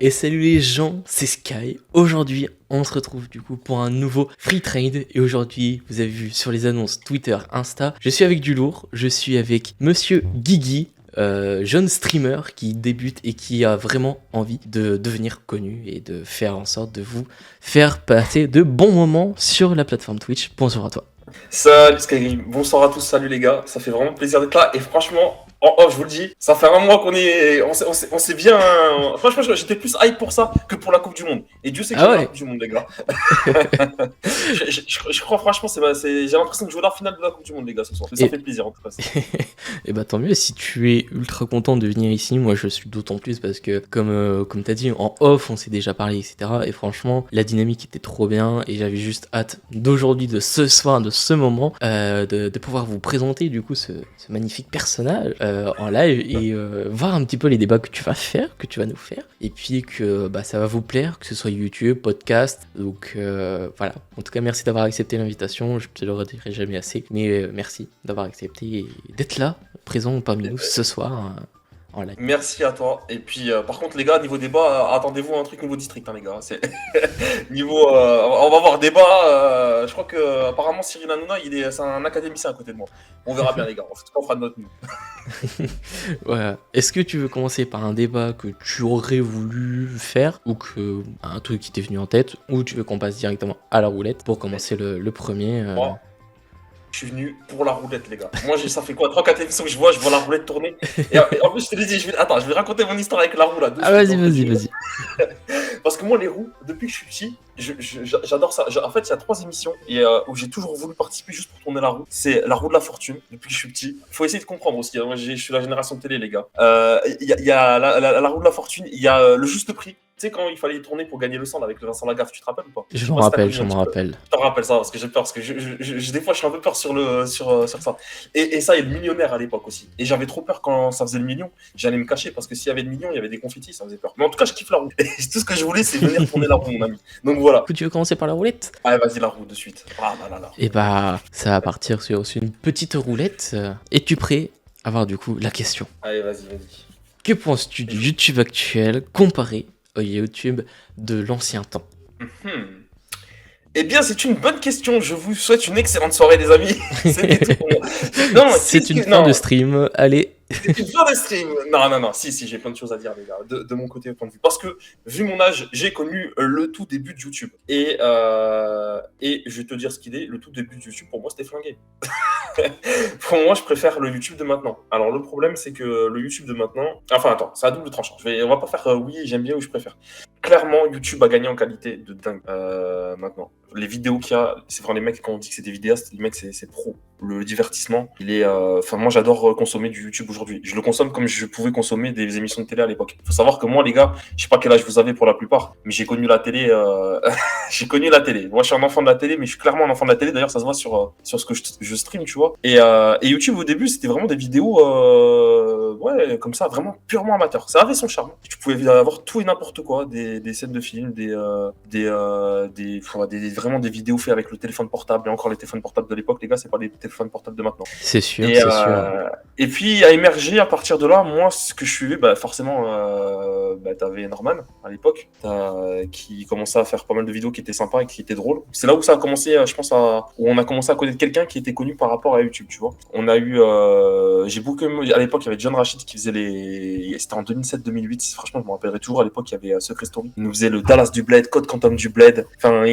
Et salut les gens, c'est Sky. Aujourd'hui, on se retrouve du coup pour un nouveau free trade. Et aujourd'hui, vous avez vu sur les annonces Twitter, Insta, je suis avec du lourd. Je suis avec Monsieur Guigui, jeune streamer qui débute et qui a vraiment envie de devenir connu et de faire en sorte de vous faire passer de bons moments sur la plateforme Twitch. Bonjour à toi. Salut Skyrim, bonsoir à tous, salut les gars, ça fait vraiment plaisir d'être là et franchement, je vous le dis, ça fait un mois on s'est bien, franchement j'étais plus hype pour ça que pour la Coupe du Monde et Dieu sait que Ah j'aime la ouais. Coupe du Monde les gars. Je crois franchement, j'ai l'impression de jouer la finale de la Coupe du Monde les gars ce soir, ça Et fait plaisir en tout cas. et bah tant mieux, si tu es ultra content de venir ici, moi je suis d'autant plus parce que comme t'as dit, en off on s'est déjà parlé, etc. Et franchement, la dynamique était trop bien et j'avais juste hâte d'aujourd'hui, de ce soir, de ce moment, de pouvoir vous présenter du coup ce magnifique personnage en live et voir un petit peu les débats que tu vas faire, que tu vas nous faire. Et puis que bah, ça va vous plaire, que ce soit YouTube, podcast. Donc voilà, en tout cas merci d'avoir accepté l'invitation, je te le redirai jamais assez. Mais merci d'avoir accepté et d'être là, présent parmi nous ce soir en live. Merci à toi. Et puis, par contre, les gars, niveau débat, attendez-vous à un truc niveau district, hein, les gars. C'est niveau, on va voir débat. Je crois que apparemment Cyril Hanouna, c'est un académicien à côté de moi. On verra bien, les gars. En tout cas, on fera de notre mieux. Voilà. Est-ce que tu veux commencer par un débat que tu aurais voulu faire ou que un truc qui t'est venu en tête, ou tu veux qu'on passe directement à la roulette pour commencer le premier Moi, je suis venu pour la roulette, les gars. Moi, ça fait quoi 3-4 émissions que je vois la roulette tourner. Et en plus, je te l'ai dit, attends, je vais raconter mon histoire avec la roue là. Ah vas-y, vas-y. Parce que moi, les roues, depuis que je suis petit, j'adore ça. En fait, il y a 3 émissions où j'ai toujours voulu participer juste pour tourner la roue. C'est la roue de la fortune, depuis que je suis petit. Il faut essayer de comprendre aussi. Moi, je suis la génération de télé, les gars. Il y a la roue de la fortune, il y a le juste prix. Tu sais, quand il fallait tourner pour gagner le sang avec le Vincent Lagaffe, tu te rappelles ou pas? Je sais m'en pas si t'as rappelle, connu je un m'en petit peu. rappelle. Je te rappelle ça parce que j'ai peur, parce que des fois je suis un peu peur sur ça. Et ça, il y a le millionnaire à l'époque aussi. Et j'avais trop peur quand ça faisait le million. J'allais me cacher parce que s'il y avait le million, il y avait des confettis, ça faisait peur. Mais en tout cas, je kiffe la roue. Et tout ce que je voulais, c'est venir tourner la roue, mon ami. Donc voilà. Du coup, tu veux commencer par la roulette? Allez, vas-y, la roue de suite. Ah là là là. Et bah, ça va partir sur une petite roulette. Es-tu prêt à voir du coup la question? Allez, vas-y. Que penses-tu du YouTube actuel comparé au YouTube de l'ancien temps? Eh bien, c'est une bonne question. Je vous souhaite une excellente soirée, les amis. C'était tout pour moi. Non, C'est une fin de stream. Allez. C'est une fin de stream. Non. Si, j'ai plein de choses à dire, les gars, de mon côté, point de vue. Parce que, vu mon âge, j'ai connu le tout début de YouTube. Et je vais te dire ce qu'il est. Le tout début de YouTube, pour moi, c'était flingué. Pour moi, je préfère le YouTube de maintenant. Alors, le problème, c'est que le YouTube de maintenant... Enfin, attends, c'est à double tranchant. On va pas faire oui, j'aime bien ou je préfère. Clairement, YouTube a gagné en qualité de dingue maintenant. Les vidéos qu'il y a, c'est vraiment les mecs, quand on dit que c'est des vidéastes, les mecs, c'est pro. Le divertissement, il est... Enfin, moi, j'adore consommer du YouTube aujourd'hui. Je le consomme comme je pouvais consommer des émissions de télé à l'époque. Il faut savoir que moi, les gars, je sais pas quel âge vous avez pour la plupart, mais j'ai connu la télé... j'ai connu la télé. Moi, je suis un enfant de la télé, mais je suis clairement un enfant de la télé. D'ailleurs, ça se voit sur ce que je stream, tu vois. Et YouTube, au début, c'était vraiment des vidéos... ouais, comme ça, vraiment purement amateur. Ça avait son charme. Tu pouvais avoir tout et n'importe quoi, des scènes de films, vraiment des vidéos faites avec le téléphone portable. Et encore, les téléphones portables de l'époque, les gars, c'est pas les téléphones portables de maintenant. C'est sûr, Et, c'est sûr. Et puis, à émerger à partir de là, moi, ce que je suivais, forcément, t'avais Norman à l'époque, qui commençait à faire pas mal de vidéos qui étaient sympas et qui étaient drôles. C'est là où ça a commencé, je pense, où on a commencé à connaître quelqu'un qui était connu par rapport à YouTube, tu vois. On a eu, j'ai beaucoup aimé, à l'époque, il y avait John Rachid qui faisait c'était en 2007-2008, franchement, je me rappellerai toujours, à l'époque, il y avait Secret Story. Il nous faisait le Dallas du Bled, Code Quantum du Bled. Enfin,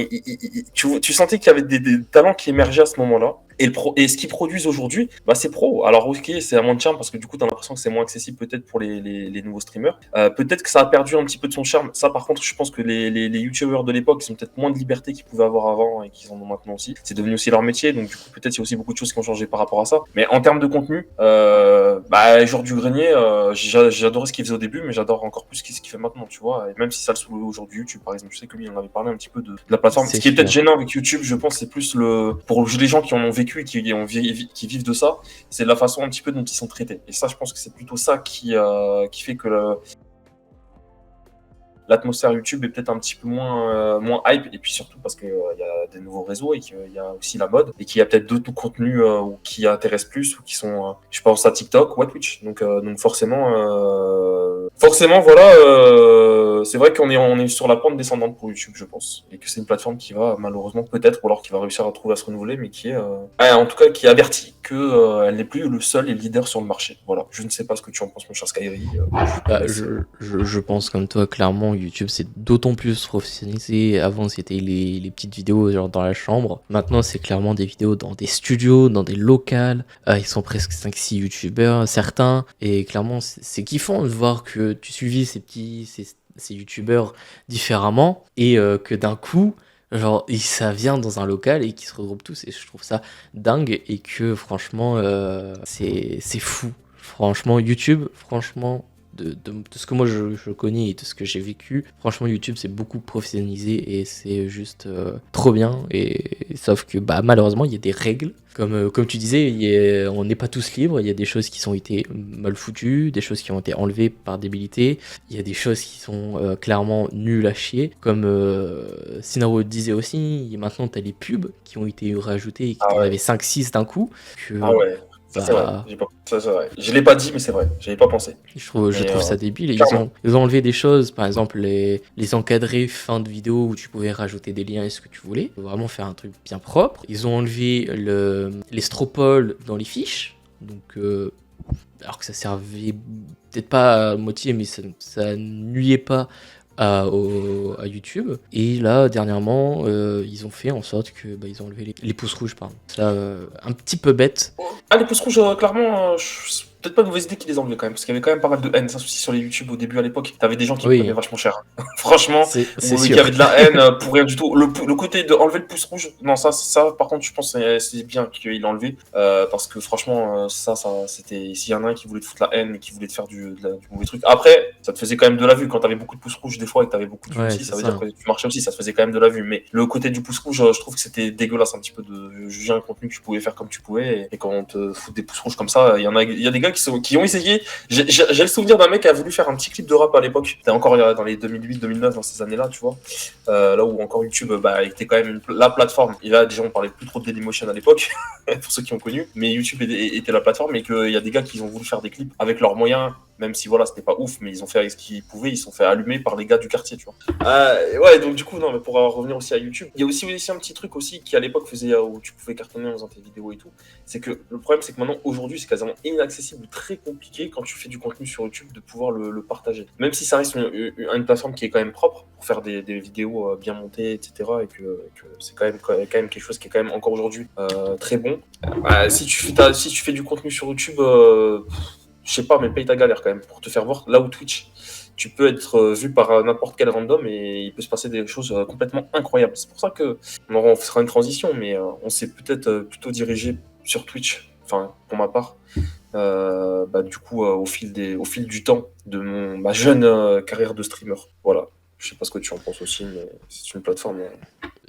tu sentais qu'il y avait des talents qui émergeaient à ce moment-là. Et ce qu'ils produisent aujourd'hui, c'est pro. Alors ok, c'est à moins de charme parce que du coup, t'as l'impression que c'est moins accessible peut-être pour les nouveaux streamers. Peut-être que ça a perdu un petit peu de son charme. Ça, par contre, je pense que les youtubeurs de l'époque, ils ont peut-être moins de liberté qu'ils pouvaient avoir avant et qu'ils en ont maintenant aussi. C'est devenu aussi leur métier, donc du coup, peut-être il y a aussi beaucoup de choses qui ont changé par rapport à ça. Mais en termes de contenu, Jour du Grenier, j'adorais ce qu'il faisait au début, mais j'adore encore plus ce qu'il fait maintenant, tu vois. Et même si ça le saoule aujourd'hui YouTube, par exemple, je sais que lui, il en avait parlé un petit peu de la plateforme. Ce qui est peut-être gênant avec YouTube, je pense, c'est plus pour les gens qui en ont vécu et qui vivent de ça, c'est la façon un petit peu dont ils sont traités. Et ça, je pense que c'est plutôt ça qui fait que l'atmosphère YouTube est peut-être un petit peu moins hype, et puis surtout parce qu'il y a des nouveaux réseaux et qu'il y a aussi la mode, et qu'il y a peut-être d'autres contenus qui intéressent plus, ou qui sont, je pense à TikTok ou à Twitch. Donc forcément, Forcément, voilà, c'est vrai on est sur la pente descendante pour YouTube, je pense. Et que c'est une plateforme qui va, malheureusement, peut-être, ou alors qui va réussir à trouver à se renouveler, mais qui est, en tout cas, qui avertit que elle n'est plus le seul et leader sur le marché. Voilà. Je ne sais pas ce que tu en penses, mon cher Skyri. Je te Bah, laisse. je pense comme toi, clairement, YouTube c'est d'autant plus professionnalisé. Avant, c'était les petites vidéos genre dans la chambre. Maintenant, c'est clairement des vidéos dans des studios, dans des locales. Ils sont presque 5-6 YouTubeurs, certains. Et clairement, c'est kiffant de voir que tu suivis ces YouTubeurs différemment et que d'un coup, genre, ça vient dans un local et qu'ils se regroupent tous. Et je trouve ça dingue et que franchement, c'est fou. Franchement, YouTube, franchement, de ce que moi je connais et de ce que j'ai vécu, franchement, YouTube c'est beaucoup professionnalisé et c'est juste trop bien. Et sauf que bah, malheureusement, il y a des règles. Comme tu disais, on n'est pas tous libres. Il y a des choses qui ont été mal foutues, des choses qui ont été enlevées par débilité. Il y a des choses qui sont clairement nulles à chier. Comme Sinaro disait aussi, maintenant tu as les pubs qui ont été rajoutées et qui Ah t'en ouais. avaient 5-6 d'un coup. Ah ouais. Ça, c'est vrai. Bah, Ça, c'est vrai. Je l'ai pas dit, mais c'est vrai. J'avais pas pensé. je Mais trouve ça débile. Et clairement. ils ont enlevé des choses, par exemple les encadrés fin de vidéo où tu pouvais rajouter des liens et ce que tu voulais. Faut vraiment faire un truc bien propre. Ils ont enlevé les stropoles dans les fiches. Donc, alors que ça servait peut-être pas à moitié, mais ça nuyait pas à YouTube. Et là, dernièrement, ils ont fait en sorte que bah, ils ont enlevé les pouces rouges, pardon. Ça, un petit peu bête. Ah, les pouces rouges, clairement, c'est peut-être pas une mauvaise idée qu'ils les enlevaient quand même, parce qu'il y avait quand même pas mal de haine, ça aussi sur les YouTube au début à l'époque. T'avais des gens qui prenaient Oui, vachement cher. Franchement, c'est ou qui avaient sûr. de la haine pour rien du tout. Le côté de enlever le pouce rouge, non, ça par contre, je pense que c'est bien qu'il l'ait enlevé, parce que franchement, ça c'était. S'il y en a un qui voulait te foutre la haine et qui voulait te faire du mauvais truc. Après, ça te faisait quand même de la vue quand t'avais beaucoup de pouces rouges des fois et que t'avais beaucoup de vues Ouais, aussi, c'est ça veut dire ça. que tu marchais aussi, ça te faisait quand même de la vue. Mais le côté du pouce rouge, je trouve que c'était dégueulasse un petit peu de juger un contenu que tu pouvais faire comme tu pouvais. Et quand on te fout des pouces rouges comme ça, il y a des gars qui ont essayé. J'ai le souvenir d'un mec qui a voulu faire un petit clip de rap à l'époque. C'était encore dans les 2008-2009, dans ces années-là, tu vois. Là où encore YouTube bah, était quand même la plateforme. Et là, déjà, on parlait plus trop de Dailymotion à l'époque, pour ceux qui ont connu. Mais YouTube était la plateforme et qu'il y a des gars qui ont voulu faire des clips avec leurs moyens, même si voilà, c'était pas ouf, mais ils ont fait avec ce qu'ils pouvaient. Ils se sont fait allumer par les gars du quartier, tu vois. Ouais, donc du coup, non, mais pour revenir aussi à YouTube, il y a aussi un petit truc aussi qui à l'époque faisait où tu pouvais cartonner en faisant tes vidéos et tout. C'est que le problème, c'est que maintenant, aujourd'hui, c'est quasiment inaccessible, très compliqué quand tu fais du contenu sur YouTube de pouvoir le partager. Même si ça reste une plateforme qui est quand même propre pour faire des vidéos bien montées, etc. Et que c'est quand même quelque chose qui est quand même encore aujourd'hui très bon. Si tu fais du contenu sur YouTube, je sais pas, mais paye ta galère quand même pour te faire voir. Là où Twitch, tu peux être vu par n'importe quel random et il peut se passer des choses complètement incroyables. C'est pour ça que on fera une transition, mais on s'est peut-être plutôt dirigé sur Twitch. Enfin, pour ma part, du coup, au fil du temps de ma jeune carrière de streamer. Voilà. Je sais pas ce que tu en penses aussi, mais c'est une plateforme.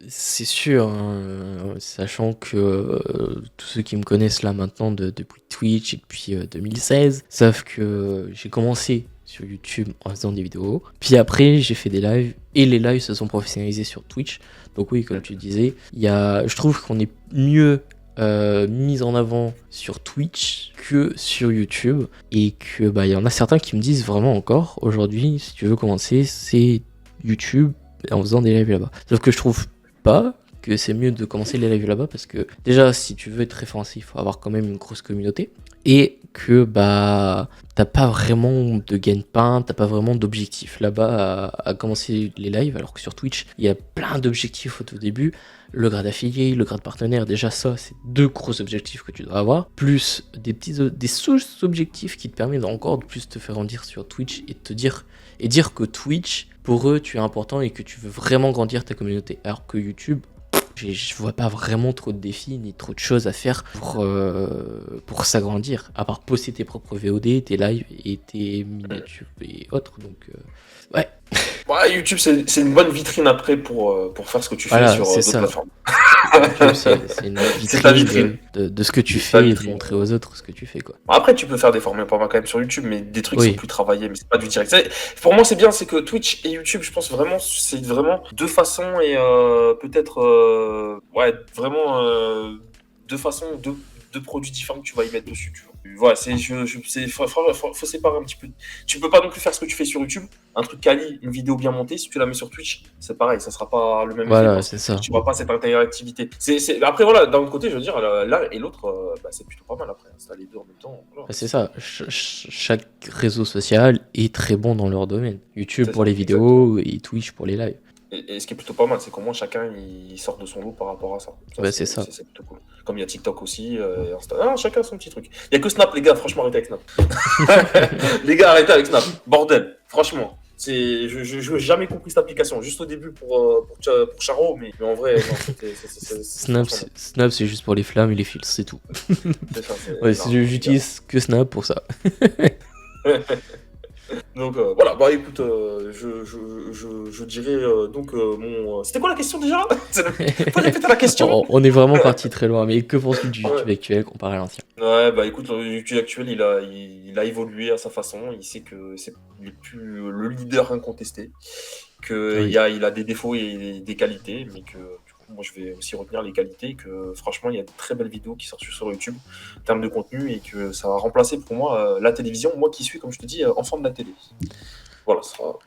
C'est sûr, hein, sachant que tous ceux qui me connaissent là maintenant depuis Twitch et depuis 2016 savent que j'ai commencé sur YouTube en faisant des vidéos. Puis après, j'ai fait des lives et les lives se sont professionnalisés sur Twitch. Donc oui, comme tu disais, je trouve qu'on est mieux mis en avant sur Twitch que sur YouTube et que bah il y en a certains qui me disent vraiment encore aujourd'hui, si tu veux commencer, c'est YouTube en faisant des lives là-bas. Sauf que je trouve pas que c'est mieux de commencer les lives là-bas parce que déjà si tu veux être référencé il faut avoir quand même une grosse communauté et que bah t'as pas vraiment de gagne-pain, t'as pas vraiment d'objectif là-bas à commencer les lives, alors que sur Twitch il y a plein d'objectifs au tout début, le grade affilié, le grade partenaire, déjà ça c'est deux gros objectifs que tu dois avoir, plus des sous-objectifs qui te permettent encore de plus te faire grandir sur Twitch et dire que Twitch pour eux tu es important et que tu veux vraiment grandir ta communauté, alors que YouTube je vois pas vraiment trop de défis ni trop de choses à faire pour s'agrandir, à part poster tes propres VOD, tes lives et tes miniatures et autres. Donc, ouais. Ouais, YouTube, c'est une bonne vitrine après pour faire ce que tu fais Voilà, sur c'est d'autres ça. plateformes. YouTube, c'est une C'est ta vitrine vitrine. de ce que tu C'est ta fais et de vitrine. montrer aux autres ce que tu fais, quoi. Après, tu peux faire des formats quand même sur YouTube, mais des trucs qui sont Oui, plus travaillés, mais c'est pas du direct. Pour moi, c'est bien, c'est que Twitch et YouTube, je pense vraiment, c'est vraiment deux façons et peut-être, ouais, vraiment deux façons, deux produits différents que tu vas y mettre dessus, tu vois. Voilà, faut séparer un petit peu. Tu peux pas non plus faire ce que tu fais sur YouTube, un truc quali, une vidéo bien montée. Si tu la mets sur Twitch, c'est pareil, ça sera pas le même effet Voilà, parce c'est que ça. tu vois pas cette interactivité. Après voilà, d'un autre côté, je veux dire, l'un et l'autre, c'est plutôt pas mal après. Installer les deux en même temps. Voilà. Bah, c'est ça. Chaque réseau social est très bon dans leur domaine. YouTube C'est pour ça, les exactement. vidéos et Twitch pour les lives. Et ce qui est plutôt pas mal, c'est qu'au moins chacun il sort de son lot par rapport à ça. Bah, c'est ça. C'est plutôt cool. Comme il y a TikTok aussi, et Insta. Ah, chacun son petit truc. Il y a que Snap, les gars, franchement, arrêtez avec Snap. Les gars, arrêtez avec Snap. Bordel, franchement. Je n'ai jamais compris cette application. Juste au début pour Charo, mais en vrai, non, Snap, c'est juste pour les flammes et les fils, c'est tout. C'est ça, Ouais, j'utilise que Snap pour ça. Donc voilà, bah écoute, je dirais donc mon. C'était quoi la question déjà? Faut répéter la question. On est vraiment parti très loin, mais que penses-tu du YouTube actuel comparé à l'ancien? Ouais, bah écoute, le YouTube actuel, il a évolué à sa façon. Il sait que il est plus le leader incontesté, que Oui. il a des défauts et des qualités, mais que du coup, moi je vais aussi retenir les qualités. Que franchement, il y a de très belles vidéos qui sortent sur YouTube en termes de contenu et que ça va remplacer pour moi la télévision. Moi qui suis, comme je te dis, enfant de la télé. Voilà, ça sera.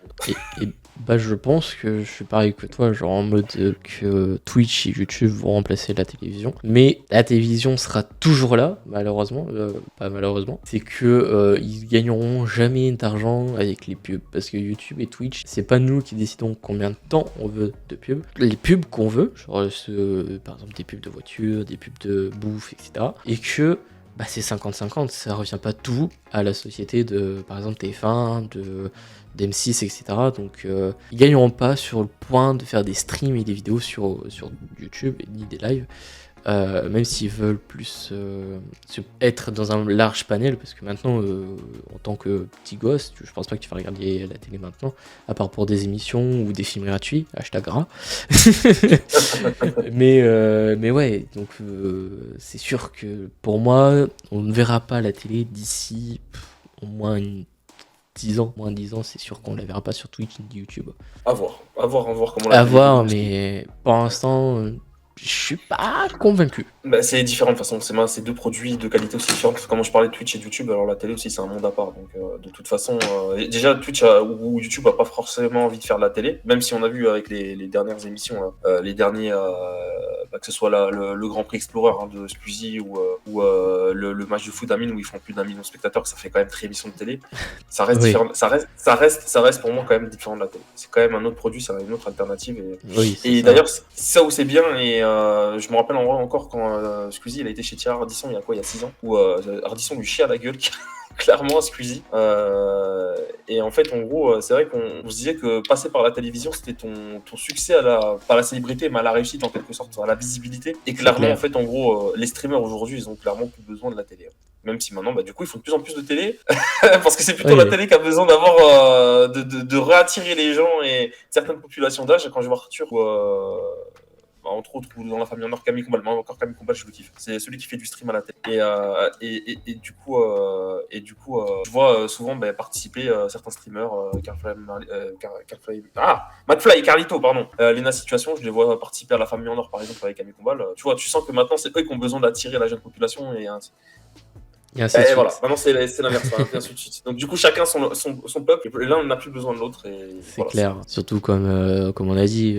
Et bah, je pense que je suis pareil que toi, genre en mode que Twitch et YouTube vont remplacer la télévision. Mais la télévision sera toujours là, malheureusement. Pas malheureusement. C'est que ils gagneront jamais d'argent avec les pubs. Parce que YouTube et Twitch, c'est pas nous qui décidons combien de temps on veut de pubs. Les pubs qu'on veut, genre par exemple des pubs de voitures, des pubs de bouffe, etc. Et que bah, c'est 50-50, ça revient pas tout à la société de, par exemple, TF1, d'M6, etc. Donc, ils gagneront pas sur le point de faire des streams et des vidéos sur YouTube, ni des lives, même s'ils veulent plus être dans un large panel, parce que maintenant, en tant que petit gosse, je pense pas que tu vas regarder la télé maintenant, à part pour des émissions ou des films gratuits, hashtag gras. mais ouais, donc c'est sûr que pour moi, on ne verra pas la télé d'ici au moins 10 ans. Moins 10 ans, c'est sûr qu'on la verra pas sur Twitch ni YouTube. À voir comment À la télé voir, évolue. mais pour l'instant, je suis pas convaincu. Bah, c'est différent de toute façon, c'est deux produits de qualité aussi différentes. Comme je parlais de Twitch et de YouTube, alors la télé aussi c'est un monde à part. Donc de toute façon, déjà Twitch ou YouTube a pas forcément envie de faire de la télé, même si on a vu avec les dernières émissions, là, les derniers, que ce soit le Grand Prix Explorer de Squeezie ou le match de foot d'Amine où ils font plus d'1 million de spectateurs, que ça fait quand même très émission de télé. Ça reste Oui. différent, ça reste pour moi quand même différent de la télé. C'est quand même un autre produit, c'est une autre alternative. Oui, c'est Et ça. d'ailleurs, c'est ça où c'est bien, et je me rappelle en vrai encore quand Squeezie il a été chez Thierry Ardisson il y a quoi, il y a 6 ans, où Ardisson lui chie à la gueule, clairement à Squeezie. Et en fait, en gros, c'est vrai qu'on se disait que passer par la télévision, c'était ton succès pas à la célébrité, mais à la réussite en quelque sorte, à la visibilité. Et clairement, clair. en fait, en gros, les streamers aujourd'hui, ils ont clairement plus besoin de la télé. Même si maintenant, bah, du coup, ils font de plus en plus de télé, parce que c'est plutôt Oui. la télé qui a besoin d'avoir de réattirer les gens et certaines populations d'âge. Quand je vois Arthur, entre autres, ou dans la famille en or, Camille Combal, moi encore Camille Combal, je le kiffe. C'est celui qui fait du stream à la télé. Et du coup, je vois souvent participer certains streamers, McFly et Carlito, pardon. Lena Situation, je les vois participer à la famille en or, par exemple, avec Camille Combal. Tu vois, tu sens que maintenant, c'est eux qui ont besoin d'attirer la jeune population et ainsi. Et ainsi de suite. Voilà, maintenant c'est l'inverse, et ainsi de suite. Donc du coup, chacun son peuple, et l'un n'a plus besoin de l'autre. C'est voilà, clair, surtout comme on a dit,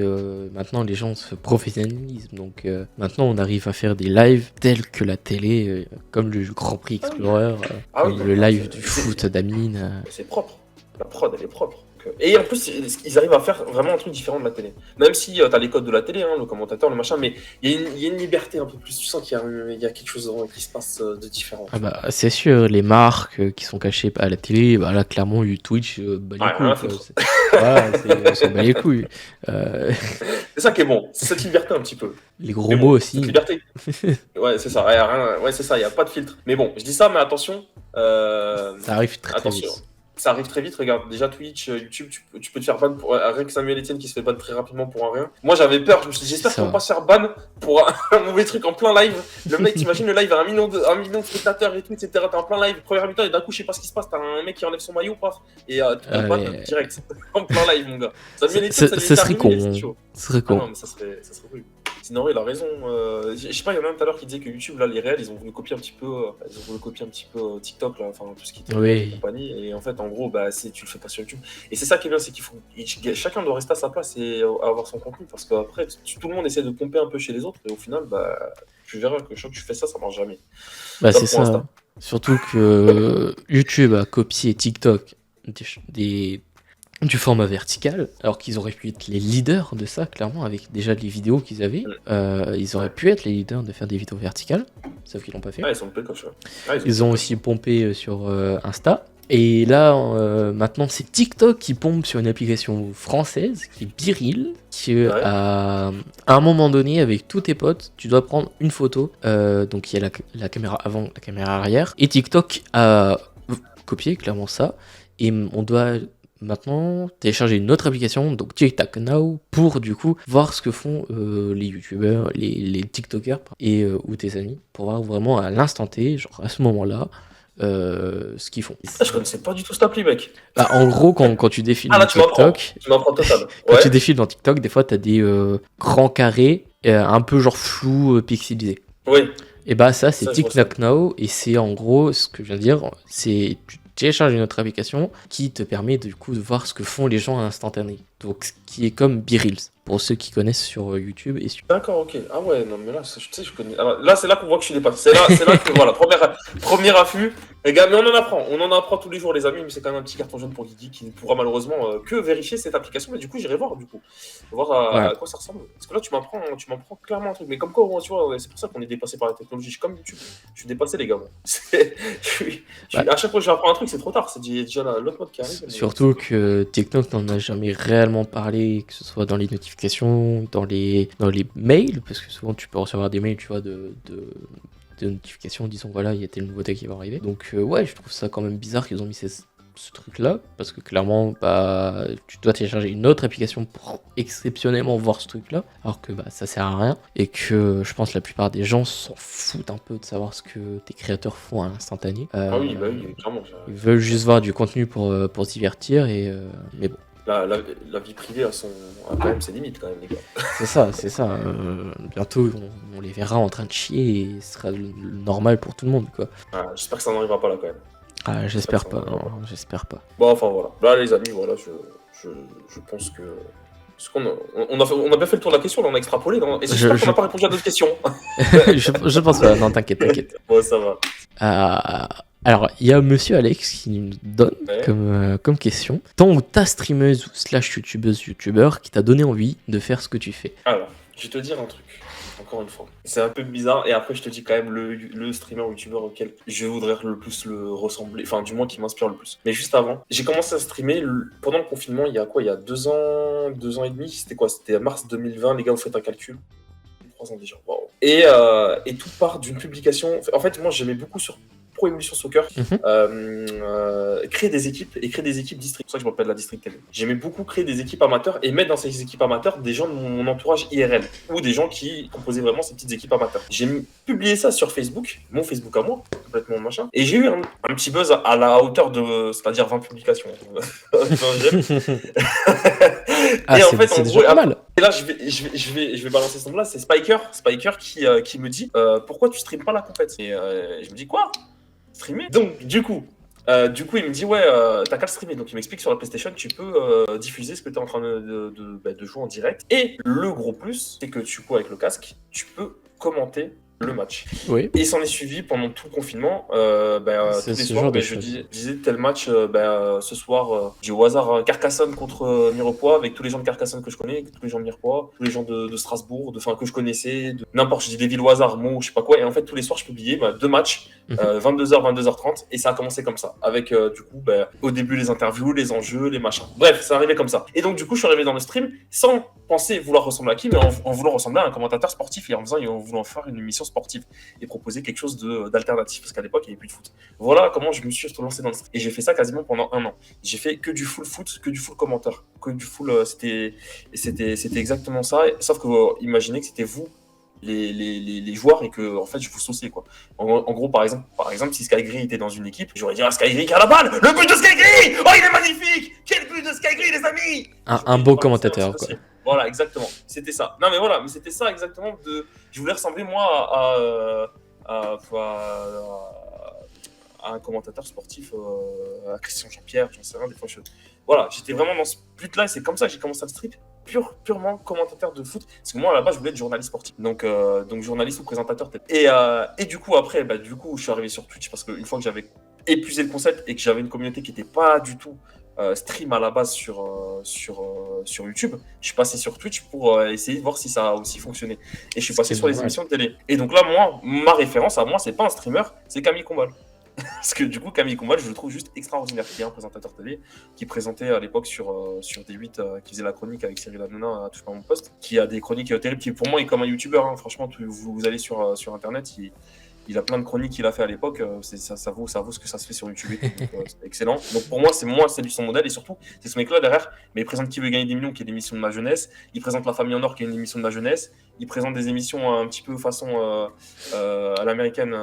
maintenant les gens se professionnalisent, donc maintenant on arrive à faire des lives tels que la télé, comme le Grand Prix Explorer, comme le live du foot d'Amine. C'est propre, la prod elle est propre. Et en plus, ils arrivent à faire vraiment un truc différent de la télé. Même si t'as les codes de la télé, le commentateur, le machin, mais il y a une liberté un peu plus. Tu sens qu'il y a quelque chose qui se passe de différent. Ah bah, c'est sûr, les marques qui sont cachées à la télé, bah là, clairement, Twitch, bah les couilles. Voilà, c'est bah les couilles. C'est ça qui est bon, c'est cette liberté un petit peu. Les gros mots aussi. Cette liberté. Ouais, c'est ça, ouais, c'est ça, il n'y a pas de filtre. Mais bon, je dis ça, mais attention. Ça arrive très vite. Ça arrive très vite, regarde, déjà Twitch, YouTube, tu peux te faire ban pour rien que Samuel Etienne qui se fait ban très rapidement pour un rien. Moi j'avais peur, je me suis dit j'espère qu'ils vont pas se faire ban pour un mauvais truc en plein live. Le mec, t'imagines le live à 1 million de spectateurs et tout, etc. T'es en plein live, première mi-temps et d'un coup je sais pas ce qui se passe, t'as un mec qui enlève son maillot, paf, et tu te ban direct. En plein live mon gars. Samuel Etienne, ça serait con. C'est chaud. Ça serait con. Non mais ça serait rude. Sinon, il a raison. Je sais pas, il y en a un tout à l'heure qui disait que YouTube, là, les réels, ils ont voulu copier un petit peu, TikTok, là, enfin tout ce qui était réels et Oui. compagnie. Et en fait, en gros, bah, tu le fais pas sur YouTube. Et c'est ça qui est bien, c'est chacun doit rester à sa place et avoir son contenu. Parce qu'après, tout le monde essaie de pomper un peu chez les autres. Et au final, bah, tu verras que chaque fois que tu fais ça, ça marche jamais. Bah, Top c'est pour ça. Insta. Surtout que YouTube a copié TikTok du format vertical, alors qu'ils auraient pu être les leaders de ça, clairement, avec déjà les vidéos qu'ils avaient. Ils auraient pu être les leaders de faire des vidéos verticales, sauf qu'ils l'ont pas fait. Ah, ils sont le coche, ouais. Ah, Ils ont aussi pompé sur Insta. Et là, maintenant, c'est TikTok qui pompe sur une application française qui est Biril, qui à un moment donné, avec tous tes potes, tu dois prendre une photo. Donc il y a la caméra avant, la caméra arrière. Et TikTok a copié clairement ça. Et on doit maintenant télécharger une autre application, donc TikTok Now, pour du coup voir ce que font les youtubeurs, les tiktokers et ou tes amis, pour voir vraiment à l'instant T, genre à ce moment-là, ce qu'ils font. Ah, je connaissais pas du tout cette appli, mec. Bah, en gros, quand tu défiles Ah, là, dans tu m'apprends. TikTok, Tu m'apprends total. quand Ouais. tu défiles dans TikTok, des fois t'as des grands carrés un peu genre flou, pixelisés. Oui. Et bah ça c'est Ça, je vois TikTok Now, et c'est en gros ce que je viens de dire, c'est tu télécharges une autre application qui te permet du coup de voir ce que font les gens à l'instantané. Donc ce qui est comme BeReals pour ceux qui connaissent sur YouTube et sur... D'accord, ok. Ah ouais, non, mais là, tu sais, je connais. Alors, là, c'est là qu'on voit que je suis dépassé. C'est là que, voilà, premier affût. Les gars, mais on en apprend tous les jours, les amis, mais c'est quand même un petit carton jaune pour Guigui qui ne pourra malheureusement que vérifier cette application. Mais du coup, j'irai voir, à quoi ça ressemble. Parce que là, tu m'apprends clairement un truc. Mais comme quoi, tu vois, c'est pour ça qu'on est dépassé par la technologie. Je suis comme YouTube. Je suis dépassé, les gars. Moi. À chaque fois que j'apprends un truc, c'est trop tard. C'est déjà l'autre mode qui arrive. Surtout que TikTok n'en a jamais réellement parlé, que ce soit dans les notifications, dans les mails, parce que souvent tu peux recevoir des mails, tu vois, de notifications disant voilà, il y a telle nouveauté qui va arriver. Donc ouais, je trouve ça quand même bizarre qu'ils ont mis ce truc-là, parce que clairement, bah, tu dois télécharger une autre application pour exceptionnellement voir ce truc-là, alors que bah, ça sert à rien, et que je pense que la plupart des gens s'en foutent un peu de savoir ce que tes créateurs font à l'instantané. Ah oui, bah oui, clairement. Ils veulent juste voir du contenu pour se divertir, mais bon. La vie privée a quand même ses limites, quand même, les gars. C'est ça. Bientôt, on les verra en train de chier et ce sera normal pour tout le monde, quoi. Ah, j'espère que ça n'arrivera pas là, quand même. Ah, j'espère pas, non, j'espère pas. Bon, enfin, voilà. Là, les amis, voilà, je pense que... Parce on a bien fait le tour de la question, là, on a extrapolé. Non, et j'espère qu'on n'a pas répondu à d'autres questions. je pense pas, non, t'inquiète. Bon, ça va. Alors, il y a monsieur Alex qui nous donne comme question. Tant ou ta streameuse ou slash youtubeur qui t'a donné envie de faire ce que tu fais? Alors, je vais te dire un truc, encore une fois. C'est un peu bizarre, et après je te dis quand même le streamer ou youtubeur auquel je voudrais le plus le ressembler, enfin du moins qui m'inspire le plus. Mais juste avant, j'ai commencé à streamer pendant le confinement, il y a 2 ans, 2 ans et demi, c'était quoi? C'était mars 2020, les gars, vous faites un calcul. 3 ans déjà, waouh. Et tout part d'une publication. En fait, moi j'aimais beaucoup sur Pro Evolution Soccer, créer des équipes district. C'est pour ça que je m'appelle la District TV. J'aimais beaucoup créer des équipes amateurs et mettre dans ces équipes amateurs des gens de mon entourage IRL ou des gens qui composaient vraiment ces petites équipes amateurs. J'ai publié ça sur Facebook, mon Facebook à moi, complètement machin, et j'ai eu un petit buzz à la hauteur de, c'est-à-dire 20 publications. Ah, et en fait, en déjà gros, pas mal. et là, je vais balancer ce nom-là, c'est Spiker qui me dit pourquoi tu streames pas la compète. Et je me dis quoi? Streamer. Donc du coup il me dit ouais, t'as qu'à le streamer. Donc il m'explique sur la PlayStation tu peux diffuser ce que t'es en train de jouer en direct. Et le gros plus, c'est que du coup avec le casque, tu peux commenter le match. Oui. Et il s'en est suivi pendant tout le confinement. Tous les soirs, je disais tel match, ce soir, j'ai au hasard Carcassonne contre Mirepoix, avec tous les gens de Carcassonne que je connais, tous les gens de Mirepoix, tous les gens de Strasbourg, que je connaissais, n'importe, je dis des villes au hasard, Meaux, je sais pas quoi. Et en fait, tous les soirs, je publiais 2 matchs, 22h, 22h30, et ça a commencé comme ça. Avec au début, les interviews, les enjeux, les machins. Bref, ça arrivait comme ça. Et donc, du coup, je suis arrivé dans le stream sans penser vouloir ressembler à qui, mais en voulant ressembler à un commentateur sportif et en voulant faire une émission sportive et proposer quelque chose d'alternatif, parce qu'à l'époque il n'y avait plus de foot. Voilà comment je me suis lancé dans le stream. Et j'ai fait ça quasiment pendant 1 an. J'ai fait que du full foot, que du full commentaire, que du full. C'était exactement ça. Sauf que imaginez que c'était vous les joueurs et que en fait je vous sauciez quoi. En gros par exemple si Skygri était dans une équipe, j'aurais dit Skygri qui a la balle, le but de Skygri, oh il est magnifique, quel but de Skygri les amis. Un beau commentateur quoi. Voilà, exactement. C'était ça. Non, mais voilà, mais c'était ça exactement. Je voulais ressembler, moi, à un commentateur sportif, à Christian Jean-Pierre, j'en sais rien, des fois. Voilà, j'étais vraiment dans ce but-là, et c'est comme ça que j'ai commencé à le strip. Purement commentateur de foot. Parce que moi, à la base, je voulais être journaliste sportif. Donc journaliste ou présentateur, peut-être. Et du coup, après, je suis arrivé sur Twitch parce qu'une fois que j'avais épuisé le concept et que j'avais une communauté qui n'était pas du tout stream à la base sur YouTube, je suis passé sur Twitch pour essayer de voir si ça a aussi fonctionné. Et je suis passé sur les émissions de télé. Et donc là, moi, ma référence à moi, c'est pas un streamer, c'est Camille Combal. Parce que du coup, Camille Combal, je le trouve juste extraordinaire, qui est un présentateur télé, qui présentait à l'époque sur D8, qui faisait la chronique avec Cyril Hanouna à Touche pas mon poste, qui a des chroniques terribles, qui pour moi est comme un youtubeur, hein. Franchement, vous allez sur Internet, il a plein de chroniques qu'il a fait à l'époque, ça vaut ce que ça se fait sur YouTube, c'est excellent. Donc pour moi, c'est lui son modèle, et surtout, c'est ce mec-là derrière, mais il présente Qui veut gagner des millions, qui est l'émission de ma jeunesse, il présente La Famille en or, qui est une émission de ma jeunesse, il présente des émissions un petit peu façon à l'américaine.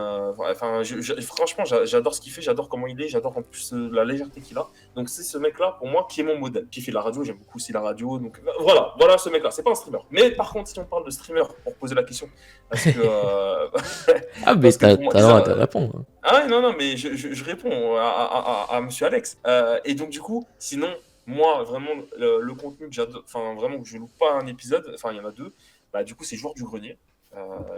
Franchement, j'adore ce qu'il fait, j'adore comment il est, j'adore en plus la légèreté qu'il a. Donc c'est ce mec-là, pour moi, qui est mon modèle. Qui fait de la radio, j'aime beaucoup aussi la radio. Donc voilà ce mec-là. C'est pas un streamer. Mais par contre, si on parle de streamer, pour poser la question, parce que... Ah, mais t'as le droit de répondre. Ah ouais, non, mais je réponds à Monsieur Alex. Et donc du coup, sinon, moi, vraiment, le contenu que j'adore, enfin vraiment, que je loupe pas un épisode, enfin il y en a deux, du coup, c'est Joueur du Grenier.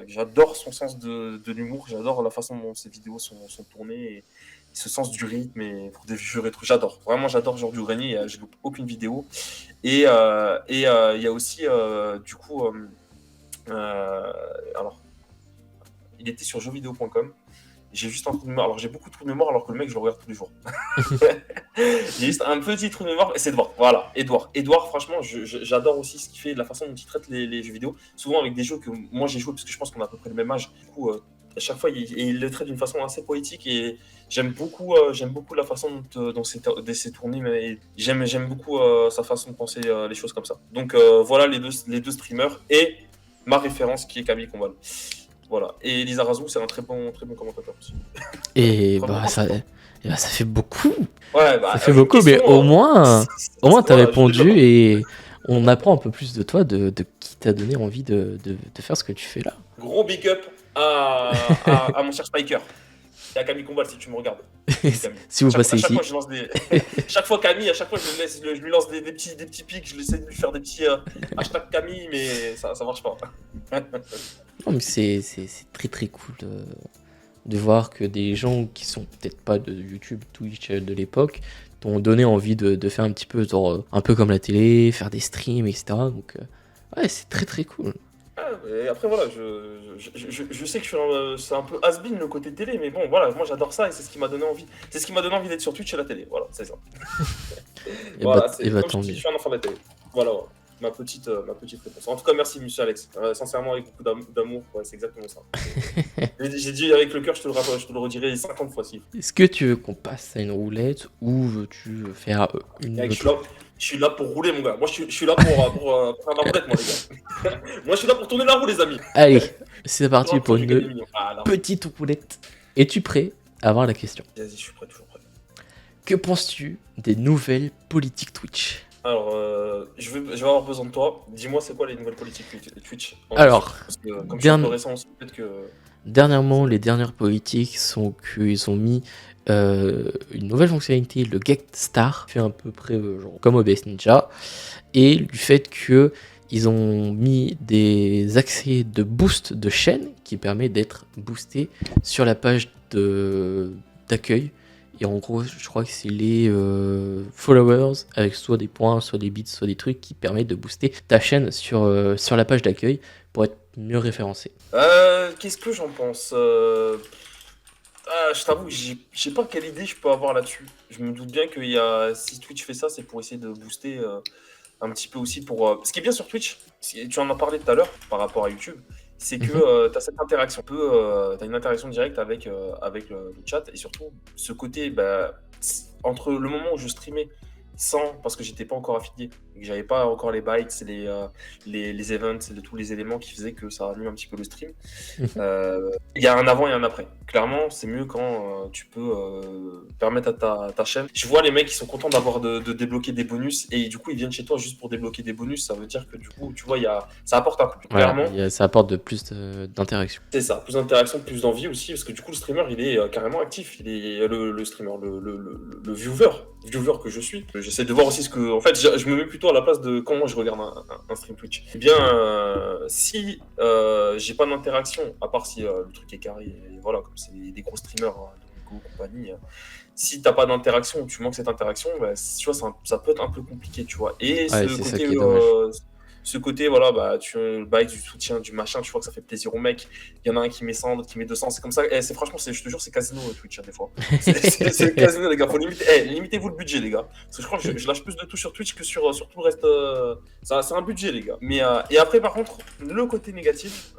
J'adore son sens de l'humour, j'adore la façon dont ses vidéos sont tournées, et ce sens du rythme, et pour des vieux rétro, j'adore. Vraiment, j'adore Joueur du Grenier, je loupe aucune vidéo. Et il y a aussi, du coup, alors, il était sur jeuxvideo.com. J'ai juste un trou de mémoire. Alors, j'ai beaucoup de trous de mémoire alors que le mec, je le regarde tous les jours. J'ai juste un petit trou de mémoire. Et c'est Edouard. Voilà, Edouard. Edouard, franchement, j'adore aussi ce qu'il fait, la façon dont il traite les jeux vidéo. Souvent avec des jeux que moi j'ai joué, parce que je pense qu'on a à peu près le même âge. Du coup, à chaque fois, il les traite d'une façon assez poétique. Et j'aime beaucoup la façon dont c'est tourné. Mais j'aime beaucoup sa façon de penser les choses comme ça. Donc, voilà les deux streamers. Et ma référence qui est Camille Combal. Voilà. Et Lisa Razou, c'est un très bon commentateur aussi. Et ça fait beaucoup. Ouais, ça fait beaucoup, mais au moins t'as répondu et on apprend un peu plus de toi, de qui t'a donné envie de faire ce que tu fais là. Gros big up à mon cher Spiker. Et à Camille Combal si tu me regardes. Si vous passez ici. Chaque fois Camille, à chaque fois je lui lance des petits pics, je essaie de lui faire des petits hashtag Camille, mais ça marche pas. Non, mais c'est très très cool de voir que des gens qui sont peut-être pas de YouTube, Twitch de l'époque t'ont donné envie de faire un petit peu genre, un peu comme la télé, faire des streams, etc. Donc ouais, c'est très très cool. Et après voilà, je sais que c'est un peu has-been le côté télé, mais bon voilà, moi j'adore ça et c'est ce qui m'a donné envie. C'est ce qui m'a donné envie d'être sur Twitch et la télé, voilà, c'est ça. Voilà, comme je suis un enfant de la télé. Voilà. Ma petite réponse. En tout cas, merci, monsieur Alex. Sincèrement, avec beaucoup d'amour, ouais, c'est exactement ça. J'ai dit avec le cœur, je te le redirai 50 fois si. Est-ce que tu veux qu'on passe à une roulette ou veux-tu faire une autre... Je suis là pour rouler, mon gars. Moi, je suis là pour faire ma roulette, moi, les gars. Moi, je suis là pour tourner la roue, les amis. Allez, c'est parti pour une petite roulette. Es-tu prêt à voir la question? Vas-y, je suis prêt, toujours prêt. Que penses-tu des nouvelles politiques Twitch? Alors, je vais avoir besoin de toi. Dis-moi, c'est quoi les nouvelles politiques Twitch? Alors, parce que, comme je suis un peu récent aussi, peut-être que... Dernièrement, les dernières politiques sont qu'ils ont mis une nouvelle fonctionnalité, le Get Star, fait à peu près genre, comme OBS Ninja, et du fait que ils ont mis des accès de boost de chaîne qui permet d'être boosté sur la page d'accueil. Et en gros, je crois que c'est les followers avec soit des points, soit des bits, soit des trucs qui permettent de booster ta chaîne sur la page d'accueil pour être mieux référencé. Qu'est-ce que j'en pense je t'avoue, je sais pas quelle idée je peux avoir là-dessus. Je me doute bien que si Twitch fait ça, c'est pour essayer de booster un petit peu aussi pour... Ce qui est bien sur Twitch, tu en as parlé tout à l'heure par rapport à YouTube, c'est que tu as cette interaction. Tu as une interaction directe avec le chat et surtout ce côté, entre le moment où je streamais sans, parce que j'étais pas encore affilié et que j'avais pas encore les bytes, les events, tous les éléments qui faisaient que ça anime un petit peu le stream. Il y a un avant et un après. Clairement, c'est mieux quand tu peux permettre à ta chaîne. Je vois les mecs qui sont contents d'avoir de débloquer des bonus et du coup ils viennent chez toi juste pour débloquer des bonus. Ça veut dire que du coup, tu vois, ça apporte un coup. Voilà, Clairement, ça apporte de plus d'interaction. c'est ça. Plus d'interaction, plus d'envie aussi parce que du coup, le streamer il est carrément actif. Il est le streamer, le viewer que je suis. J'essaie de voir aussi ce que. En fait, je me mets plutôt à la place de comment je regarde un stream Twitch. Eh bien, si j'ai pas d'interaction, à part si le truc est carré, et voilà, comme c'est des gros streamers, de Nico, compagnie, si t'as pas d'interaction ou tu manques cette interaction, bah, tu vois, ça peut être un peu compliqué, tu vois. Et Ouais, c'est ça qui est dommage. ce côté, voilà, bah, tu le bail du soutien, du machin, tu vois que ça fait plaisir aux mecs. Il y en a un qui met 100, l'autre qui met 200, c'est comme ça. Et franchement, je te jure, c'est casino Twitch, des fois. C'est casino, les gars. Faut limitez-vous le budget, les gars. Parce que je crois que je lâche plus de tout sur Twitch que sur tout le reste. C'est un budget, les gars. Et après, par contre, le côté négatif,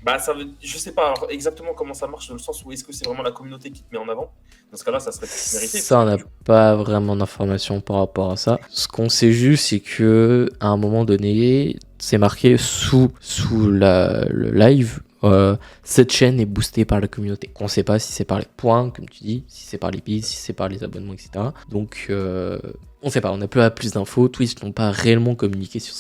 bah, je sais pas alors, exactement comment ça marche, dans le sens où est-ce que c'est vraiment la communauté qui te met en avant. Dans ce cas-là, ça serait plus mérité. Ça, on n'a pas vraiment d'informations par rapport à ça. Ce qu'on sait juste, c'est que à un moment donné, c'est marqué sous le live. Cette chaîne est boostée par la communauté. On ne sait pas si c'est par les points, comme tu dis, si c'est par les bits, si c'est par les abonnements, etc. Donc, on ne sait pas. On n'a pas plus d'infos. Twitch n'ont pas réellement communiqué sur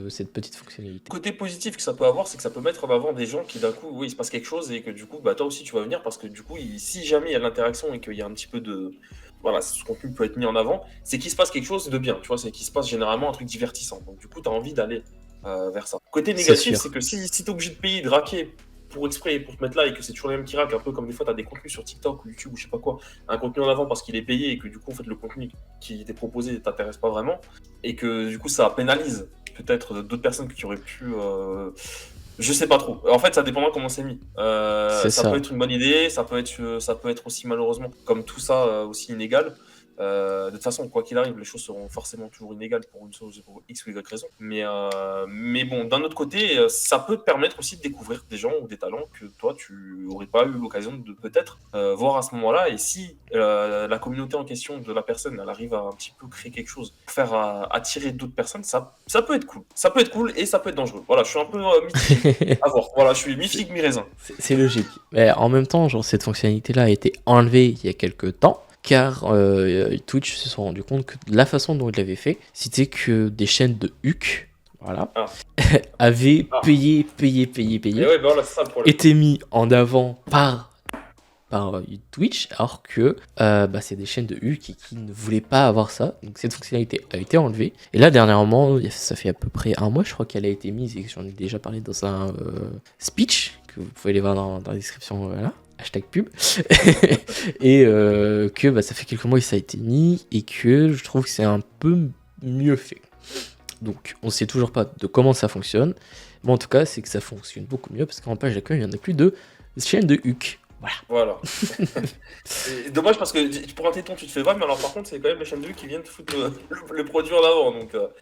cette petite fonctionnalité. Le côté positif que ça peut avoir, c'est que ça peut mettre en avant des gens qui d'un coup, oui, il se passe quelque chose et que du coup, bah, toi aussi, tu vas venir parce que du coup, si jamais il y a de l'interaction et qu'il y a un petit peu de... Voilà, ce contenu peut être mis en avant, c'est qu'il se passe quelque chose de bien, tu vois, c'est qu'il se passe généralement un truc divertissant. Donc du coup, tu as envie d'aller vers ça. Côté négatif, c'est que si tu es obligé de payer, de raquer pour exprès, pour te mettre là et que c'est toujours les mêmes qui raquent, un peu comme des fois tu as des contenus sur TikTok ou YouTube ou je sais pas quoi, un contenu en avant parce qu'il est payé et que du coup, en fait, le contenu qui t'est proposé t'intéresse pas vraiment et que du coup, ça pénalise peut-être d'autres personnes qui auraient pu... je sais pas trop. En fait, ça dépendra comment c'est mis. Ça peut être une bonne idée, ça peut être aussi malheureusement, comme tout ça, aussi inégal. De toute façon, quoi qu'il arrive, les choses seront forcément toujours inégales pour X ou Y raison. Mais bon, d'un autre côté, ça peut te permettre aussi de découvrir des gens ou des talents que toi, tu aurais pas eu l'occasion de peut-être voir à ce moment-là. Et si la communauté en question de la personne, elle arrive à un petit peu créer quelque chose, pour faire attirer d'autres personnes, ça peut être cool. Ça peut être cool et ça peut être dangereux. Voilà, je suis un peu mitigé. À voir. Voilà, je suis mi-figue, mi-raisin. C'est logique. Mais en même temps, genre, cette fonctionnalité-là a été enlevée il y a quelques temps. Car Twitch se sont rendu compte que la façon dont ils l'avaient fait, c'était que des chaînes de HUC, voilà, avaient payé, ouais, bah voilà, c'est ça le problème. étaient mis en avant par Twitch, alors que c'est des chaînes de HUC qui ne voulaient pas avoir ça. Donc cette fonctionnalité a été enlevée. Et là, dernièrement, ça fait à peu près un mois, je crois qu'elle a été mise, et que j'en ai déjà parlé dans un speech, que vous pouvez aller voir dans la description, voilà. Hashtag pub. Et que ça fait quelques mois que ça a été mis et que je trouve que c'est un peu mieux fait. Donc on sait toujours pas de comment ça fonctionne, mais en tout cas c'est que ça fonctionne beaucoup mieux parce qu'en page d'accueil il y en a plus de chaînes de HUC. Voilà. C'est dommage parce que pour un téton tu te fais mal, mais alors par contre c'est quand même les chaînes de HUC qui viennent te foutre le produit en avant.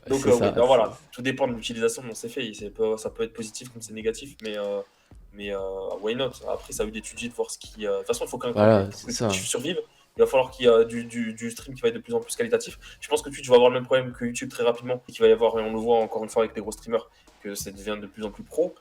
Donc voilà, tout dépend de l'utilisation dont c'est fait. Ça peut être positif comme c'est négatif, mais why not? Après, ça a eu d'étudier, de voir ce qui. De toute façon, il faut quand même que tu survives. Il va falloir qu'il y ait du stream qui va être de plus en plus qualitatif. Je pense que Twitch va avoir le même problème que YouTube très rapidement. Et qu'il va y avoir, et on le voit encore une fois avec les gros streamers, que ça devient de plus en plus pro.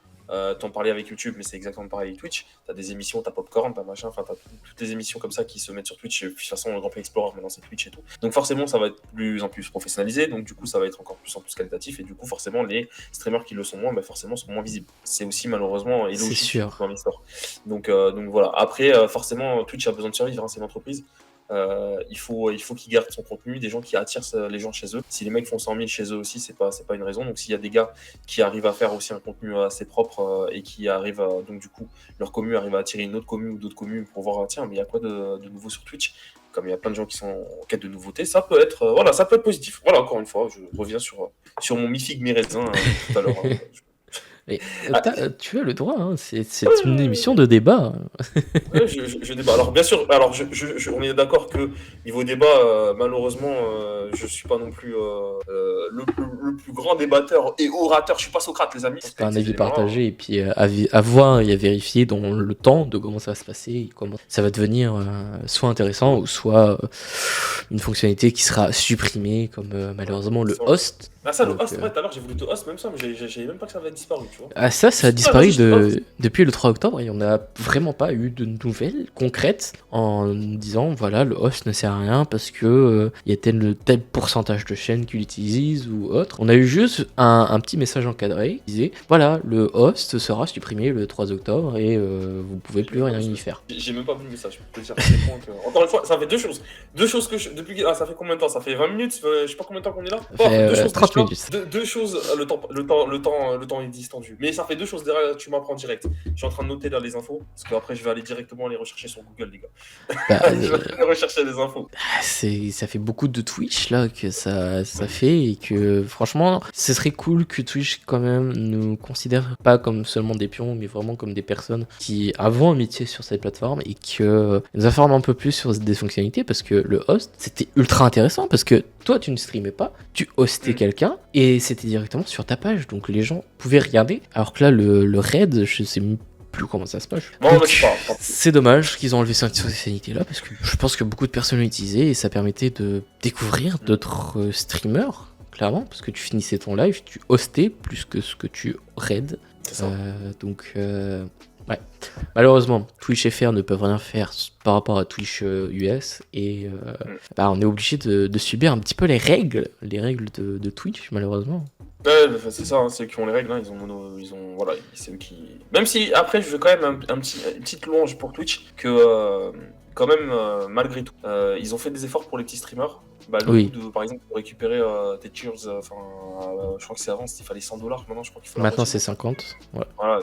T'en parlais avec YouTube, mais c'est exactement pareil avec Twitch. T'as des émissions, t'as Popcorn, t'as machin, enfin t'as toutes les émissions comme ça qui se mettent sur Twitch. De toute façon, le Grand Prix Explorer, maintenant c'est Twitch et tout. Donc forcément, ça va être de plus en plus professionnalisé. Donc du coup, ça va être encore plus en plus qualitatif. Et du coup, forcément, les streamers qui le sont moins, forcément, sont moins visibles. C'est aussi malheureusement et logique dans l'histoire. Donc voilà. Après, forcément, Twitch a besoin de survivre. C'est une entreprise. Il faut qu'ils gardent son contenu, des gens qui attirent les gens chez eux. Si les mecs font 100 000 chez eux aussi, c'est pas une raison. Donc s'il y a des gars qui arrivent à faire aussi un contenu assez propre et qui arrivent donc du coup leur commu arrive à attirer une autre commu ou d'autres communes pour voir tiens mais il y a quoi de nouveau sur Twitch, comme il y a plein de gens qui sont en quête de nouveautés, ça peut être positif. Voilà, encore une fois je reviens sur mon mi-figue mi-raisin tout à l'heure. Mais Ah, tu as le droit, hein, c'est une ouais, émission de débat. ouais, je débat. Alors bien sûr, alors on est d'accord que niveau débat, malheureusement, je suis pas non plus le plus grand débatteur et orateur. Je suis pas Socrate, les amis. C'est Respect pas un ces avis éléments-là. partagé, et puis à voir et à vérifier dans le temps de comment ça va se passer, et comment ça va devenir soit intéressant, ou soit une fonctionnalité qui sera supprimée, comme malheureusement le Sur- host. Ah ça, le Donc, host, ouais, tout à l'heure j'ai voulu te host même ça, mais j'avais même pas que ça avait disparu, tu vois. ça a Juste, vas-y, disparu je te host. depuis le 3 octobre, et on n'a vraiment pas eu de nouvelles concrètes en nous disant voilà, le host ne sert à rien parce que il y a tel pourcentage de chaînes qui l'utilisent ou autre. On a eu juste un petit message encadré qui disait voilà, le host sera supprimé le 3 octobre et vous pouvez J'ai plus même pas rien vu y ça. faire. J'ai même pas vu le message. Je peux te dire à quel point encore une fois, ça fait deux choses. Deux choses que je. Depuis. Ah, ça fait combien de temps? Ça fait 20 minutes? Je sais pas combien de temps qu'on est là. Ça Bon, fait deux choses 30 déjà. minutes. Deux choses. Le temps est distendu. Mais ça fait deux choses derrière. Tu m'apprends direct. Je suis en train de noter là les infos. Parce qu'après, je vais aller directement les rechercher sur Google, les gars. Bah, Je vais aller rechercher les infos. ça fait beaucoup de Twitch là que ça fait, et que franchement ce serait cool que Twitch quand même nous considère pas comme seulement des pions, mais vraiment comme des personnes qui avons un métier sur cette plateforme, et que nous informent un peu plus sur des fonctionnalités, parce que le host c'était ultra intéressant, parce que toi tu ne streamais pas, tu hostais quelqu'un et c'était directement sur ta page, donc les gens pouvaient regarder, alors que là le raid, je sais même plus comment ça se passe. Bon, Donc, mais c'est pas grave. c'est dommage qu'ils ont enlevé cette fonctionnalité là, parce que je pense que beaucoup de personnes l'utilisaient et ça permettait de découvrir d'autres streamers, clairement, parce que tu finissais ton live, tu hostais plus que ce que tu raid. C'est ça. Ouais. Malheureusement, Twitch FR ne peuvent rien faire par rapport à Twitch US, et bah, on est obligé de subir un petit peu les règles de Twitch, malheureusement. Ouais, bah, c'est ça, hein, c'est eux qui ont les règles, hein, ils ont, voilà, c'est eux qui. Même si après, je veux quand même une petite louange pour Twitch que quand même, malgré tout, ils ont fait des efforts pour les petits streamers. Bah, le Oui. coup de, par exemple, de récupérer tes cheers, enfin, je crois que c'est avant, il fallait 100 $. Maintenant, je crois qu'il faut la Maintenant moitié. c'est 50. Ouais. Voilà,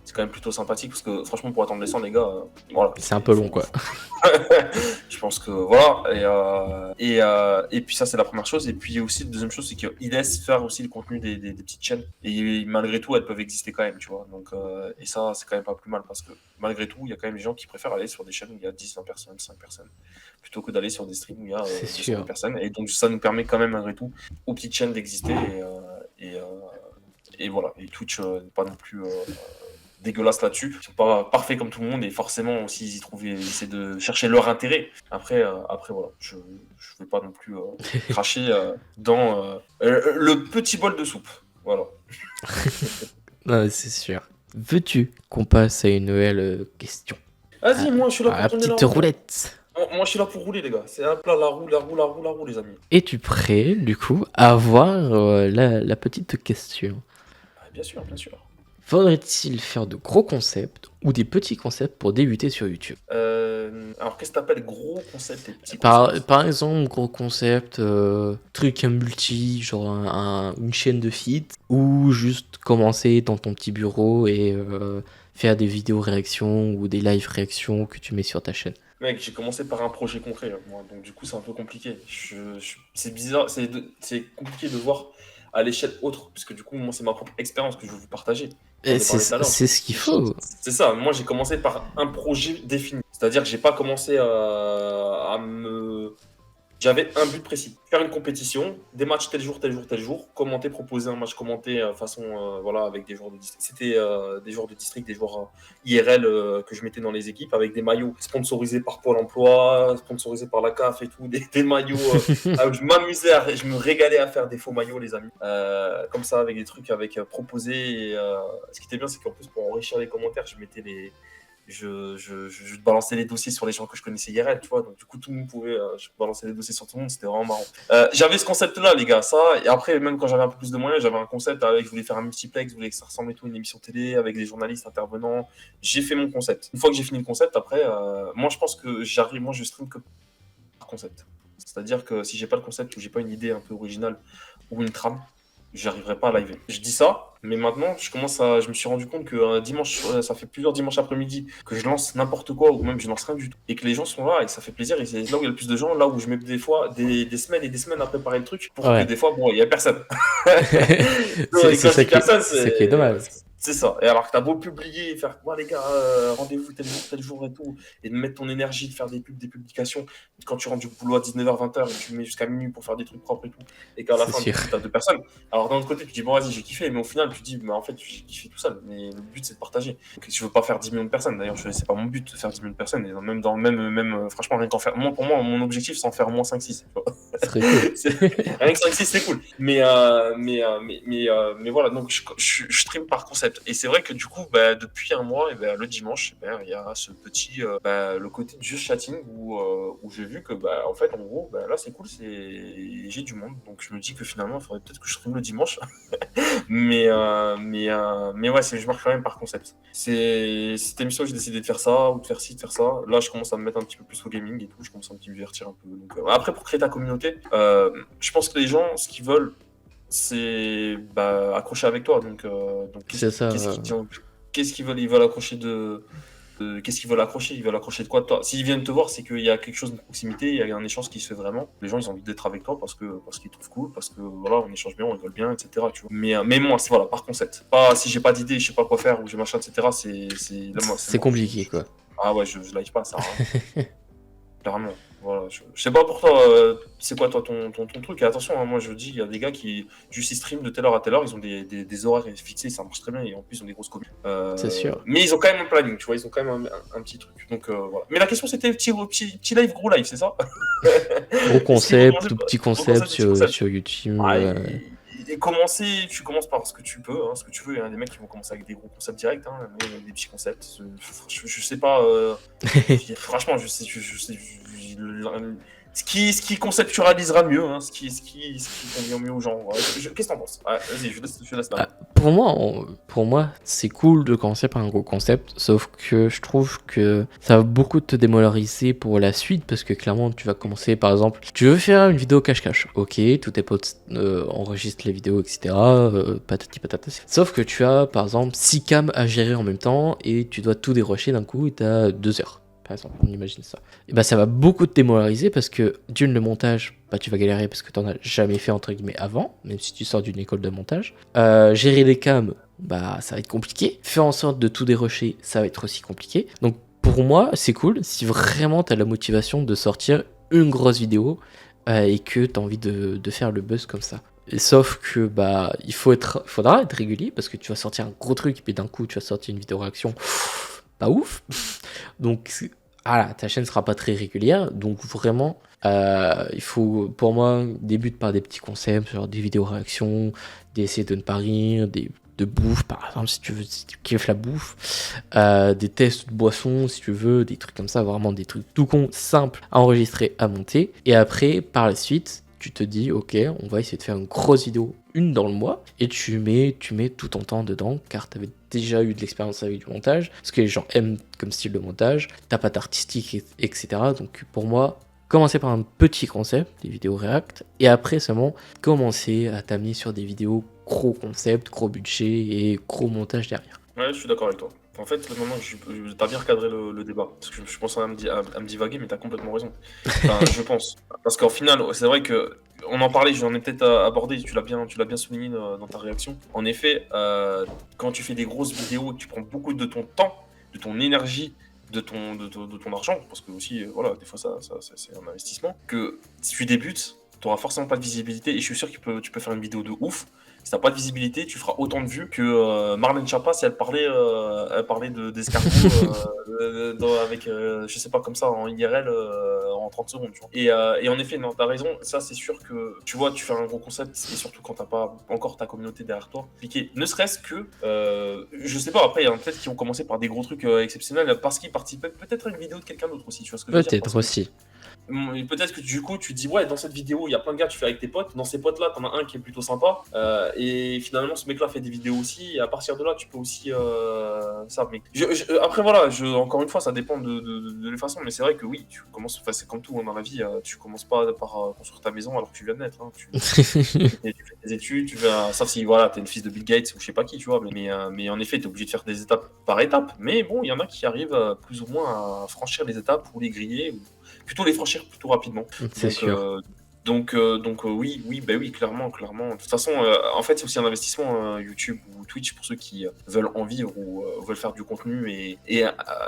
c'est quand même plutôt sympathique parce que franchement, pour attendre les 100, les gars, voilà. C'est un peu long, quoi. Je pense que voilà. Et puis ça, c'est la première chose. Et puis aussi, la deuxième chose, c'est qu'ils laissent faire aussi le contenu des petites chaînes. Et malgré tout, elles peuvent exister quand même, tu vois. Donc, et ça, c'est quand même pas plus mal parce que malgré tout, il y a quand même des gens qui préfèrent aller sur des chaînes où il y a 10, 20 personnes, 5 personnes, plutôt que d'aller sur des streams où il y a C'est 200 sûr. personnes. Et donc, ça nous permet quand même, malgré tout, aux petites chaînes d'exister. Et voilà. Et Twitch n'est pas non plus dégueulasses là-dessus. Ils sont pas parfaits comme tout le monde et forcément aussi ils essaient de chercher leur intérêt. Après voilà, je vais pas non plus cracher dans le petit bol de soupe. Voilà. Non, c'est sûr. Veux-tu qu'on passe à une nouvelle question? Vas-y, moi je suis là pour La tourner la petite roue. roulette. Moi je suis là pour rouler les gars. C'est un plat, la roue les amis. Es-tu prêt, du coup, à voir la petite question? Ah, bien sûr, bien sûr. Faudrait-il faire de gros concepts ou des petits concepts pour débuter sur YouTube? Alors qu'est-ce que t'appelles gros concept et petit concept? Par exemple, gros concept, truc multi, genre une chaîne de feed, ou juste commencer dans ton petit bureau et faire des vidéos réactions ou des live réactions que tu mets sur ta chaîne. Mec, j'ai commencé par un projet concret, moi, donc du coup c'est un peu compliqué. C'est bizarre, c'est compliqué de voir à l'échelle autre, puisque du coup moi c'est ma propre expérience que je veux vous partager. J'en Et ai parlé tout à l'heure. c'est ce qu'il faut. C'est ça, moi j'ai commencé par un projet défini. C'est-à-dire que j'ai pas commencé à me. J'avais un but précis. Faire une compétition, des matchs tel jour, tel jour, tel jour, commenter, proposer un match commenté façon, voilà, avec des joueurs de district. C'était des joueurs de district, des joueurs IRL que je mettais dans les équipes avec des maillots sponsorisés par Pôle emploi, sponsorisés par la CAF et tout, des maillots. Je m'amusais, je me régalais à faire des faux maillots, les amis. Comme ça, avec des trucs avec proposés. Ce qui était bien, c'est qu'en plus, pour enrichir les commentaires, je mettais les. Je balançais les dossiers sur les gens que je connaissais IRL, tu vois. Donc, du coup, tout le monde pouvait. Je balançais les dossiers sur tout le monde, c'était vraiment marrant. J'avais ce concept-là, les gars, ça. Et après, même quand j'avais un peu plus de moyens, j'avais un concept avec. Je voulais faire un multiplex, je voulais que ça ressemble tout à une émission télé avec des journalistes intervenants. J'ai fait mon concept. Une fois que j'ai fini le concept, après, moi, je pense que j'arrive. Moi, je stream que par concept. C'est-à-dire que si j'ai pas le concept ou j'ai pas une idée un peu originale ou une trame, j'arriverai pas à live. Je dis ça, mais maintenant, je me suis rendu compte que un dimanche, ça fait plusieurs dimanches après-midi que je lance n'importe quoi ou même je lance rien du tout et que les gens sont là et que ça fait plaisir et c'est là où il y a le plus de gens, là où je mets des fois des semaines et des semaines à préparer le truc pour Ouais. que des fois, bon, il y a personne. C'est ça qui est dommage. C'est ça. Et alors que t'as beau publier, faire quoi les gars, rendez-vous tel jour et tout, et de mettre ton énergie, de faire des pubs, des publications. Quand tu rentres du boulot à 19h, 20h, et tu mets jusqu'à minuit pour faire des trucs propres et tout, et qu'à la C'est fin, sûr. du coup, t'as 2 personnes. Alors d'un autre côté, tu dis bon, vas-y, j'ai kiffé, mais au final, tu dis, mais en fait, j'ai kiffé tout seul. Mais le but, c'est de partager. Donc, je veux pas faire 10 millions de personnes. D'ailleurs, c'est pas mon but de faire 10 millions de personnes. Et franchement, rien qu'en faire. Moi, pour moi, mon objectif, c'est en faire au moins 5-6. Ce serait cool. Rien que 5-6, c'est cool. Mais voilà, donc je stream par concept. Et c'est vrai que du coup, bah, depuis un mois, et bah, le dimanche, il y a ce petit, le côté de just chatting où j'ai vu que, bah, en fait, en gros, bah, là, c'est cool, j'ai du monde. Donc je me dis que finalement, il faudrait peut-être que je stream le dimanche. Mais ouais, je marche quand même par concept. Cette émission, j'ai décidé de faire ça, ou de faire ci, de faire ça. Là, je commence à me mettre un petit peu plus au gaming et tout. Je commence à me divertir un peu. Donc, après, pour créer ta communauté, je pense que les gens, ce qu'ils veulent, c'est bah, accrocher avec toi. Donc C'est ça. qu'est-ce qu'ils veulent? Ils veulent accrocher qu'est-ce qu'ils veulent accrocher? Ils veulent accrocher de quoi de toi? S'ils viennent te voir, c'est qu'il y a quelque chose de proximité, il y a un échange qui se fait vraiment. Les gens, ils ont envie d'être avec toi parce qu'ils trouvent cool, parce que voilà, on échange bien, on rigole bien, etc. Tu vois. Mais moi, c'est voilà, par concept. Pas si j'ai pas d'idée, je sais pas quoi faire ou j'ai machin, etc. Là, moi, C'est mort. compliqué, quoi. Ah ouais, je live pas, ça sert à rien. Clairement. Voilà, je sais pas pour toi, c'est quoi toi ton truc? Et attention, hein, moi je dis, il y a des gars qui juste ils streament de telle heure à telle heure, ils ont des horaires fixés, ça marche très bien, et en plus ils ont des grosses communes. C'est sûr. Mais ils ont quand même un planning, tu vois, ils ont quand même un petit truc. Donc voilà. Mais la question c'était petit live, gros live, c'est ça? Gros Est-ce qu'ils vont concept, commencer tout petit gros concept concept, petit concept? sur YouTube. Ah, et tu commences par ce que tu peux, hein, ce que tu veux. Il y a des mecs qui vont commencer avec des gros concepts directs, hein, mais des petits concepts. Je sais pas. Franchement, je sais. Ce qui conceptualisera mieux, hein, ce qui convient mieux aux gens. Ouais, qu'est-ce que t'en penses? Ouais, vas-y, je laisse la main. Ah, pour moi, c'est cool de commencer par un gros concept, sauf que je trouve que ça va beaucoup te démoraliser pour la suite, parce que clairement, tu vas commencer, par exemple, tu veux faire une vidéo cache-cache, ok, tous tes potes enregistrent les vidéos, etc., patati patata, sauf que tu as, par exemple, 6 cams à gérer en même temps, et tu dois tout dérocher d'un coup, et t'as 2 heures. Par exemple, on imagine ça. Et bah ça va beaucoup te démoraliser parce que d'une le montage, bah tu vas galérer parce que t'en as jamais fait entre guillemets avant, même si tu sors d'une école de montage. Gérer les cams, bah ça va être compliqué. Faire en sorte de tout dérocher, ça va être aussi compliqué. Donc pour moi, c'est cool si vraiment t'as la motivation de sortir une grosse vidéo et que t'as envie de faire le buzz comme ça. Et sauf que bah faudra être régulier parce que tu vas sortir un gros truc et puis d'un coup tu vas sortir une vidéo réaction pas ouf. Donc voilà, ta chaîne sera pas très régulière, donc vraiment, il faut, pour moi, débute par des petits concepts, genre des vidéos réactions, d'essayer de ne pas rire, de bouffe, par exemple, si tu kiffes la bouffe, des tests de boissons, si tu veux, des trucs comme ça, vraiment des trucs tout con, simples à enregistrer, à monter, et après, par la suite, tu te dis, ok, on va essayer de faire une grosse vidéo, une dans le mois, et tu mets tout ton temps dedans, car tu avais déjà eu de l'expérience avec du montage, ce que les gens aiment comme style de montage, ta patte artistique, etc. Donc pour moi, commencer par un petit concept, des vidéos React, et après seulement commencer à t'amener sur des vidéos gros concept, gros budget et gros montage derrière. Ouais, je suis d'accord avec toi. En fait, maintenant, t'as bien recadré le débat. Parce que je pense à me divaguer, mais t'as complètement raison. Enfin, je pense. Parce qu'en final, c'est vrai que on en parlait, j'en ai peut-être abordé, tu l'as bien souligné dans ta réaction. En effet, quand tu fais des grosses vidéos et que tu prends beaucoup de ton temps, de ton énergie, de ton argent, parce que aussi, voilà, des fois, ça c'est un investissement, que si tu débutes, tu n'auras forcément pas de visibilité. Et je suis sûr que tu peux faire une vidéo de ouf. Si t'as pas de visibilité, tu feras autant de vues que Marlène Schiappa si elle parlait d'escargot avec, je sais pas, comme ça, en IRL en 30 secondes. Tu vois. Et en effet, non, t'as raison, ça c'est sûr que, tu vois, tu fais un gros concept, et surtout quand t'as pas encore ta communauté derrière toi, compliqué. Ne serait-ce que, je sais pas, après, il y en a peut-être qui ont commencé par des gros trucs exceptionnels parce qu'ils participaient peut-être à une vidéo de quelqu'un d'autre aussi, tu vois ce que je veux dire? Peut-être aussi. Peut-être que du coup tu te dis ouais, dans cette vidéo il y a plein de gars, tu fais avec tes potes, dans ces potes là t'en as un qui est plutôt sympa, et finalement ce mec là fait des vidéos aussi, et à partir de là tu peux aussi ça. Mais après voilà, encore une fois ça dépend de les façons, mais c'est vrai que oui, tu commences, enfin c'est comme tout hein, dans la vie, tu commences pas par construire ta maison alors que tu viens de naître, hein. Tu fais des études, sauf si voilà t'es le fils de Bill Gates ou je sais pas qui, tu vois, mais en effet t'es obligé de faire des étapes par étapes, mais bon il y en a qui arrivent plus ou moins à franchir les étapes ou les griller, ou plutôt les franchir plutôt rapidement. C'est Donc, sûr. Oui, clairement. De toute façon, en fait, c'est aussi un investissement YouTube ou Twitch pour ceux qui veulent en vivre ou veulent faire du contenu et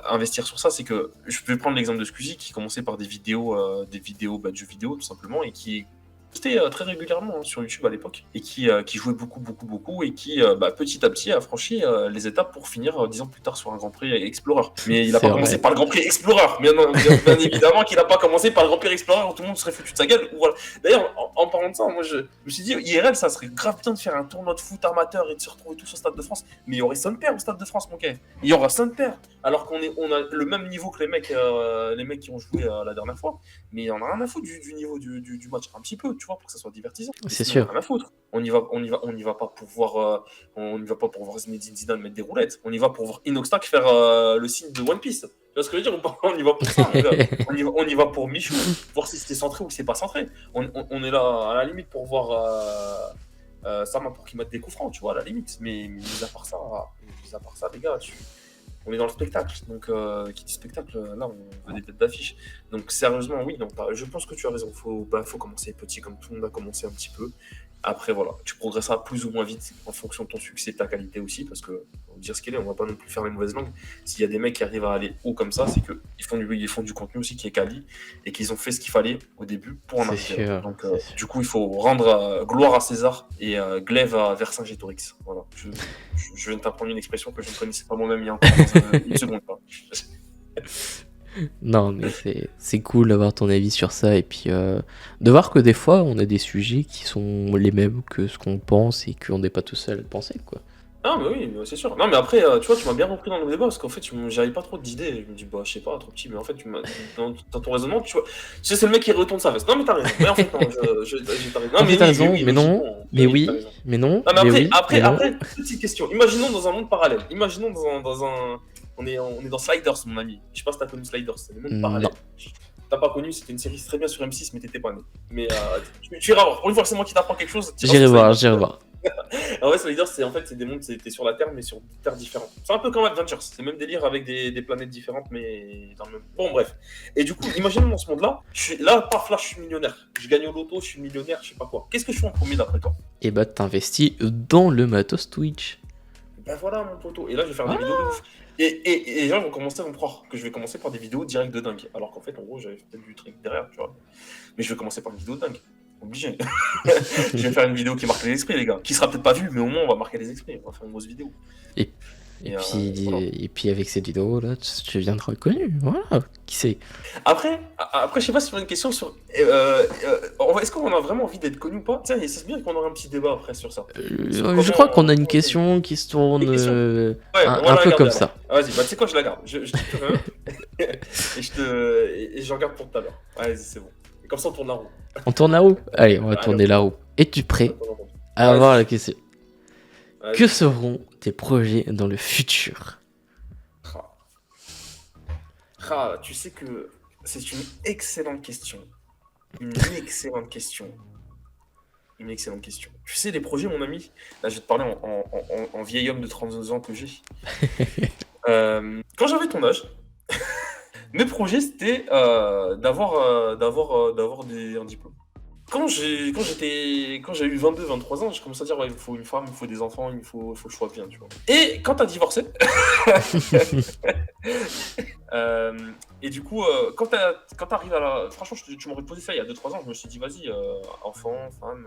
investir sur ça. C'est que je vais prendre l'exemple de Squeezie qui commençait par des vidéos de jeux vidéo tout simplement et qui postait très régulièrement sur YouTube à l'époque et qui jouait beaucoup et qui petit à petit a franchi les étapes pour finir 10 ans plus tard sur un Grand Prix Explorer. Mais il n'a C'est pas commencé vrai. par le Grand Prix Explorer. Bien évidemment qu'il n'a pas commencé par le Grand Prix Explorer où tout le monde serait foutu de sa gueule. Voilà. D'ailleurs, en parlant de ça, moi je me suis dit, IRL, ça serait grave bien de faire un tournoi de foot amateur et de se retrouver tous au Stade de France. Mais il y aurait son père au Stade de France, mon gars. Il y aura son père. Alors qu'on a le même niveau que les mecs qui ont joué la dernière fois. Mais on a rien à foutre du niveau du match. Un petit peu, tu vois, pour que ça soit divertissant. Mais C'est sinon, on a sûr. rien à foutre. On y va pas pour voir, on y va pas pour voir Zinedine Zidane mettre des roulettes. On y va pour voir Inoxtag faire le signe de One Piece. Tu vois ce que je veux dire ou pas? On y va pour ça, mon gars. On y va pour Michou, voir si c'était centré ou si c'est pas centré. On est là à la limite pour voir Sama pour qu'il mette des coups francs, tu vois, à la limite. Mais mis à part ça, les gars, on est dans le spectacle. Donc, qui dit spectacle, là, on veut des têtes d'affiche. Donc, sérieusement, oui, donc, je pense que tu as raison. Faut commencer petit, comme tout le monde a commencé un petit peu. Après, voilà, tu progresseras plus ou moins vite en fonction de ton succès et de ta qualité aussi, parce que, on va dire ce qu'il est, on va pas non plus faire les mauvaises langues. S'il y a des mecs qui arrivent à aller haut comme ça, c'est qu'ils font du contenu aussi qui est quali, et qu'ils ont fait ce qu'il fallait au début pour en C'est arriver là. sûr. Donc, C'est sûr. du coup, il faut rendre gloire à César et glaive à Vercingétorix. Voilà. Je viens de t'apprendre une expression que je ne connaissais pas moi-même il y a encore une seconde. Quoi. Non, mais c'est cool d'avoir ton avis sur ça et puis de voir que des fois on a des sujets qui sont les mêmes que ce qu'on pense et qu'on n'est pas tout seul à le penser, quoi. Ah, mais oui, c'est sûr. Non, mais après, tu vois, tu m'as bien repris dans le débat parce qu'en fait, j'avais pas trop d'idées. Je me dis, bah, je sais pas, trop petit, mais en fait, dans ton raisonnement, tu vois, c'est le mec qui retourne sa veste. Non, mais t'as raison. Mais en fait, non, t'as raison. Non, En mais fait, t'as oui, raison, mais non, logiquement, mais oui, t'as oui, raison. mais non, Non, mais mais oui, mais non. après, petite question. Imaginons dans un monde parallèle. Imaginons on est dans Sliders, mon ami. Je sais pas si t'as connu Sliders, c'est le monde parallèle. Non. T'as pas connu, c'était une série très bien sur M6, mais t'étais pas né. Mais tu iras voir. Pour une fois que c'est moi qui t'apprends quelque chose, tu iras J'irai sur voir, Sliders. j'irai voir. En vrai, Sliders, c'est des mondes, t'es sur la Terre, mais sur des terres différentes. C'est un peu comme Adventures. C'est le même délire avec des planètes différentes, mais dans le même. Bon, bref. Et du coup, imaginons dans ce monde-là, paf, là, je suis millionnaire. Je gagne au loto, je suis millionnaire, je sais pas quoi. Qu'est-ce que je fais en premier d'après toi? Et bah t'investis dans le matos Twitch. Ben voilà, mon poteau. Et là, je vais faire des vidéos de ouf. Et les gens vont commencer à me croire que je vais commencer par des vidéos directes de dingue. Alors qu'en fait, en gros, j'avais peut-être du truc derrière, tu vois. Mais je vais commencer par une vidéo de dingue. Obligé. Je vais faire une vidéo qui marque les esprits, les gars. Qui sera peut-être pas vue, mais au moins, on va marquer les esprits. On va faire une grosse vidéo. Et Voilà. puis avec cette vidéo là, tu viendras reconnu. Voilà, qui sait. Après, je sais pas si on a une question sur. Est-ce qu'on a vraiment envie d'être connu ou pas? Tiens, c'est bien qu'on aura un petit débat après sur ça. Je crois qu'on a une question qui se tourne Ouais, un voilà, peu comme alors. ça. Vas-y, bah tu sais quoi, je la garde. Je dis rien. Et je regarde pour tout à l'heure. Vas-y, c'est bon. Et comme ça, on tourne la roue. On tourne la roue? Allez, on va Allez, tourner la roue. Es-tu prêt à Vas-y. avoir la question? Vas-y. Que seront tes projets dans le futur? Tu sais que c'est une excellente question. Une excellente question. Une excellente question. Tu sais, les projets, mon ami, là, je vais te parler en vieil homme de 32 ans que j'ai. Quand j'avais ton âge, mes projets, c'était d'avoir un diplôme. Quand j'ai eu 22, 23 ans, j'ai commencé à dire, ouais, il me faut une femme, il me faut des enfants, il faut que je sois bien, tu vois. Et quand t'as divorcé, et du coup, quand t'arrives à la... Franchement, tu m'aurais posé ça il y a 2-3 ans, je me suis dit, vas-y, enfant, femme,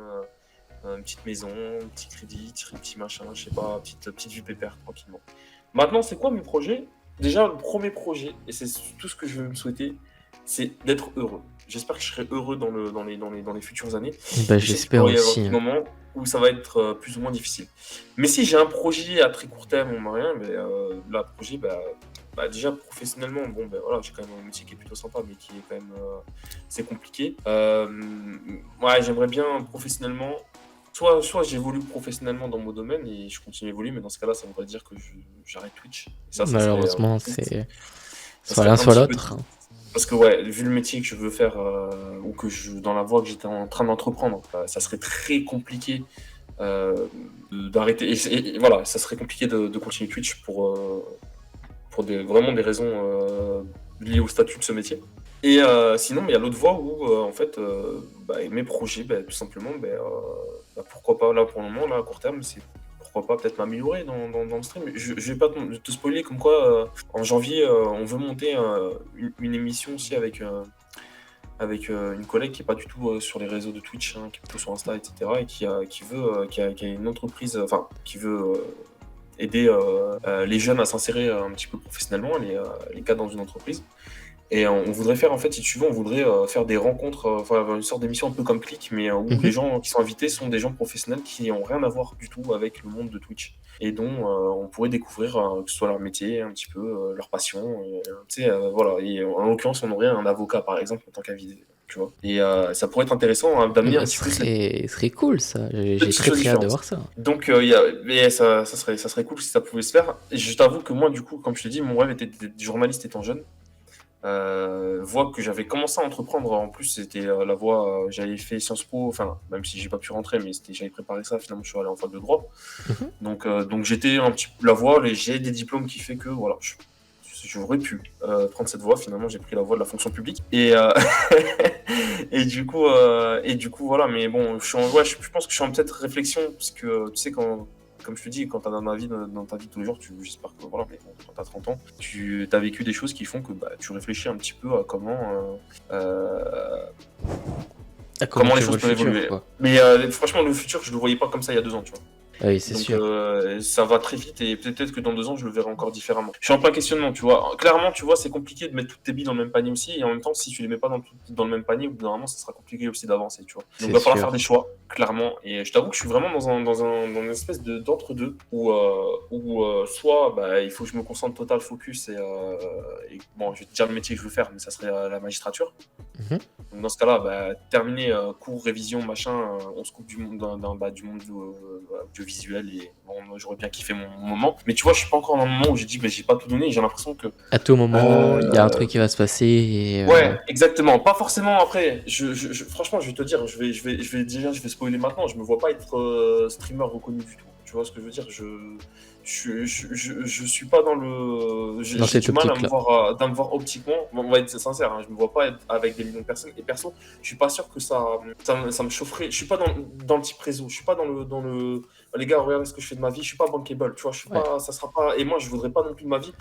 une petite maison, un petit crédit, un petit machin, je sais pas, petite vie pépère, tranquillement. Maintenant, c'est quoi mes projets? Déjà, le premier projet, et c'est tout ce que je veux me souhaiter, c'est d'être heureux. J'espère que je serai heureux dans les futures années. Bah, Je sais qu'il j'espère pourrait y avoir aussi. des moments où ça va être plus ou moins difficile. Mais si j'ai un projet à très court terme ou moyen, là, projet, déjà professionnellement, bon, voilà, j'ai quand même un métier qui est plutôt sympa, mais qui est quand même, c'est compliqué. Ouais, j'aimerais bien professionnellement, soit j'évolue professionnellement dans mon domaine et je continue à évoluer, mais dans ce cas-là, ça voudrait dire que j'arrête Twitch. Et ça serait, Malheureusement, triste. c'est Ça soit serait l'un un soit petit peu l'autre. Parce que ouais, vu le métier que je veux faire ou dans la voie que j'étais en train d'entreprendre, ça serait très compliqué d'arrêter. Et voilà, ça serait compliqué de continuer Twitch pour vraiment des raisons liées au statut de ce métier. Et sinon, il y a l'autre voie où, en fait, bah, mes projets, bah, tout simplement, bah, pourquoi pas, là, pour le moment, là, à court terme, c'est pourquoi pas peut-être m'améliorer dans le stream. Je vais pas te spoiler comme quoi, en janvier, on veut monter une émission aussi avec une collègue qui est pas du tout sur les réseaux de Twitch, hein, qui est plutôt sur Insta, etc. Et qui a une entreprise, enfin, qui veut aider les jeunes à s'insérer un petit peu professionnellement, les cadres dans une entreprise. Et on voudrait faire, en fait, si tu veux, on voudrait faire des rencontres, enfin, une sorte d'émission un peu comme Click, mais où les Mhm. gens qui sont invités sont des gens professionnels qui n'ont rien à voir du tout avec le monde de Twitch. Et dont on pourrait découvrir que ce soit leur métier, un petit peu, leur passion. Tu sais, voilà. Et en l'occurrence, on aurait un avocat, par exemple, en tant qu'invité. Tu vois. Et ça pourrait être intéressant hein, d'amener un Ce petit peu cette serait cool ça. J'ai petite très chose très hâte de différente. voir ça. Donc, mais ça serait cool si ça pouvait se faire. Et je t'avoue que moi, du coup, comme je te dis, mon rêve était d'être journaliste étant jeune. Voie que j'avais commencé à entreprendre. En plus, c'était la voie, j'avais fait Sciences Po, enfin, même si j'ai pas pu rentrer, mais j'avais préparé ça. Finalement, je suis allé en fac de droit. Mhm. Donc j'étais un petit peu la voie, j'ai des diplômes qui fait que voilà, j'aurais pu prendre cette voie. Finalement, j'ai pris la voie de la fonction publique. Et du coup, voilà. Mais bon, ouais, je pense que je suis en peut-être réflexion, parce que tu sais, comme je te dis, quand tu as dans ta vie de tous les jours, j'espère que voilà, mais bon, quand tu as 30 ans, tu as vécu des choses qui font que bah, tu réfléchis un petit peu à Ah, comment comment les tu vois choses le peuvent futur, évoluer. quoi. Mais franchement, le futur, je le voyais pas comme ça il y a 2 ans, tu vois. Ah oui, c'est Donc sûr. ça va très vite et peut-être que dans 2 ans, je le verrai encore différemment. Je suis en plein questionnement, tu vois. Clairement, tu vois, c'est compliqué de mettre toutes tes billes dans le même panier aussi. Et en même temps, si tu les mets pas dans le même panier, au bout d'un moment, ça sera compliqué aussi d'avancer, tu vois. Donc il C'est va falloir faire des sûr. choix, clairement. Et je t'avoue que je suis vraiment dans une espèce d'entre-deux où soit bah, il faut que je me concentre total focus et bon, je vais te dire le métier que je veux faire, mais ça serait la magistrature. Mhm. Donc dans ce cas-là, bah, terminer cours, révision, machin, on se coupe du monde, du monde audiovisuel et bon, moi, j'aurais bien kiffé mon moment. Mais tu vois, je suis pas encore dans le moment où j'ai dit, bah, j'ai pas tout donné et j'ai l'impression que. À tout moment, il y a un euh, truc qui va se passer et Ouais, exactement. Pas forcément après. Franchement, je vais te dire, je vais spoiler maintenant. Je me vois pas être streamer reconnu du tout. Tu vois ce que je veux dire? Je suis pas dans le. dans J'ai cette du mal optique-là. à me voir optiquement. Bon, on va être sincère, hein, je me vois pas être avec des millions de personnes. Et perso, je suis pas sûr que ça me chaufferait. Je suis pas dans le type réseau. Je suis pas dans le. Les gars, regardez ce que je fais de ma vie. Je suis pas bankable. Tu vois, je suis Ouais. pas. Ça sera pas. Et moi, je voudrais pas non plus de ma vie.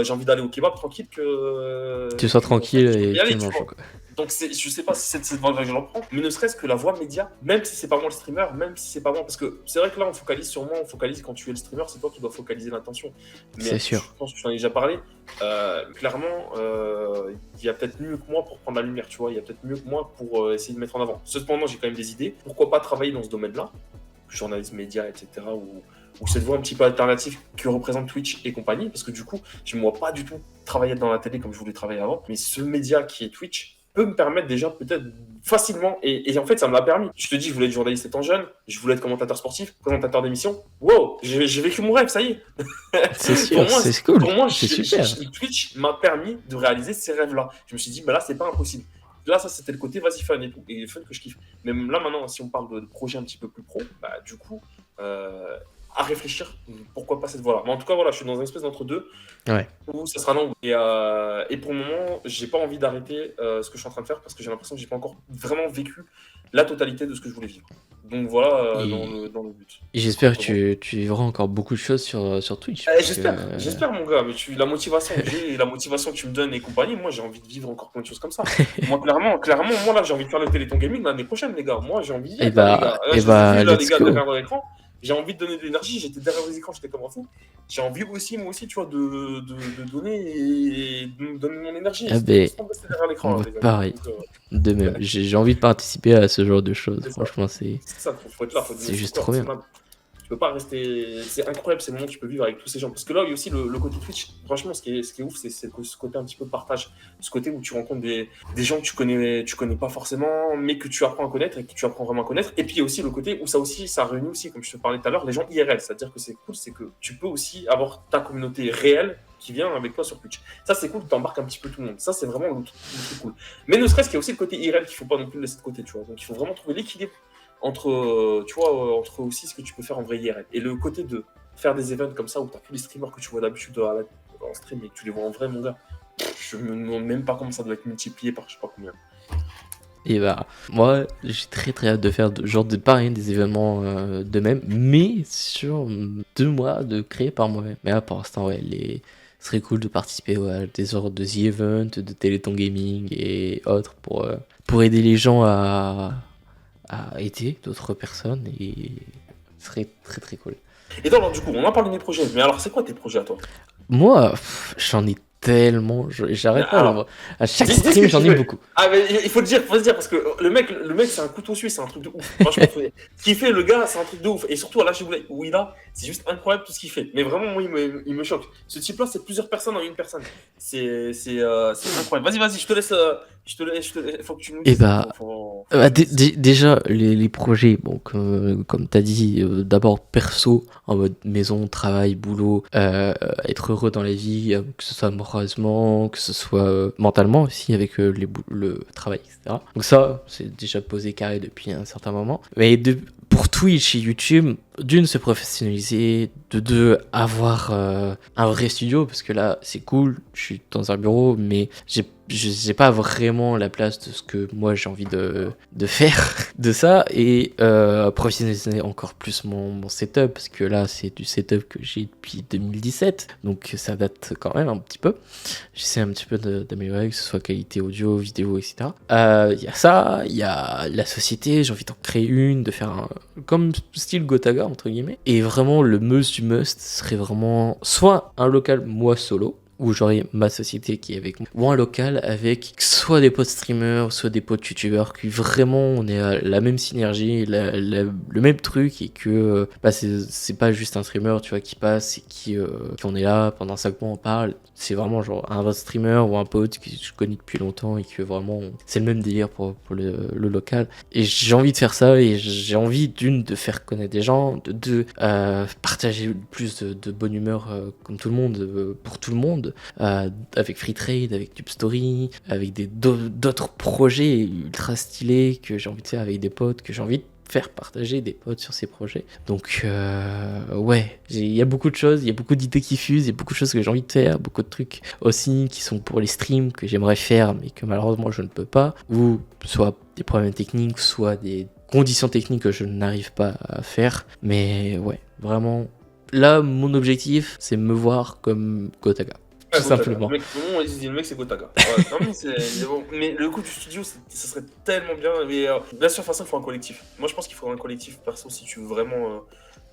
J'ai envie d'aller au kebab tranquille Tu sois en fait, tranquille je peux et y que tu aller, le tu manges, vois. quoi. Donc je sais pas si c'est de cette voie que je prends, mais ne serait-ce que la voie média, même si c'est pas moi le streamer, même si c'est pas moi, parce que c'est vrai que là on focalise sur moi, on focalise quand tu es le streamer, c'est toi qui dois focaliser l'attention. C'est Mais je sûr. pense que je t'en ai déjà parlé. Clairement, il y a peut-être mieux que moi pour prendre la lumière, tu vois. Il y a peut-être mieux que moi pour essayer de mettre en avant. Cependant, j'ai quand même des idées. Pourquoi pas travailler dans ce domaine-là, journalisme média, etc. Ou cette voie un petit peu alternative que représente Twitch et compagnie, parce que du coup, je ne me vois pas du tout travailler dans la télé comme je voulais travailler avant, mais ce média qui est Twitch peut me permettre déjà peut-être facilement, et en fait ça me l'a permis. Je te dis, je voulais être journaliste étant jeune, je voulais être commentateur sportif, présentateur d'émission, wow, j'ai vécu mon rêve, ça y est. C'est pour sûr, moi, c'est cool. pour moi C'est super. Twitch m'a permis de réaliser ces rêves-là. Je me suis dit, bah là c'est pas impossible. Là, ça, c'était le côté vas-y fun et tout, et fun que je kiffe. Mais là, maintenant, si on parle de projets un petit peu plus pro, bah, du coup, à réfléchir, pourquoi pas cette voie-là. Mais en tout cas, voilà, je suis dans une espèce d'entre-deux Ouais. où ça sera long. Et pour le moment, j'ai pas envie d'arrêter ce que je suis en train de faire parce que j'ai l'impression que j'ai pas encore vraiment vécu la totalité de ce que je voulais vivre. Donc voilà, Et, dans le but. et j'espère Donc, que tu vivras encore beaucoup de choses sur Twitch. Parce que j'espère mon gars, mais la motivation que j'ai, la motivation que tu me donnes et compagnie, moi j'ai envie de vivre encore plein de choses comme ça. Moi clairement, moi là j'ai envie de faire le Téléthon Gaming l'année prochaine les gars. Moi j'ai envie d'y être là les gars. Là, et je vous ai vu bah, là les let's gars go. derrière l'écran. J'ai envie de donner de l'énergie, j'étais derrière les écrans, j'étais comme un fou. J'ai envie aussi, moi aussi, tu vois, de donner et de me donner mon énergie. Ah C'était ben, juste pour rester derrière l'écran, là, les amis. pareil. Donc, De même. J'ai envie de participer à ce genre de choses. c'est ça. Franchement, c'est C'est ça, faut être là, faut donner c'est son juste corps. trop bien. Tu peux pas rester. C'est incroyable ces moments que tu peux vivre avec tous ces gens. Parce que là, il y a aussi le côté Twitch. Franchement, ce qui est ouf, c'est ce côté un petit peu partage. Ce côté où tu rencontres des gens que tu connais pas forcément, mais que tu apprends à connaître et que tu apprends vraiment à connaître. Et puis il y a aussi le côté où ça réunit aussi, comme je te parlais tout à l'heure, les gens IRL. C'est-à-dire que c'est cool, c'est que tu peux aussi avoir ta communauté réelle qui vient avec toi sur Twitch. Ça, c'est cool, tu embarques un petit peu tout le monde. Ça, c'est vraiment le truc cool. Mais ne serait-ce qu'il y a aussi le côté IRL qu'il faut pas non plus laisser de côté, tu vois. Donc il faut vraiment trouver l'équilibre entre, tu vois, entre aussi ce que tu peux faire en vrai IRL. Et le côté de faire des events comme ça où tu as tous les streamers que tu vois d'habitude en stream et que tu les vois en vrai, mon gars. Je me demande même pas comment ça doit être multiplié par je sais pas combien. Et bah, moi, j'ai très très hâte de faire genre de pareil, des événements de même, mais sur 2 mois de créer par moi-même. Mais là, pour l'instant, ouais, ce serait cool de participer à des ordres de The Event, de Téléthon Gaming et autres pour aider les gens à aider d'autres personnes et ce serait très très cool. Et donc, alors, du coup, on en parle de mes projets. Mais alors, c'est quoi tes projets à toi? Moi, j'en ai tellement, j'arrête pas. Alors, À chaque dis ce stream, que tu j'en ai veux. beaucoup. Ah, mais il faut le dire, parce que le mec c'est un couteau suisse, c'est un truc de ouf. Franchement, ce qu'il fait, le gars, c'est un truc de ouf. Et surtout, à l'âge où il a, c'est juste incroyable tout ce qu'il fait. Mais vraiment, moi, il me choque. Ce type-là, c'est plusieurs personnes en une personne. C'est incroyable. Vas-y, je te laisse. Faut que tu nous Et dises. bah, déjà, les projets, bon, comme tu as dit, d'abord perso, en mode maison, travail, boulot, être heureux dans la vie, que ce soit amoureusement, que ce soit mentalement aussi, avec le travail, etc. Donc ça, c'est déjà posé carré depuis un certain moment. Mais pour Twitch et YouTube, d'une, se professionnaliser, de deux, avoir un vrai studio, parce que là, c'est cool, je suis dans un bureau, mais j'ai pas vraiment la place de ce que moi j'ai envie de faire de ça, et professionnaliser encore plus mon setup, parce que là, c'est du setup que j'ai depuis 2017, donc ça date quand même un petit peu. J'essaie un petit peu d'améliorer, que ce soit qualité audio, vidéo, etc. Il y a ça, il y a la société, j'ai envie d'en créer une, de faire comme style Gotaga, entre guillemets. Et vraiment, le must du must serait vraiment soit un local, moi solo, où j'aurai ma société qui est avec moi, ou un local avec soit des potes streamers, soit des potes youtubeurs, qui vraiment on est à la même synergie, le même truc, et que c'est pas juste un streamer, tu vois, qui passe et qui on est là pendant 5 mois, on parle. C'est vraiment genre un vrai streamer ou un pote que je connais depuis longtemps et que vraiment c'est le même délire pour le local. Et j'ai envie de faire ça, et j'ai envie de faire connaître des gens, de deux, partager plus de bonne humeur comme tout le monde, pour tout le monde, avec Free Trade, avec Tube Story, avec d'autres projets ultra stylés que j'ai envie de faire avec des potes, que j'ai envie de faire partager des potes sur ces projets. Donc ouais, il y a beaucoup de choses, il y a beaucoup d'idées qui fusent, il y a beaucoup de choses que j'ai envie de faire, beaucoup de trucs aussi qui sont pour les streams que j'aimerais faire mais que malheureusement je ne peux pas, ou soit des problèmes techniques, soit des conditions techniques que je n'arrive pas à faire. Mais ouais, vraiment, là mon objectif c'est me voir comme Gotaga. Tout simplement. Le mec c'est Gotaga. Ouais, non, mais le coup du studio, ça serait tellement bien. Mais bien sûr, de toute façon, il faut un collectif. Moi, je pense qu'il faut un collectif perso si tu veux vraiment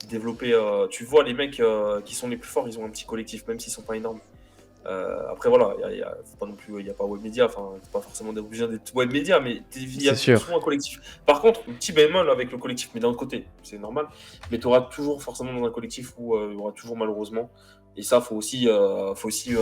développer. Tu vois, les mecs qui sont les plus forts, ils ont un petit collectif, même s'ils sont pas énormes. Après, voilà, faut pas non plus, il n'y a pas Webmedia, enfin, c'est pas forcément obligé d'être Webmedia, mais il y a souvent un collectif. Par contre, un petit bémol avec le collectif, mais d'un autre côté, c'est normal, mais tu auras toujours forcément dans un collectif où il y aura toujours malheureusement. Et ça, faut aussi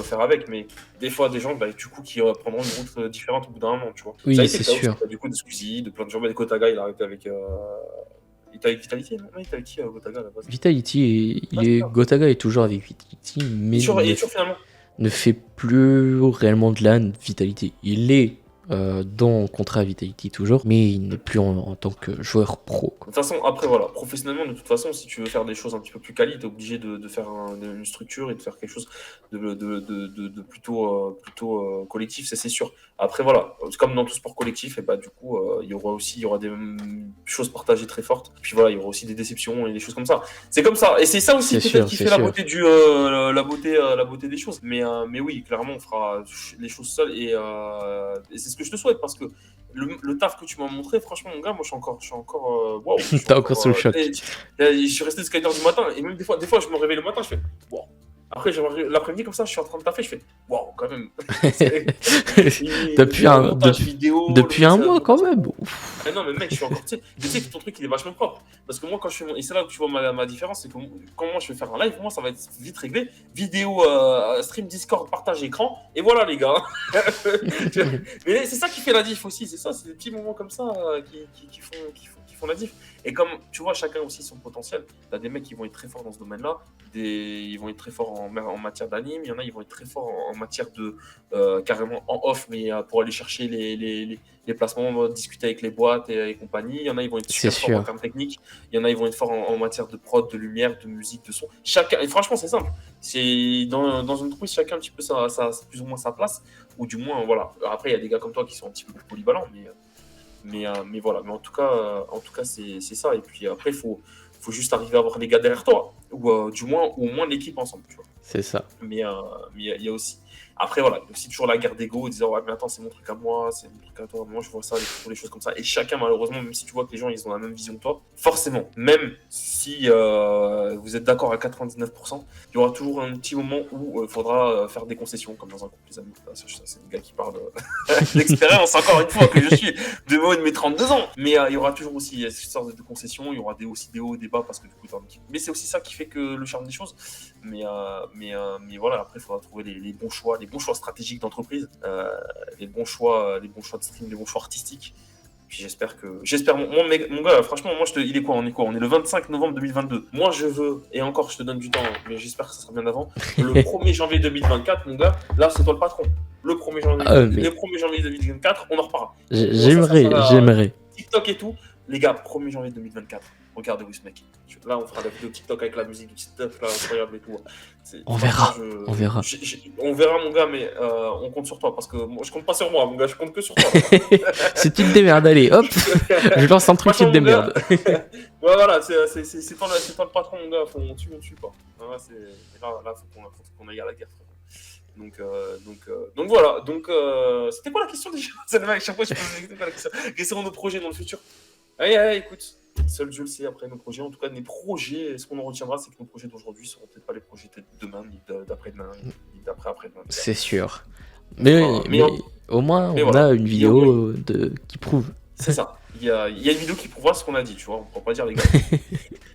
faire avec. Mais des fois, des gens, du coup, qui prendront une route différente au bout d'un moment, tu vois. Oui, ça a été c'est le cas sûr. aussi, du coup, de Squeezie, de plein de gens. Mais Kotaga, il a arrêté avec. Il était avec Vitality, non? Il était avec qui, Gotaga, à la base? Vitality, Gotaga est toujours avec Vitality, mais Il est toujours finalement. ne fait plus réellement de LAN Vitality. Il est dans contrat Vitality toujours, mais il n'est plus en tant que joueur pro, quoi. De toute façon, après, voilà, professionnellement, de toute façon, si tu veux faire des choses un petit peu plus quali, t'es obligé de faire une structure et de faire quelque chose de plutôt collectif, c'est sûr. Après, voilà, comme dans tout sport collectif, et du coup, il y aura des choses partagées très fortes. Puis voilà, il y aura aussi des déceptions et des choses comme ça. C'est comme ça. Et c'est ça aussi peut-être qui fait la beauté la beauté des choses. Mais oui, clairement, on fera les choses seuls et c'est ce que je te souhaite parce que le taf que tu m'as montré, franchement, mon gars, moi, je suis encore waouh. T'es encore sous le choc. Je suis resté jusqu'à 1h du matin et même des fois, je me réveille le matin, je fais waouh. Après, l'après-midi, comme ça, je suis en train de taffer, je fais waouh, quand même. Depuis un mois, quand même. Ah non, mais mec, je suis encore. Tu sais que ton truc, il est vachement propre. Parce que moi, quand je fais. Et c'est là où tu vois ma différence, c'est que quand moi, je vais faire un live, moi, ça va être vite réglé. Vidéo, stream Discord, partage écran. Et voilà, les gars. Mais c'est ça qui fait la diff aussi. C'est ça, c'est des petits moments comme ça qui font la diff. Et comme tu vois, chacun aussi son potentiel. T'as des mecs qui vont être très forts dans ce domaine-là. Ils vont être très forts en matière d'anime. Il y en a, ils vont être très forts en matière matière de carrément en off, mais pour aller chercher les placements, discuter avec les boîtes et compagnie. Il y en a, ils vont être C'est super forts en sûr. termes techniques. Il y en a, ils vont être forts en matière de prod, de lumière, de musique, de son. Chacun, et franchement, c'est simple. C'est dans une entreprise, chacun un petit peu plus ou moins sa place, ou du moins, voilà. Après, il y a des gars comme toi qui sont un petit peu plus polyvalents, mais voilà. Mais en tout cas c'est ça. Et puis après, faut juste arriver à avoir les gars derrière toi, ou du moins, ou au moins l'équipe ensemble, tu vois. C'est ça. Mais il y a aussi. Après, voilà, il y a aussi toujours la guerre d'ego, disant ouais, mais attends, c'est mon truc à moi, c'est mon truc à toi, moi je vois ça, les choses comme ça. Et chacun, malheureusement, même si tu vois que les gens ils ont la même vision que toi, forcément, même si vous êtes d'accord à 99%, il y aura toujours un petit moment où il faudra faire des concessions, comme dans un couple, les amis. Ça, c'est le gars qui parle d'expérience, encore une fois, que je suis de haut de mes 32 ans. Mais il y aura toujours aussi cette sorte de concessions, il y aura aussi des hauts et des bas, parce que du coup, t'es en équipe. Mais c'est aussi ça qui fait que le charme des choses. Mais voilà, après, il faudra trouver les bons choix stratégiques d'entreprise, les bons choix de stream, les bons choix artistiques. Puis j'espère, mon gars, franchement, il est quoi? On est quoi? On est le 25 novembre 2022. Moi, je veux, et encore, je te donne du temps, mais j'espère que ça sera bien avant. Le 1er janvier 2024, mon gars, là, c'est toi le patron. Le 1er janvier, Mais le 1er janvier 2024, on en reparlera. j'aimerais. TikTok et tout. Les gars, 1er janvier 2024, regardez-vous ce mec. Là, on fera la vidéo TikTok avec la musique du TikTok, là, incroyable et tout. On verra. On verra, mon gars, mais on compte sur toi, parce que moi, je compte pas sur moi, mon gars, je compte que sur toi. Si tu te démerdes, allez, hop, je lance un truc qui te démerde. Ouais, voilà, c'est toi le patron, mon gars, on tue pas. Là, faut qu'on aille à la guerre. Donc voilà, c'était quoi la question déjà? À chaque fois, je pose la question. Quels seront nos projets dans le futur? Allez, écoute, seul Dieu le sait après nos projets. En tout cas, mes projets, ce qu'on en retiendra, c'est que nos projets d'aujourd'hui seront peut-être pas les projets de demain, ni d'après-demain, ni d'après-après-demain. C'est sûr. Mais au moins, on voilà. a une vidéo qui prouve. C'est ça. Il y a une vidéo qui prouvera ce qu'on a dit, tu vois. On ne peut pas dire les gars.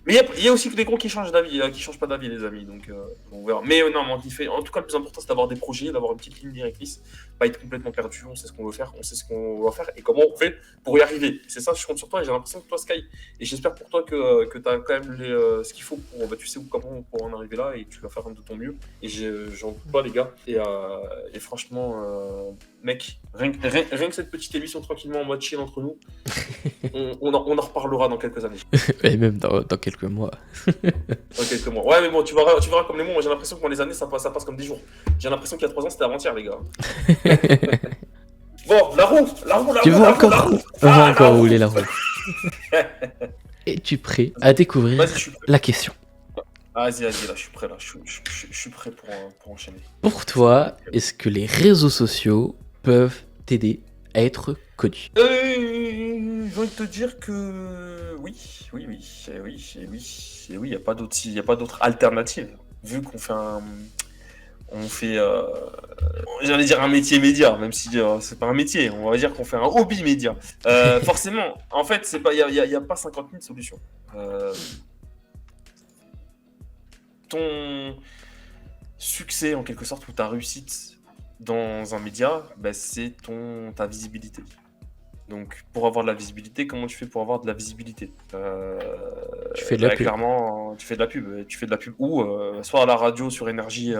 Mais il y a aussi des gros qui changent d'avis, qui changent pas d'avis, les amis. Donc on verra. Mais non, mais en tout cas, le plus important, c'est d'avoir des projets, d'avoir une petite ligne directrice, pas être complètement perdu. On sait ce qu'on veut faire, on sait ce qu'on va faire et comment on fait pour y arriver. C'est ça, je compte sur toi et j'ai l'impression que toi, Sky, et j'espère pour toi que tu as quand même ce qu'il faut pour, tu sais comment pour en arriver là et tu vas faire de ton mieux. Et j'en doute pas, les gars. Et franchement, mec, rien que cette petite émission tranquillement en mode chill entre nous, on en reparlera dans quelques années. Et même dans quelques mois. Dans quelques mois. Ouais, mais bon, tu verras comme les mots. Moi, j'ai l'impression que moi, les années, ça passe comme des jours. J'ai l'impression qu'il y a 3 ans, c'était avant-hier, les gars. Bon, la roue. Tu veux encore rouler la roue. Es-tu prêt à découvrir la question? Vas-y, là, je suis prêt, là. Je suis prêt pour enchaîner. Pour toi, est-ce que les réseaux sociaux peuvent t'aider à être connu? J'ai envie de te dire que oui, il n'y a pas d'autre alternative. Vu qu'on fait j'allais dire un métier média, même si c'est pas un métier, on va dire qu'on fait un hobby média. Forcément, en fait, il y a pas 50 000 solutions. Ton succès, en quelque sorte, ou ta réussite dans un média, c'est ta visibilité. Donc, pour avoir de la visibilité, comment tu fais pour avoir de la visibilité? Tu fais de la pub. Clairement, tu fais de la pub ou soit à la radio sur Énergie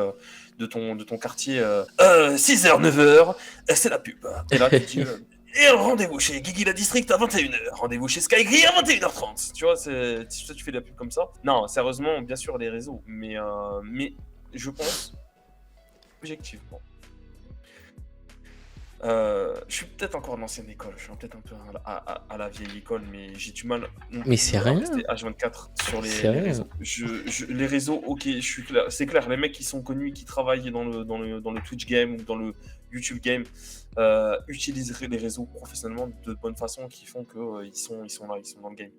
de ton quartier, 6h, 9h, c'est la pub. Et là, tu dis, et rendez-vous chez Guigui la District à 21h, rendez-vous chez Skygree à 21h30. Tu vois, tu fais de la pub comme ça. Non, sérieusement, bien sûr, les réseaux, mais je pense, objectivement, je suis peut-être encore de l'ancienne école, je suis peut-être un peu à la vieille école, mais j'ai du mal Mais c'est rien. à rester H24 sur les réseaux. Les réseaux, ok, je suis clair, c'est clair, les mecs qui sont connus, qui travaillent dans le Twitch game ou dans le YouTube game, utiliseraient les réseaux professionnellement de bonne façon, qui font qu'ils sont là, ils sont dans le game.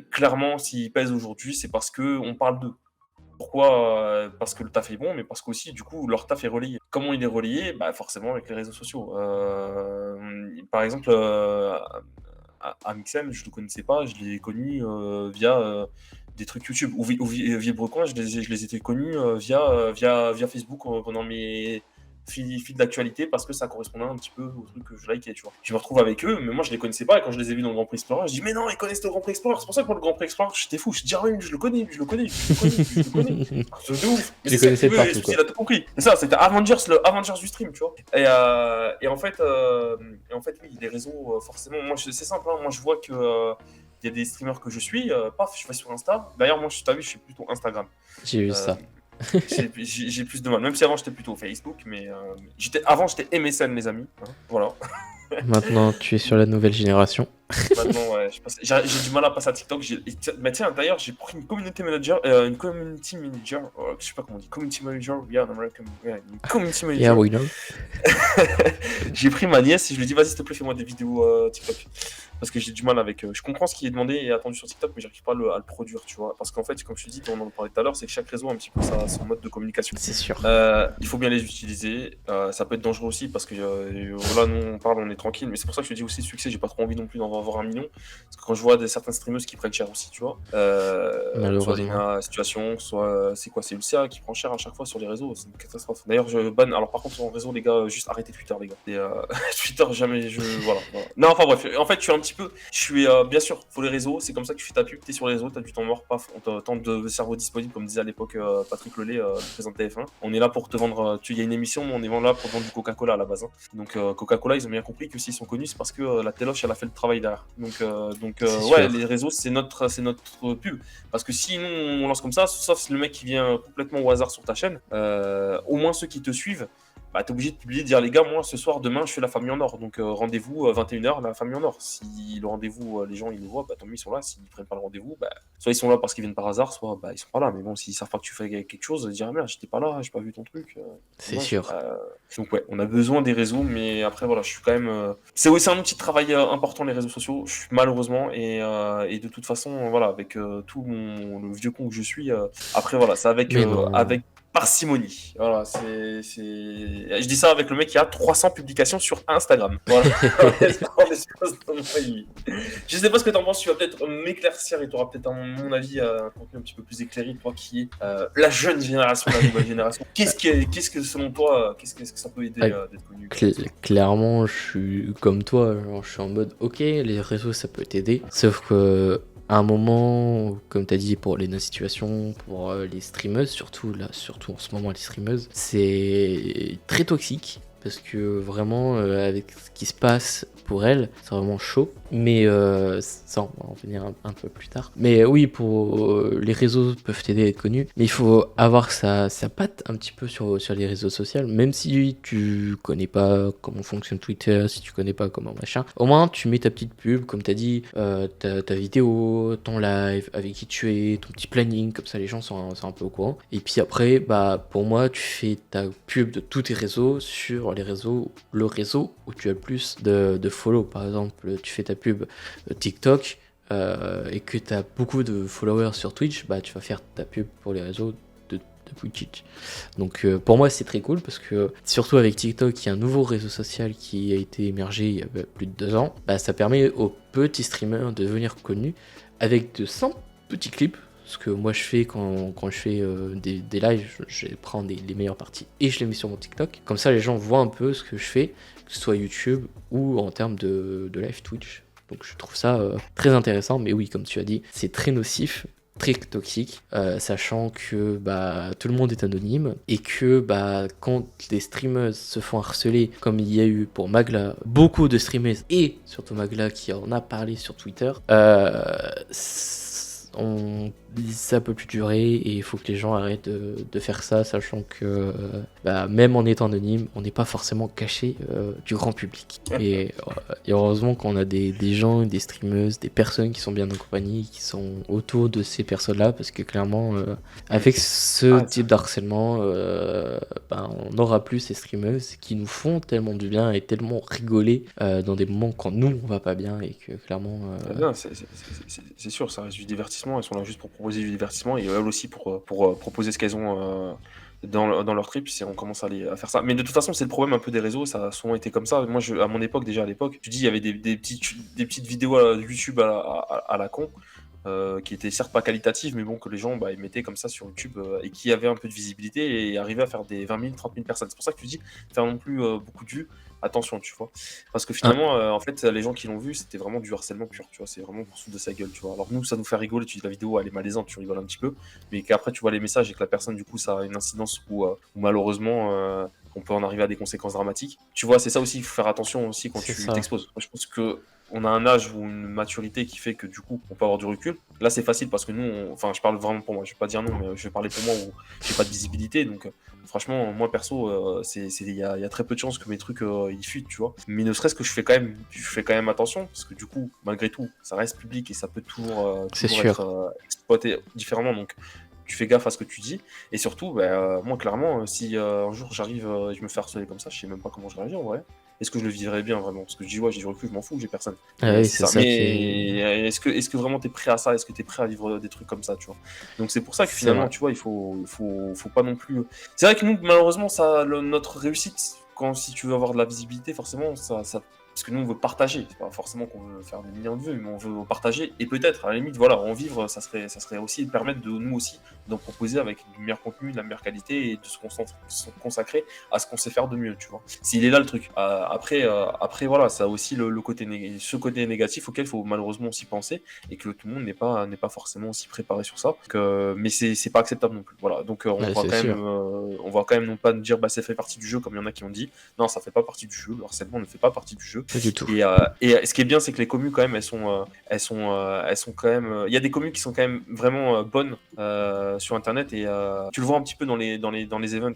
Clairement, s'ils pèsent aujourd'hui, c'est parce qu'on parle d'eux. Pourquoi? Parce que le taf est bon, mais parce qu'aussi, du coup, leur taf est relayé. Comment il est relayé? Forcément avec les réseaux sociaux. Par exemple, Amixem, je ne le connaissais pas, je l'ai connu via des trucs YouTube. Ou Villebrequin, je les ai connus via Facebook pendant mes fil d'actualité parce que ça correspondait un petit peu au truc que je likais, tu vois. Je me retrouve avec eux, mais moi je les connaissais pas et quand je les ai vus dans le Grand Prix Explorer, je dis mais non, ils connaissent le Grand Prix Explorer. C'est pour ça que pour le Grand Prix Explorer, j'étais fou. Je dis ah oui, je le connais, je le connais, je le connais, je le connais. C'est de ouf. Mais Tu les c'est ça connaissais qu'il de veut, et partout, celui-ci, quoi. il a tout compris. C'est ça, c'était Avengers, le Avengers du stream, tu vois. Et en fait, oui, les réseaux, forcément, moi c'est simple, hein, moi je vois que il y a des streamers que je suis, paf, je vais sur Insta. D'ailleurs, moi, t'as vu, je suis plutôt Instagram. J'ai vu Euh, ça. j'ai plus de mal, même si avant j'étais plutôt Facebook, mais avant j'étais MSN, les amis. Hein, voilà. Maintenant, tu es sur la nouvelle génération. Maintenant, ouais, j'ai du mal à passer à TikTok. Mais tiens, d'ailleurs, j'ai pris une community manager, je sais pas comment on dit, community manager, yeah, in American, yeah, une community Yeah, manager. we know. J'ai pris ma nièce et je lui ai dit, vas-y, s'il te plaît, fais-moi des vidéos TikTok. Parce que j'ai du mal avec. Je comprends ce qui est demandé et attendu sur TikTok, mais j'arrive pas à le produire, tu vois. Parce qu'en fait, comme je te dis, on en parlait tout à l'heure, c'est que chaque réseau a un petit peu son mode de communication. C'est sûr. Il faut bien les utiliser. Ça peut être dangereux aussi parce que là, nous, on parle, on est tranquille. Mais c'est pour ça que je te dis aussi, succès, j'ai pas trop envie non plus d'en avoir 1 million. Parce que quand je vois certaines streameuses qui prennent cher aussi, tu vois. Soit Malheureusement. des situations, soit c'est quoi, c'est Ulcia qui prend cher à chaque fois sur les réseaux. C'est une catastrophe. D'ailleurs, je banne. Alors, par contre, sur le réseau, les gars, juste arrêtez Twitter, les gars. Et, Twitter, jamais. Voilà. Non, enfin bref. En fait, je suis un petit peu. Bien sûr, faut les réseaux. C'est comme ça que tu fais ta pub. T'es sur les réseaux, t'as du temps mort, paf. On te tente de cerveau disponible, comme disait à l'époque Patrick Lelay, le président de TF1. On est là pour te vendre. Il y a une émission, mais on est là pour te vendre du Coca-Cola à la base. Hein. Donc, Coca-Cola, ils ont bien compris que s'ils sont connus, c'est parce que la téloche, elle a fait le travail derrière. Donc ouais, les réseaux, c'est notre pub. Parce que si nous, on lance comme ça, sauf si le mec qui vient complètement au hasard sur ta chaîne, au moins ceux qui te suivent, bah, t'es obligé de publier, de dire les gars, moi ce soir, demain, je fais la famille en or. Donc rendez-vous 21h, la famille en or. Si le rendez-vous, les gens ils le voient, bah tant mieux, ils sont là. S'ils prennent pas le rendez-vous, bah soit ils sont là parce qu'ils viennent par hasard, soit bah ils sont pas là. Mais bon, s'ils savent pas que tu fais quelque chose, ils disent ah merde, j'étais pas là, j'ai pas vu ton truc. C'est Dommage. sûr. Donc ouais, on a besoin des réseaux, mais après voilà, je suis quand même. C'est aussi un outil de travail important les réseaux sociaux, malheureusement, et de toute façon, voilà, avec le vieux con que je suis, après voilà, c'est avec Mais non. avec parcimonie. Voilà, je dis ça avec le mec qui a 300 publications sur Instagram. Voilà. Je sais pas ce que t'en penses, tu vas peut-être m'éclaircir et tu auras peut-être, à mon avis, un contenu un petit peu plus éclairé, toi qui est la jeune génération, la nouvelle génération. Qu'est-ce que selon toi, qu'est-ce que ça peut aider d'être connu? Clairement, je suis comme toi. Genre, je suis en mode, ok, les réseaux, ça peut t'aider. Sauf que à un moment, comme tu as dit, pour les situations, pour les streameuses, surtout en ce moment, les streameuses, c'est très toxique. Parce que vraiment, avec ce qui se passe pour elles, c'est vraiment chaud. Mais ça, on va en venir un peu plus tard. Mais oui, pour les réseaux peuvent t'aider à être connu. Mais il faut avoir sa patte un petit peu sur les réseaux sociaux. Même si tu connais pas comment fonctionne Twitter, si tu connais pas comment machin. Au moins, tu mets ta petite pub, comme tu as dit, ta vidéo, ton live, avec qui tu es, ton petit planning. Comme ça, les gens sont un peu au courant. Et puis après, bah, pour moi, tu fais ta pub de tous tes réseaux sur le réseau où tu as le plus de follow. Par exemple, tu fais ta pub TikTok et que tu as beaucoup de followers sur Twitch, bah tu vas faire ta pub pour les réseaux de Twitch. Donc pour moi c'est très cool parce que surtout avec TikTok, il y a un nouveau réseau social qui a été émergé il y a plus de 2 ans, bah ça permet aux petits streamers de devenir connus avec de 100 petits clips. Ce que moi je fais quand je fais des lives, je prends les meilleures parties et je les mets sur mon TikTok. Comme ça les gens voient un peu ce que je fais, que ce soit YouTube ou en termes de live Twitch. Donc je trouve ça très intéressant, mais oui, comme tu as dit, c'est très nocif, très toxique, sachant que bah, tout le monde est anonyme et que bah, quand les streameuses se font harceler, comme il y a eu pour Magla, beaucoup de streameuses et surtout Magla qui en a parlé sur Twitter, ça peut plus durer et il faut que les gens arrêtent de faire ça, sachant que bah, même en étant anonyme, on n'est pas forcément caché du grand public. Et heureusement qu'on a des gens, des streameuses, des personnes qui sont bien accompagnées, qui sont autour de ces personnes-là, parce que clairement, avec ce type d'harcèlement, bah, on n'aura plus ces streameuses qui nous font tellement du bien et tellement rigoler dans des moments quand nous on va pas bien et que clairement. Non, c'est sûr, ça reste du divertissement. Elles sont là juste pour proposer du divertissement et elles aussi pour proposer ce qu'elles ont dans leur trip. On commence à faire ça. Mais de toute façon, c'est le problème un peu des réseaux. Ça a souvent été comme ça. Moi, à mon époque, déjà à l'époque, tu dis, il y avait des petites vidéos YouTube à la con. qui était certes pas qualitative, mais bon, que les gens ils mettaient comme ça sur YouTube et qui avaient un peu de visibilité et arrivaient à faire des 20 000, 30 000 personnes. C'est pour ça que tu dis, faire non plus beaucoup de vues, attention, tu vois. Parce que Ah, finalement, en fait, les gens qui l'ont vu, c'était vraiment du harcèlement pur, tu vois. C'est vraiment pour se foutre de sa gueule, tu vois. Alors nous, ça nous fait rigoler, tu dis la vidéo, elle est malaisante, tu rigoles un petit peu, mais qu'après, tu vois les messages et que la personne, du coup, ça a une incidence où malheureusement, on peut en arriver à des conséquences dramatiques. Tu vois, c'est ça aussi, il faut faire attention aussi quand c'est tu ça. t'exposes. Moi, je pense que on a un âge ou une maturité qui fait que du coup, on peut avoir du recul. Là, c'est facile parce que nous, enfin, je parle vraiment pour moi. Je vais pas dire non, mais je vais parler pour moi où j'ai pas de visibilité. Donc, franchement, moi perso, il y a très peu de chances que mes trucs ils fuitent, tu vois. Mais ne serait-ce que je fais quand même attention parce que du coup, malgré tout, ça reste public et ça peut C'est toujours être sûr. exploité différemment. Donc, tu fais gaffe à ce que tu dis. Et surtout, moi, clairement, si un jour j'arrive et je me fais harceler comme ça, je sais même pas comment je réagis en vrai. Est-ce que je le vivrais bien vraiment? Parce que je dis, ouais, j'ai du recul, je m'en fous, j'ai personne. Ah Mais oui, c'est c'est ça. ça qui est. Mais est-ce que vraiment t'es prêt à ça? Est-ce que t'es prêt à vivre des trucs comme ça, tu vois? Donc c'est pour ça que C'est finalement, vrai. tu vois, faut pas non plus. C'est vrai que nous, malheureusement, notre réussite, si tu veux avoir de la visibilité, forcément, parce que nous, on veut partager. C'est pas forcément qu'on veut faire des millions de vues, mais on veut partager. Et peut-être, à la limite, voilà, en vivre, ça serait aussi permettre de nous aussi d'en proposer avec du meilleur contenu, de la meilleure qualité et de se consacrer à ce qu'on sait faire de mieux, tu vois. S'il est là le truc. Après, voilà, ça a aussi ce côté négatif auquel il faut malheureusement aussi penser et que tout le monde n'est pas forcément aussi préparé sur ça. Donc, mais c'est pas acceptable non plus. Voilà. Donc, Ouais, c'est sûr. on va quand même non pas nous dire, bah, ça fait partie du jeu comme il y en a qui ont dit. Non, ça fait pas partie du jeu. Le harcèlement ne fait pas partie du jeu. Pas du tout. Et ce qui est bien, c'est que les communes, quand même, elles sont quand même. Il y a des communes qui sont quand même vraiment bonnes sur Internet et tu le vois un petit peu dans les events,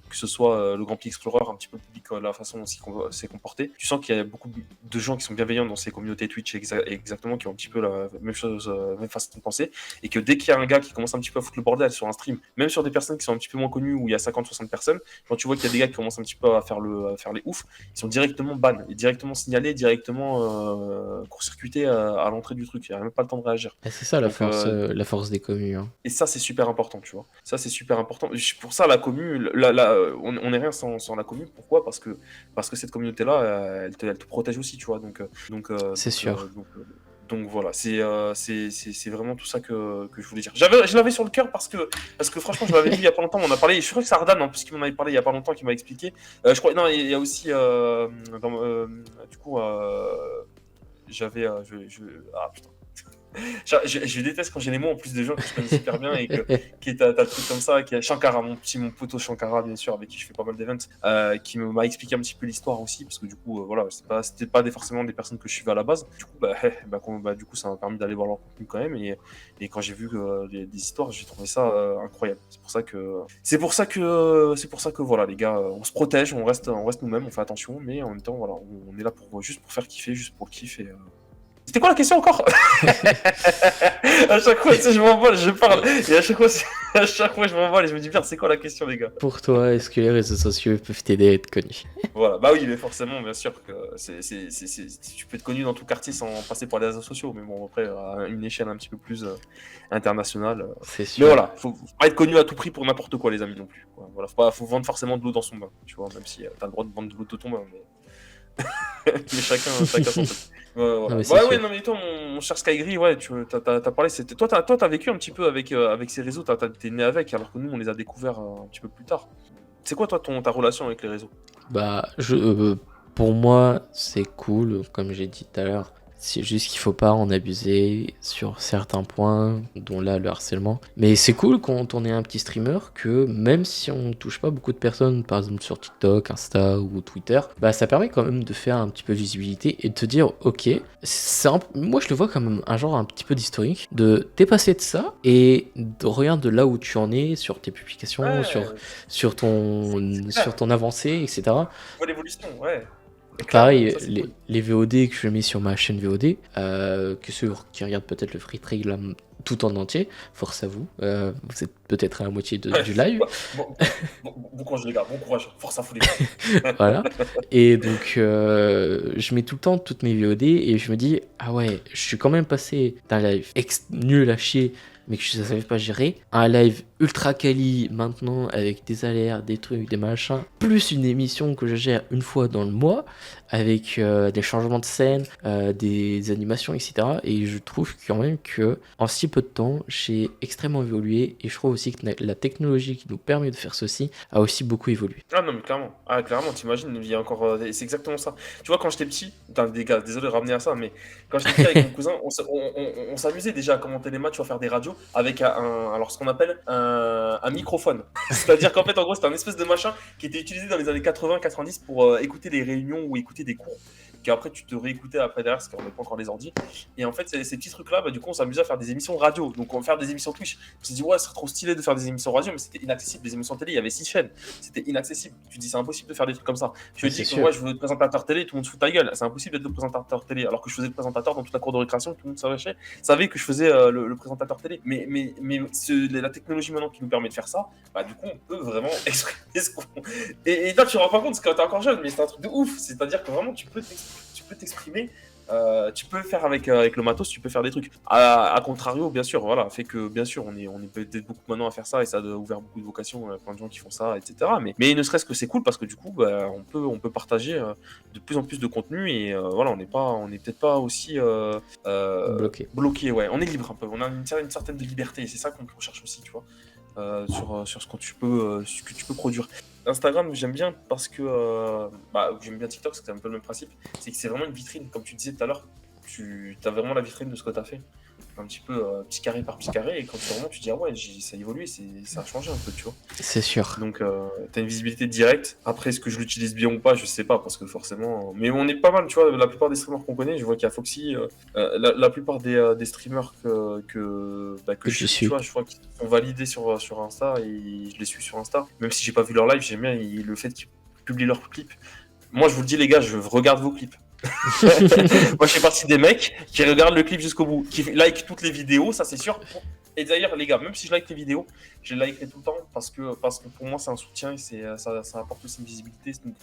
que ce soit le Grand Prix Explorer, un petit peu le public, la façon aussi qu'on s'est comporté. Tu sens qu'il y a beaucoup de gens qui sont bienveillants dans ces communautés Twitch, exactement, qui ont un petit peu la même chose, même façon de penser, et que dès qu'il y a un gars qui commence un petit peu à foutre le bordel sur un stream, même sur des personnes qui sont un petit peu moins connues, où il y a 50-60 personnes, quand tu vois qu'il y a des gars qui commencent un petit peu à faire les oufs, ils sont directement ban, et directement signalés, directement court-circuités à l'entrée du truc. Il n'y a même pas le temps de réagir. Ah, c'est ça Donc, la force des communes, hein. et ça, c'est super important, tu vois. Ça, c'est super important. Pour ça, la commu, on est rien sans la commu. Pourquoi? Parce que cette communauté-là, elle te protège aussi, tu vois. C'est sûr. Donc voilà, c'est vraiment tout ça que je voulais dire. Je l'avais sur le cœur parce que franchement, je l'avais vu il y a pas longtemps. On en a parlé. Je crois que c'est Ardan, hein, puisqu'il m'en avait parlé il y a pas longtemps, qui m'a expliqué. Je crois, non, il y a aussi, du coup, ah putain. Je déteste quand j'ai les mots en plus des gens que je connais super bien et que t'as le truc comme ça, qui a Shankara, mon poteau Shankara, bien sûr, avec qui je fais pas mal d'events, qui m'a expliqué un petit peu l'histoire aussi, parce que du coup, voilà, c'était pas forcément des personnes que je suivais à la base. Du coup, du coup, ça m'a permis d'aller voir leur contenu quand même, et quand j'ai vu des histoires, j'ai trouvé ça incroyable. C'est pour ça que voilà, les gars, on se protège, on reste nous-mêmes, on fait attention, mais en même temps, voilà, on est là juste pour faire kiffer, juste pour le kiff et. C'était quoi la question encore? À chaque fois, tu sais, je m'envole, je parle. Et à chaque fois, je m'envole et je me dis, merde, c'est quoi la question, les gars? Pour toi, est-ce que les réseaux sociaux peuvent t'aider à être connu? Voilà, bah oui, mais forcément, bien sûr que tu peux être connu dans tout quartier sans passer par les réseaux sociaux. Mais bon, après, à une échelle un petit peu plus internationale. C'est Mais sûr. voilà, faut pas être connu à tout prix pour n'importe quoi, les amis, non plus. Quoi. Voilà, faut vendre forcément de l'eau dans son bain, tu vois, même si t'as le droit de vendre de l'eau de ton bain. Mais chacun son truc. Non, Voilà. mais c'est Ouais, sûr. non, mais toi, mon cher Skygri, ouais, t'as parlé, c'était. Toi, t'as vécu un petit peu avec ces réseaux, t'es né avec, alors que nous, on les a découverts un petit peu plus tard. C'est quoi, toi, ta relation avec les réseaux? Bah, pour moi, c'est cool, comme j'ai dit tout à l'heure. C'est juste qu'il faut pas en abuser sur certains points, dont là le harcèlement. Mais c'est cool quand on est un petit streamer que même si on touche pas beaucoup de personnes, par exemple sur TikTok, Insta ou Twitter, bah ça permet quand même de faire un petit peu de visibilité et de te dire ok, moi je le vois comme un genre un petit peu d'historique, de t'es passé de ça et regarde de là où tu en es sur tes publications, Ouais, c'est sur clair. ton avancée, etc. Tu vois l'évolution, ouais. Et clairement, Pareil, ça, c'est cool. les VOD que je mets sur ma chaîne VOD, que ceux qui regardent peut-être le Free Trail tout en entier, force à vous, vous êtes peut-être à la moitié Ouais. du live, Bon courage, les gars, bon courage. Force à vous, les gars. voilà. Et donc, je mets tout le temps toutes mes VOD et je me dis, ah ouais, je suis quand même passé d'un live nul à chier mais que je ne savais pas gérer. Un live ultra quali maintenant avec des alertes, des trucs, des machins, plus une émission que je gère une fois dans le mois avec des changements de scène, des animations, etc. Et je trouve quand même que en si peu de temps, j'ai extrêmement évolué et je trouve aussi que la technologie qui nous permet de faire ceci a aussi beaucoup évolué. Ah non, mais clairement. Ah, clairement, t'imagines, il y a encore. C'est exactement ça. Tu vois, quand j'étais petit, putain, des gars, désolé de ramener à ça, mais quand j'étais petit avec mon cousin, on s'amusait déjà à commenter les matchs, tu vois, faire des radios avec alors ce qu'on appelle un microphone. C'est-à-dire qu'en fait, en gros, c'était un espèce de machin qui était utilisé dans les années 80-90 pour écouter des réunions ou écouter des cours. Qu'après, tu te réécoutais après derrière, parce qu'on n'avait pas encore les ordi. Et en fait, ces petits trucs-là, bah, du coup, on s'amusait à faire des émissions radio. Donc, on va faire des émissions Twitch. On s'est dit, ouais, c'est trop stylé de faire des émissions radio, mais c'était inaccessible. Les émissions télé, il y avait 6 chaînes. C'était inaccessible. Tu dis, c'est impossible de faire des trucs comme ça. Je Ouais, dis c'est que sûr. moi, je veux être présentateur télé, tout le monde se fout ta gueule. C'est impossible d'être le présentateur télé. Alors que je faisais le présentateur dans toute la cour de récréation, tout le monde savait que je faisais le présentateur télé. Mais la technologie maintenant qui nous permet de faire ça, bah, du coup, on peut vraiment exprimer ce qu'on. Et là, tu te rends pas compte, c'est quand t'es encore jeune, mais c'est un truc de ouf. C'est-à-dire que vraiment, tu peux t'exprimer. Tu peux faire avec le matos, tu peux faire des trucs. À contrario, bien sûr, voilà, fait que bien sûr, on est peut-être beaucoup maintenant à faire ça et ça a ouvert beaucoup de vocations, plein de gens qui font ça, etc. Mais ne serait-ce que c'est cool parce que du coup, bah, on peut partager de plus en plus de contenu et voilà, on n'est peut-être pas aussi Bloqué. bloqué, ouais, on est libre un peu, on a une certaine liberté et c'est ça qu'on recherche aussi, tu vois. Sur ce ce que tu peux produire. Instagram, j'aime bien parce que j'aime bien TikTok, c'est un peu le même principe. C'est que c'est vraiment une vitrine, comme tu disais tout à l'heure. Tu as vraiment la vitrine de ce que tu as fait. Un petit peu petit carré par petit carré. Et quand tu dis, ah ouais, ça a évolué, ça a changé un peu, tu vois. C'est sûr. Donc, tu as une visibilité directe. Après, est-ce que je l'utilise bien ou pas, je sais pas, parce que forcément. Mais on est pas mal, tu vois. La plupart des streamers qu'on connaît, je vois qu'il y a Foxy. La plupart des streamers que Que je tu suis, tu suis. vois, je vois qu'ils sont validés sur Insta et je les suis sur Insta. Même si j'ai pas vu leur live, j'aime bien le fait qu'ils publient leurs clips. Moi, je vous le dis, les gars, je regarde vos clips. Moi, je fais partie des mecs qui regardent le clip jusqu'au bout, qui like toutes les vidéos, ça c'est sûr. Et d'ailleurs, les gars, même si je like les vidéos, je les likerai tout le temps parce que pour moi, c'est un soutien et ça apporte aussi une visibilité. Donc,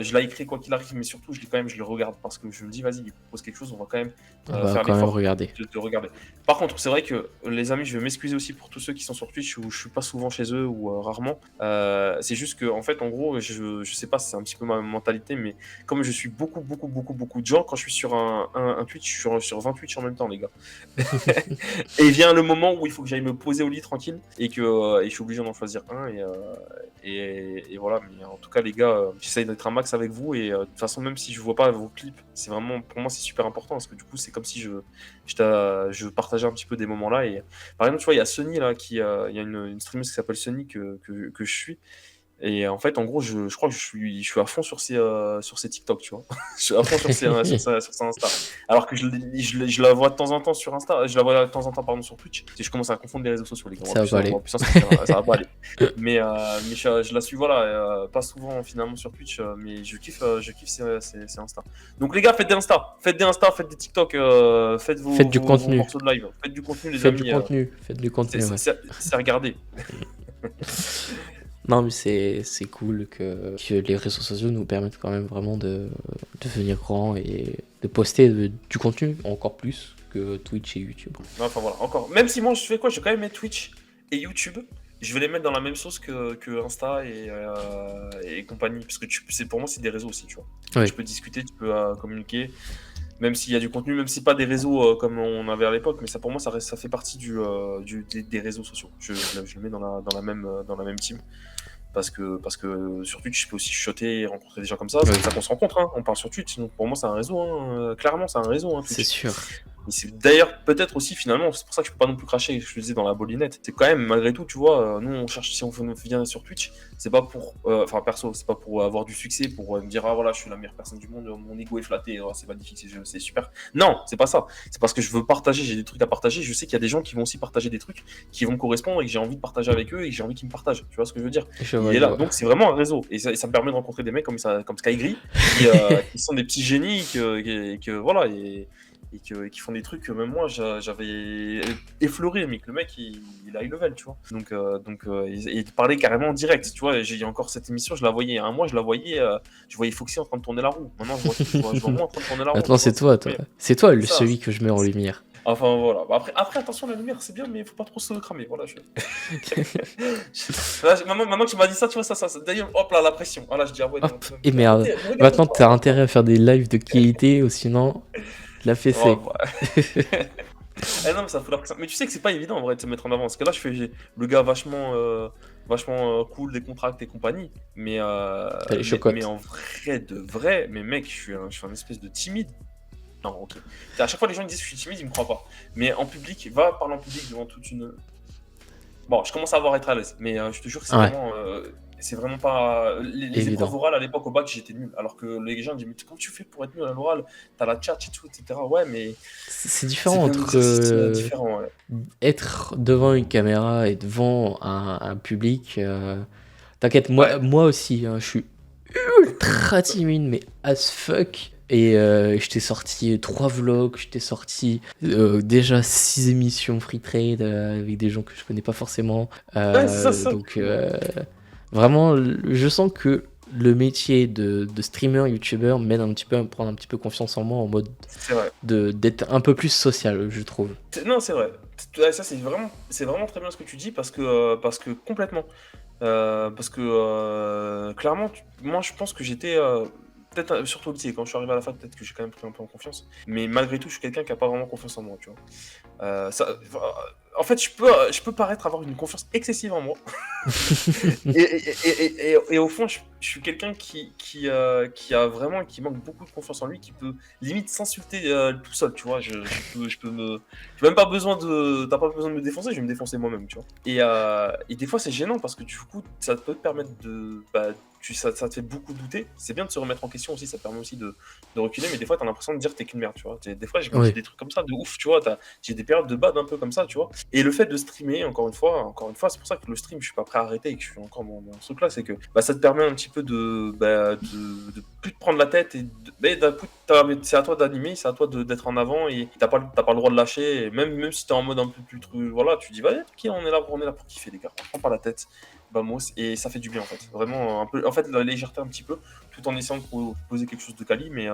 je likerai quoi qu'il arrive, mais surtout, je le regarde parce que je me dis, vas-y, il propose quelque chose, on va quand même On va faire quand même l'effort regarder. de regarder. Par contre, c'est vrai que les amis, je vais m'excuser aussi pour tous ceux qui sont sur Twitch où je suis pas souvent chez eux ou rarement. C'est juste que, en fait, en gros, je sais pas, c'est un petit peu ma mentalité, mais comme je suis beaucoup de gens, quand je suis sur un Twitch, je suis sur 20 Twitch en même temps, les gars. Et vient le moment où il faut que j'aille me poser au lit tranquille et que je suis obligé d'en choisir un. Et voilà, mais en tout cas, les gars, j'essaye d'être un max avec vous. Et de toute façon, même si je vois pas vos clips, c'est vraiment, pour moi, c'est super important parce que du coup, c'est comme si je partageais un petit peu des moments là. Et par exemple, tu vois, il y a Sunny là, il y a une streameuse qui s'appelle Sunny que je suis. Et en fait, en gros, je crois que je suis à fond sur ses TikTok, tu vois. Je suis à fond sur sa Insta. Alors que je la vois de temps en temps sur Insta, je la vois de temps en temps, pardon, sur Twitch. Et je commence à confondre les réseaux sociaux, les gars. Ça va pas aller. Ça va pas aller. Mais je la suis, voilà, pas souvent finalement sur Twitch, mais je kiffe ses Insta. Donc les gars, faites des Insta, faites des TikTok, faites du vos contenu. morceaux de live, faites du contenu, les Faites amis. du contenu. Faites du contenu, ouais. C'est regarder. Non, mais c'est cool que les réseaux sociaux nous permettent quand même vraiment de devenir grands et de poster du contenu encore plus que Twitch et YouTube. Enfin voilà, encore. Même si moi je fais quoi, je vais quand même mettre Twitch et YouTube. Je vais les mettre dans la même sauce que Insta et compagnie. Parce que pour moi, c'est des réseaux aussi, tu vois. Ouais. Tu peux discuter, tu peux communiquer. Même s'il y a du contenu, même si pas des réseaux comme on avait à l'époque, mais ça pour moi, ça fait partie des réseaux sociaux. Je le mets dans la même team. Parce que sur Twitch, je peux aussi chuchoter et rencontrer des gens comme ça. C'est Ouais. comme ça qu'on se rencontre, hein. On parle sur Twitch. Donc pour moi, c'est un réseau. Hein. Clairement, c'est un réseau. Hein, Twitch. C'est sûr. Et c'est d'ailleurs peut-être aussi finalement, c'est pour ça que je peux pas non plus cracher, je le disais dans la bolinette. C'est quand même malgré tout, tu vois, nous on cherche, si on vient sur Twitch, c'est pas pour, enfin perso, c'est pas pour avoir du succès, pour me dire ah voilà, je suis la meilleure personne du monde, mon ego est flatté, oh, c'est magnifique, c'est super. Non, c'est pas ça. C'est parce que je veux partager, j'ai des trucs à partager. Je sais qu'il y a des gens qui vont aussi partager des trucs qui vont me correspondre et que j'ai envie de partager avec eux et que j'ai envie qu'ils me partagent. Tu vois ce que je veux dire? Il est là. Donc c'est vraiment un réseau et ça me permet de rencontrer des mecs comme Skygri qui sont des petits génies que voilà et qui font des trucs que même moi j'avais effleuré, mais que le mec il a high level, tu vois. Donc et parler carrément en direct, tu vois. J'ai encore cette émission, je la voyais un mois, je voyais Foxy en train de tourner la roue. Maintenant je vois moi en train de tourner la roue. Maintenant c'est toi. C'est toi ça. celui que je mets en lumière. Enfin voilà. Bah, après, attention, la lumière, c'est bien, mais il faut pas trop se cramer. Voilà, Là, maintenant que tu m'as dit ça, tu vois, d'ailleurs, hop là, la pression. Voilà, je dis, ah ouais, non, Hop, et merde. Maintenant, t'as intérêt à faire des lives de regarde-moi. qualité, ou sinon, la Oh, fessée. bah. Ah non, mais ça faut leur... Mais tu sais que c'est pas évident en vrai de se mettre en avant. Parce que là, je fais le gars vachement cool, décontracté et compagnie. T'as les Mais chocottes. en vrai, de vrai, mais mec, je suis un espèce de timide. Non, ok. À chaque fois, les gens me disent que je suis timide, ils me croient pas. Mais en public, va parler en public devant toute une. Bon, je commence à avoir être à l'aise. Mais je te jure que Ouais, c'est vraiment pas. Les épreuves évident. orales à l'époque au bac, j'étais nul. Alors que les gens me disent, mais comment tu fais pour être nul à l'oral? T'as la chat et tout, etc. Ouais, mais C'est c'est différent quand même un entre exercice différent. Ouais. être devant une caméra et devant un public. T'inquiète, Ouais. moi aussi, hein, je suis ultra timide, mais as fuck. Et je t'ai sorti 3 vlogs, je t'ai sorti déjà 6 émissions free trade avec des gens que je connais pas forcément. Ouais, c'est ça, c'est ça. Donc vraiment, je sens que le métier de streamer, youtubeur m'aide un petit peu à me prendre un petit peu confiance en moi en mode C'est vrai. d'être un peu plus social, je trouve. Non, c'est vrai. Ouais, ça, c'est vraiment très bien ce que tu dis parce que complètement. Parce que clairement, moi, je pense que j'étais. Peut-être surtout au lycée, quand je suis arrivé à la fac, peut-être que j'ai quand même pris un peu en confiance. Mais malgré tout, je suis quelqu'un qui a pas vraiment confiance en moi, tu vois. En fait, je peux paraître avoir une confiance excessive en moi. Et au fond, je suis quelqu'un qui a vraiment, qui manque beaucoup de confiance en lui, qui peut limite s'insulter tout seul, tu vois. Je peux me, j'ai même pas besoin t'as pas besoin de me défoncer, je vais me défoncer moi-même, tu vois. Et des fois, c'est gênant parce que du coup, ça peut te permettre ça te fait beaucoup douter. C'est bien de se remettre en question aussi, ça te permet aussi de reculer, mais des fois, t'as l'impression de dire que t'es qu'une merde, tu vois. Des fois, je me dis Oui, des trucs comme ça, de ouf, tu vois. J'ai des périodes de bad un peu comme ça, tu vois. Et le fait de streamer, encore une fois, c'est pour ça que le stream, je suis pas prêt à arrêter et que je suis encore dans ce truc-là, c'est que ça te permet un petit peu de plus te prendre la tête c'est à toi d'animer, c'est à toi d'être en avant et t'as pas le droit de lâcher. Et même si t'es en mode un peu plus truc, voilà, tu dis, vas-y, ok, on est là pour kiffer, les gars. On prend pas la tête. Vamos, et ça fait du bien en fait. Vraiment, un peu, en fait, la légèreté un petit peu, tout en essayant de poser quelque chose de quali, mais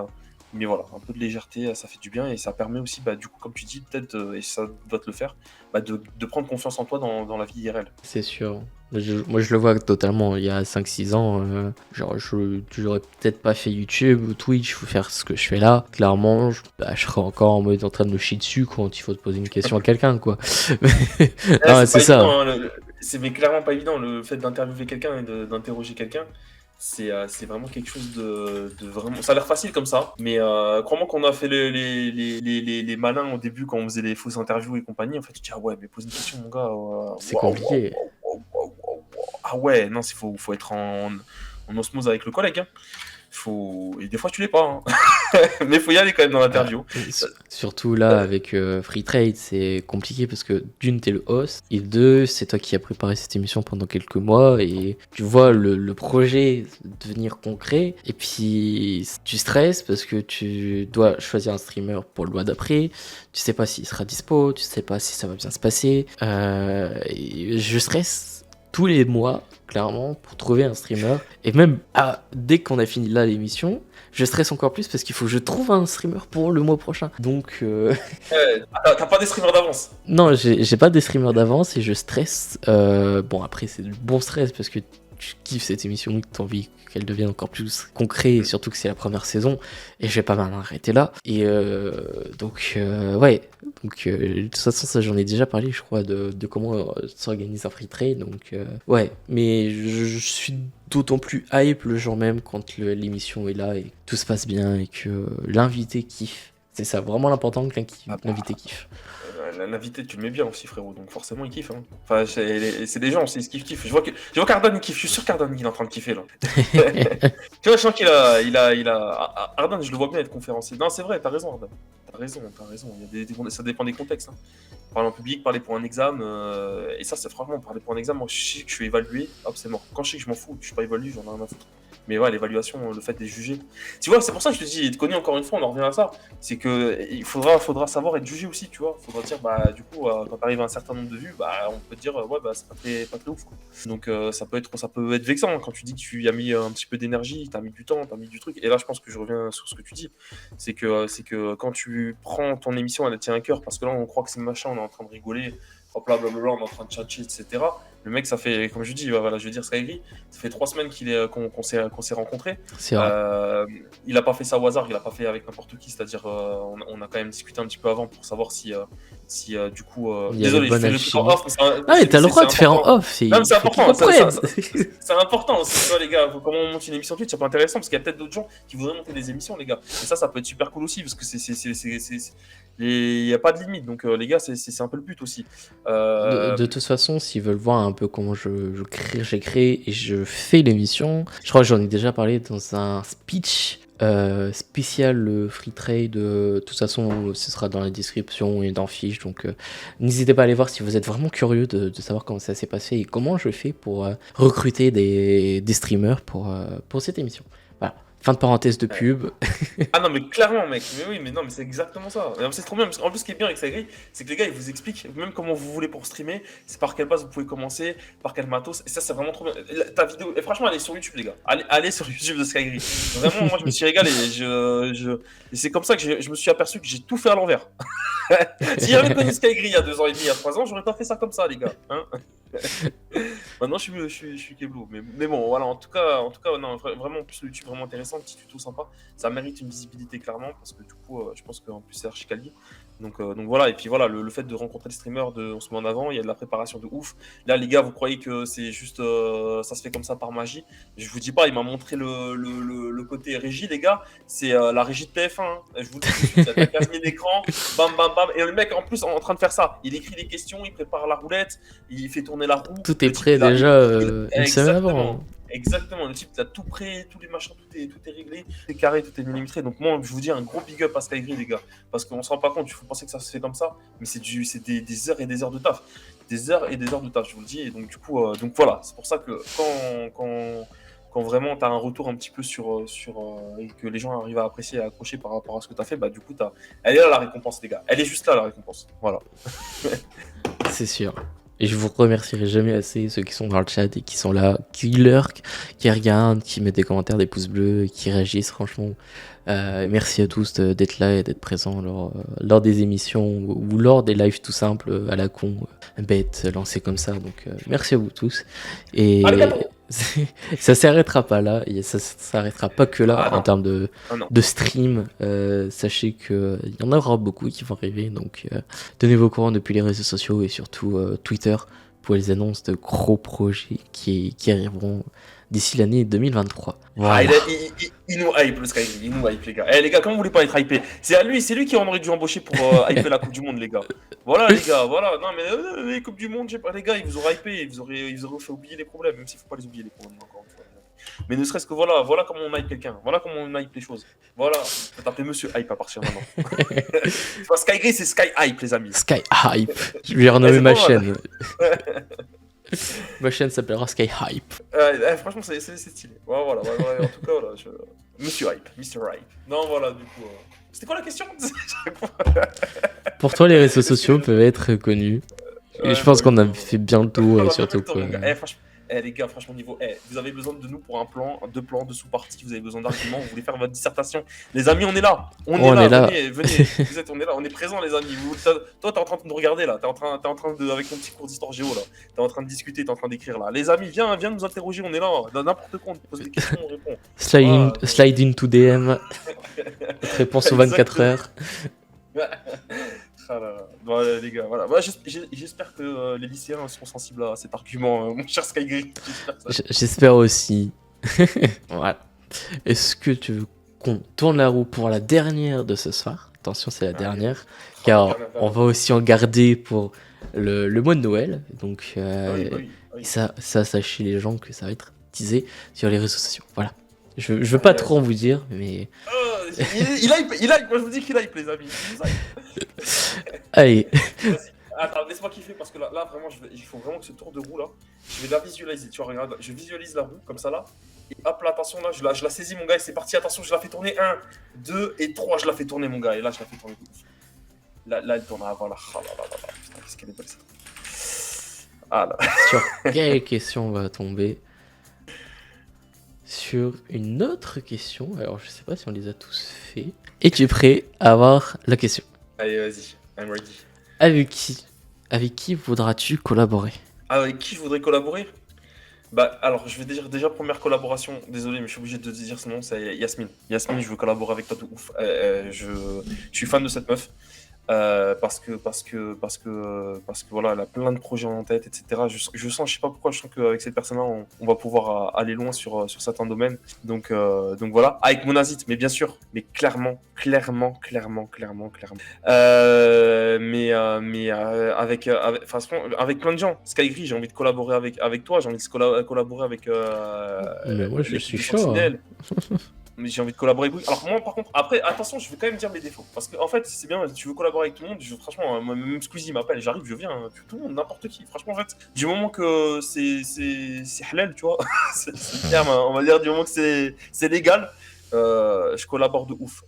voilà, un peu de légèreté, ça fait du bien et ça permet aussi, du coup, comme tu dis, peut-être, et ça doit te le faire, de prendre confiance en toi dans la vie IRL. c'est sûr. Moi, je le vois totalement. Il y a 5 6 ans, genre, j'aurais peut-être pas fait YouTube ou Twitch ou faire ce que je fais là. Clairement, je serais encore en mode en train de me chier dessus quand il faut te poser une question à quelqu'un, quoi. Ouais, Non, c'est c'est pas ça. évident, hein, c'est mais clairement pas évident. Le fait d'interviewer quelqu'un et d'interroger quelqu'un, c'est vraiment quelque chose de vraiment. Ça a l'air facile comme ça, mais crois-moi qu'on a fait les malins au début quand on faisait les fausses interviews et compagnie. En fait, tu te dis, ah ouais, mais pose une question, mon gars. Waouh, C'est waouh, compliqué. waouh, waouh, waouh, waouh. Ah ouais, non, faut être en osmose avec le collègue. Hein. Et des fois, tu l'es pas. Hein. Mais faut y aller quand même dans Ah, l'interview. surtout là avec Free Trade, c'est compliqué parce que d'une, t'es le host, et deux, c'est toi qui as préparé cette émission pendant quelques mois et tu vois le projet devenir concret. Et puis tu stresses parce que tu dois choisir un streamer pour le mois d'après. Tu sais pas s'il sera dispo, tu sais pas si ça va bien se passer. Et je stresse tous les mois, clairement, pour trouver un streamer. Et même dès qu'on a fini là l'émission, je stresse encore plus parce qu'il faut que je trouve un streamer pour le mois prochain. Donc, Ouais, t'as pas des streamers d'avance. non, j'ai pas des streamers d'avance et je stresse. Bon, après, c'est du bon stress parce que tu kiffes cette émission, que t'as envie qu'elle devienne encore plus concrète et surtout que c'est la première saison et je vais pas m'arrêter là. Et ouais. Donc, de toute façon, ça, j'en ai déjà parlé, je crois, de comment s'organise un free trade. Donc, ouais. Mais je suis d'autant plus hype le jour même quand l'émission est là et que tout se passe bien et que l'invité kiffe. C'est ça, vraiment l'important que Ah l'invité kiffe. L'invité, tu le mets bien aussi, frérot, donc forcément il kiffe. Hein. Enfin, c'est des gens, c'est ce qu'ils kiffent. Je vois qu'Ardan il kiffe, je suis sûr qu'Ardan il est en train de kiffer là. Tu vois, je sens Ardan, je le vois bien être conférencier. Non, c'est vrai, t'as raison, Ardan. T'as raison, t'as raison. Ça dépend des contextes. Hein. Parler en public, parler pour un examen, et ça, c'est franchement, parler pour un examen, moi je sais que je suis évalué, hop, c'est mort. Quand je sais que je m'en fous, je suis pas évalué, j'en ai rien à foutre. Mais ouais, l'évaluation, le fait de les juger. Tu vois, c'est pour ça que je te dis, être connu encore une fois, on en revient à ça. C'est que il faudra savoir être jugé aussi, tu vois. Faudra dire, bah, du coup, quand t'arrives à un certain nombre de vues, bah, on peut te dire, ouais, bah, c'est pas très ouf, quoi. Donc, ça peut être vexant hein, quand tu dis que tu y as mis un petit peu d'énergie, t'as mis du temps, t'as mis du truc. Et là, je pense que je reviens sur ce que tu dis. C'est que quand tu prends ton émission, elle tient à cœur, parce que là, on croit que c'est machin, on est en train de rigoler, hop là, blablabla, on est en train de tchatcher, etc. Le mec, ça fait, comme je dis, voilà, je veux dire, Skyri, ça fait 3 semaines qu'on s'est rencontrés. C'est vrai. Il a pas fait ça au hasard, il a pas fait avec n'importe qui, c'est-à-dire, on a quand même discuté un petit peu avant pour savoir si du coup. Il y avait Désolé, je bonne fais le truc en alchimie. off, mais Ah, mais t'as le droit de faire en important. off, Non, mais il c'est faut qu'ils important, comprennent. c'est important aussi, tu vois, les gars. Comment on monte une émission Twitch, c'est pas intéressant parce qu'il y a peut-être d'autres gens qui voudraient monter des émissions, les gars. Et ça peut être super cool aussi parce que il n'y a pas de limite. Donc, les gars, c'est un peu le but aussi. De toute façon, s'ils veulent voir un peu comment j'ai créé et je fais l'émission, je crois que j'en ai déjà parlé dans un speech spécial free trade. De toute façon, ce sera dans la description et dans fiche. Donc, n'hésitez pas à aller voir si vous êtes vraiment curieux de savoir comment ça s'est passé et comment je fais pour recruter des streamers pour cette émission. Voilà. Fin de parenthèse de pub. Ah non, mais clairement, mec. Mais oui, mais non, mais c'est exactement ça. Et c'est trop bien. Parce qu'en plus, ce qui est bien avec Sagri, c'est que les gars, ils vous expliquent même comment vous voulez pour streamer. C'est par quelle base vous pouvez commencer, par quel matos. Et ça, c'est vraiment trop bien. Ta vidéo, et franchement, elle est sur YouTube, les gars. Allez sur YouTube de Skygree. Vraiment, moi, je me suis régalé. Et c'est comme ça que je me suis aperçu que j'ai tout fait à l'envers. Si j'avais connu Skygree il y a 2 ans et demi, il y a 3 ans, j'aurais pas fait ça comme ça, les gars. Hein. Maintenant, je suis Keblo. Mais bon, voilà, en tout cas non, vraiment, en plus, le YouTube, vraiment intéressant, petit tuto sympa. Ça mérite une visibilité, clairement, parce que du coup, je pense qu'en plus, c'est archi quali. Donc voilà, et puis voilà, le fait de rencontrer les streamers, on se met en avant, il y a de la préparation de ouf. Là, les gars, vous croyez que c'est juste, ça se fait comme ça par magie. Je vous dis pas, il m'a montré le côté régie, les gars. C'est la régie de TF1. Hein. Je vous le dis tout de suite, il y a 15 000 écrans, bam, bam, bam. Et le mec, en plus, en train de faire ça, il écrit les questions, il prépare la roulette, il fait tourner la roue. Tout est prêt déjà une semaine avant. Exactement. Exactement, le type, il a tout prêt, tous les machins, tout est réglé, tout est carré, tout est millimétré. Donc, moi, je vous dis un gros big up à Skygree, les gars. Parce qu'on se rend pas compte, il faut penser que ça se fait comme ça, mais c'est des heures et des heures de taf. Des heures et des heures de taf, je vous le dis. Et donc, du coup, donc voilà, c'est pour ça que quand vraiment tu as un retour un petit peu et que les gens arrivent à apprécier et à accrocher par rapport à ce que tu as fait, bah, du coup, elle est là la récompense, les gars. Elle est juste là la récompense. Voilà. C'est sûr. Et je vous remercierai jamais assez, ceux qui sont dans le chat et qui sont là, qui lurkent, qui regardent, qui mettent des commentaires, des pouces bleus, qui réagissent, franchement. Merci à tous d'être là et d'être présents lors des émissions ou lors des lives tout simples à la con, bêtes, lancés comme ça. Donc merci à vous tous. Et ça s'arrêtera pas là, et ça s'arrêtera pas que là en termes de stream. Sachez qu'il y en aura beaucoup qui vont arriver, donc tenez-vous au courant depuis les réseaux sociaux et surtout Twitter pour les annonces de gros projets qui arriveront d'ici l'année 2023. Voilà. Il nous hype le Skyrim, il nous hype les gars. Les gars, comment vous voulez pas être hypé? C'est lui qui on aurait dû embaucher pour hyper la Coupe du Monde, les gars. Voilà les gars, voilà. Non mais les Coupes du Monde, je sais pas, les gars, ils vous auraient hypé, ils auraient fait oublier les problèmes, même s'il faut pas les oublier les problèmes encore une fois. Mais ne serait-ce que voilà comment on hype quelqu'un, voilà comment on hype les choses. Voilà, je vais t'appeler Monsieur Hype à partir de maintenant. Skygree, c'est Sky Hype, les amis. Sky Hype. Je vais renommer ma chaîne. Ma chaîne s'appellera Sky Hype. Franchement, c'est stylé. Voilà, en tout cas, voilà. Monsieur Hype, Mr. Hype. Non, voilà, du coup. C'était quoi la question? Pour toi, les réseaux sociaux peuvent être connus. Et je pense qu'on a fait bien le tour, surtout quoi. Les gars, franchement, vous avez besoin de nous pour un plan, 2 plans, 2 sous-parties, vous avez besoin d'arguments, vous voulez faire votre dissertation. Les amis, on est là. On est là. Venez. On est là, on est présents, les amis. Toi, t'es en train de nous regarder là. T'es en train de, avec ton petit cours d'histoire géo là. T'es en train de discuter, t'es en train d'écrire là. Les amis, viens nous interroger, on est là. N'importe quoi, on te pose des questions, on répond. Slide into DM. Réponse aux 24 heures. Ah là là. Bon, les gars, voilà. J'espère que les lycéens seront sensibles à cet argument, mon cher Skygree. J'espère aussi. Voilà. Est-ce que tu veux qu'on tourne la roue pour la dernière de ce soir? Attention, c'est la dernière. Car on va aussi en garder pour le mois de Noël. Donc, oui. Ça, sachez les gens que ça va être teasé sur les réseaux sociaux. Voilà. Je veux pas trop en vous dire, mais... il hype, moi je vous dis qu'il hype, les amis. Allez. Attends, laisse-moi kiffer parce que là vraiment, il faut vraiment que ce tour de roue là, je vais la visualiser. Tu vois, regarde, je visualise la roue comme ça là. Et hop là, attention, là, je la saisis, mon gars, et c'est parti. Attention, je la fais tourner. 1, 2 et 3, je la fais tourner, mon gars. Et là, je la fais tourner. Là, elle tourne. Ah, voilà. Ah là là là là. Putain, qu'est-ce qu'elle est belle, ça. Ah là. Sur quelle question on va tomber? Sur une autre question. Alors, je sais pas si on les a tous fait. Es-tu prêt à avoir la question? Allez, vas-y. I'm ready. Avec qui voudras-tu collaborer? Avec qui je voudrais collaborer? Bah, alors, je vais dire déjà première collaboration. Désolé, mais je suis obligé de te dire son nom, c'est Yasmine. Yasmine, je veux collaborer avec toi de ouf. Je suis fan de cette meuf. Parce que voilà, elle a plein de projets en tête, etc. Je sens, je sais pas pourquoi, je sens qu'avec cette personne-là, on va pouvoir aller loin sur certains domaines. Donc voilà, avec Monazit, mais bien sûr, mais clairement. Franchement, avec plein de gens. Skygree, j'ai envie de collaborer avec toi, j'ai envie de collaborer avec Mais moi, je l'équipe suis de chaud. Hein. Sentinelle. Mais j'ai envie de collaborer avec vous. Alors moi, par contre, après, attention, je vais quand même dire mes défauts. Parce que en fait, c'est bien, tu veux collaborer avec tout le monde. Franchement, moi, même Squeezie m'appelle, j'arrive, je viens. Tout le monde, n'importe qui. Franchement, en fait, du moment que c'est halal, tu vois, c'est le terme, hein, on va dire, du moment que c'est légal, je collabore de ouf.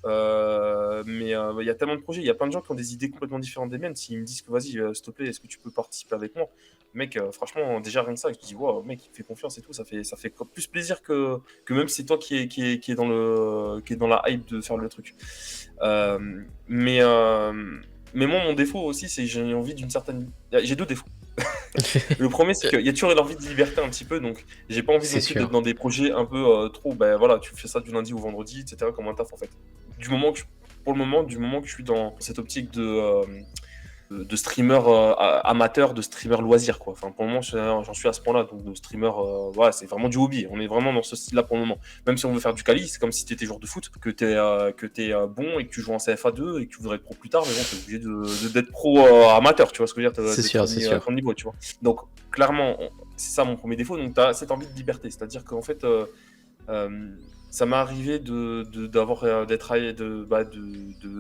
Mais il y a tellement de projets, il y a plein de gens qui ont des idées complètement différentes des miennes. S'ils me disent que vas-y, s'il te plaît, est-ce que tu peux participer avec moi? Mec, franchement, déjà rien que ça, je te dis, wow, mec, il me fait confiance et tout, ça fait plus plaisir que même c'est toi qui est dans la hype de faire le truc. Euh, mais, euh, mais moi, mon défaut aussi, c'est que j'ai envie d'une certaine. J'ai deux défauts. Le premier, c'est qu'il y a toujours l'envie de liberté un petit peu, donc j'ai pas envie C'est non plus d'être sûr. dans des projets un peu trop. Ben voilà, tu fais ça du lundi au vendredi, etc., comme un taf en fait. Du moment que pour le moment, du moment que je suis dans cette optique de streamer amateur, de streamer loisir, quoi. Enfin, pour le moment, j'en suis à ce point-là. Donc, de streamer, voilà, c'est vraiment du hobby. On est vraiment dans ce style-là pour le moment. Même si on veut faire du quali, c'est comme si tu étais joueur de foot, que tu es, bon et que tu joues en CFA2 et que tu voudrais être pro plus tard, mais bon, tu es obligé d'être pro amateur, tu vois ce que je veux dire, C'est sûr, c'est sûr. ton niveau, tu vois. Donc, clairement, c'est ça mon premier défaut. Donc, tu as cette envie de liberté. C'est-à-dire qu'en fait, euh, ça m'est arrivé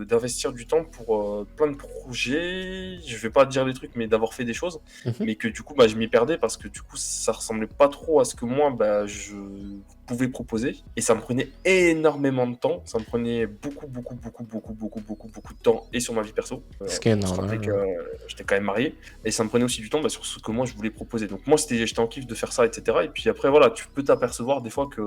d'investir du temps pour plein de projets. Je vais pas dire des trucs, mais d'avoir fait des choses, Mhm. mais que du coup, je m'y perdais parce que du coup, ça ressemblait pas trop à ce que moi, je pouvais proposer. Et ça me prenait énormément de temps. Ça me prenait beaucoup de temps et sur ma vie perso. Ce qui est On se rappelait que normal. j'étais quand même marié et ça me prenait aussi du temps sur ce que moi je voulais proposer. Donc moi, j'étais en kiff de faire ça, etc. Et puis après, voilà, tu peux t'apercevoir des fois que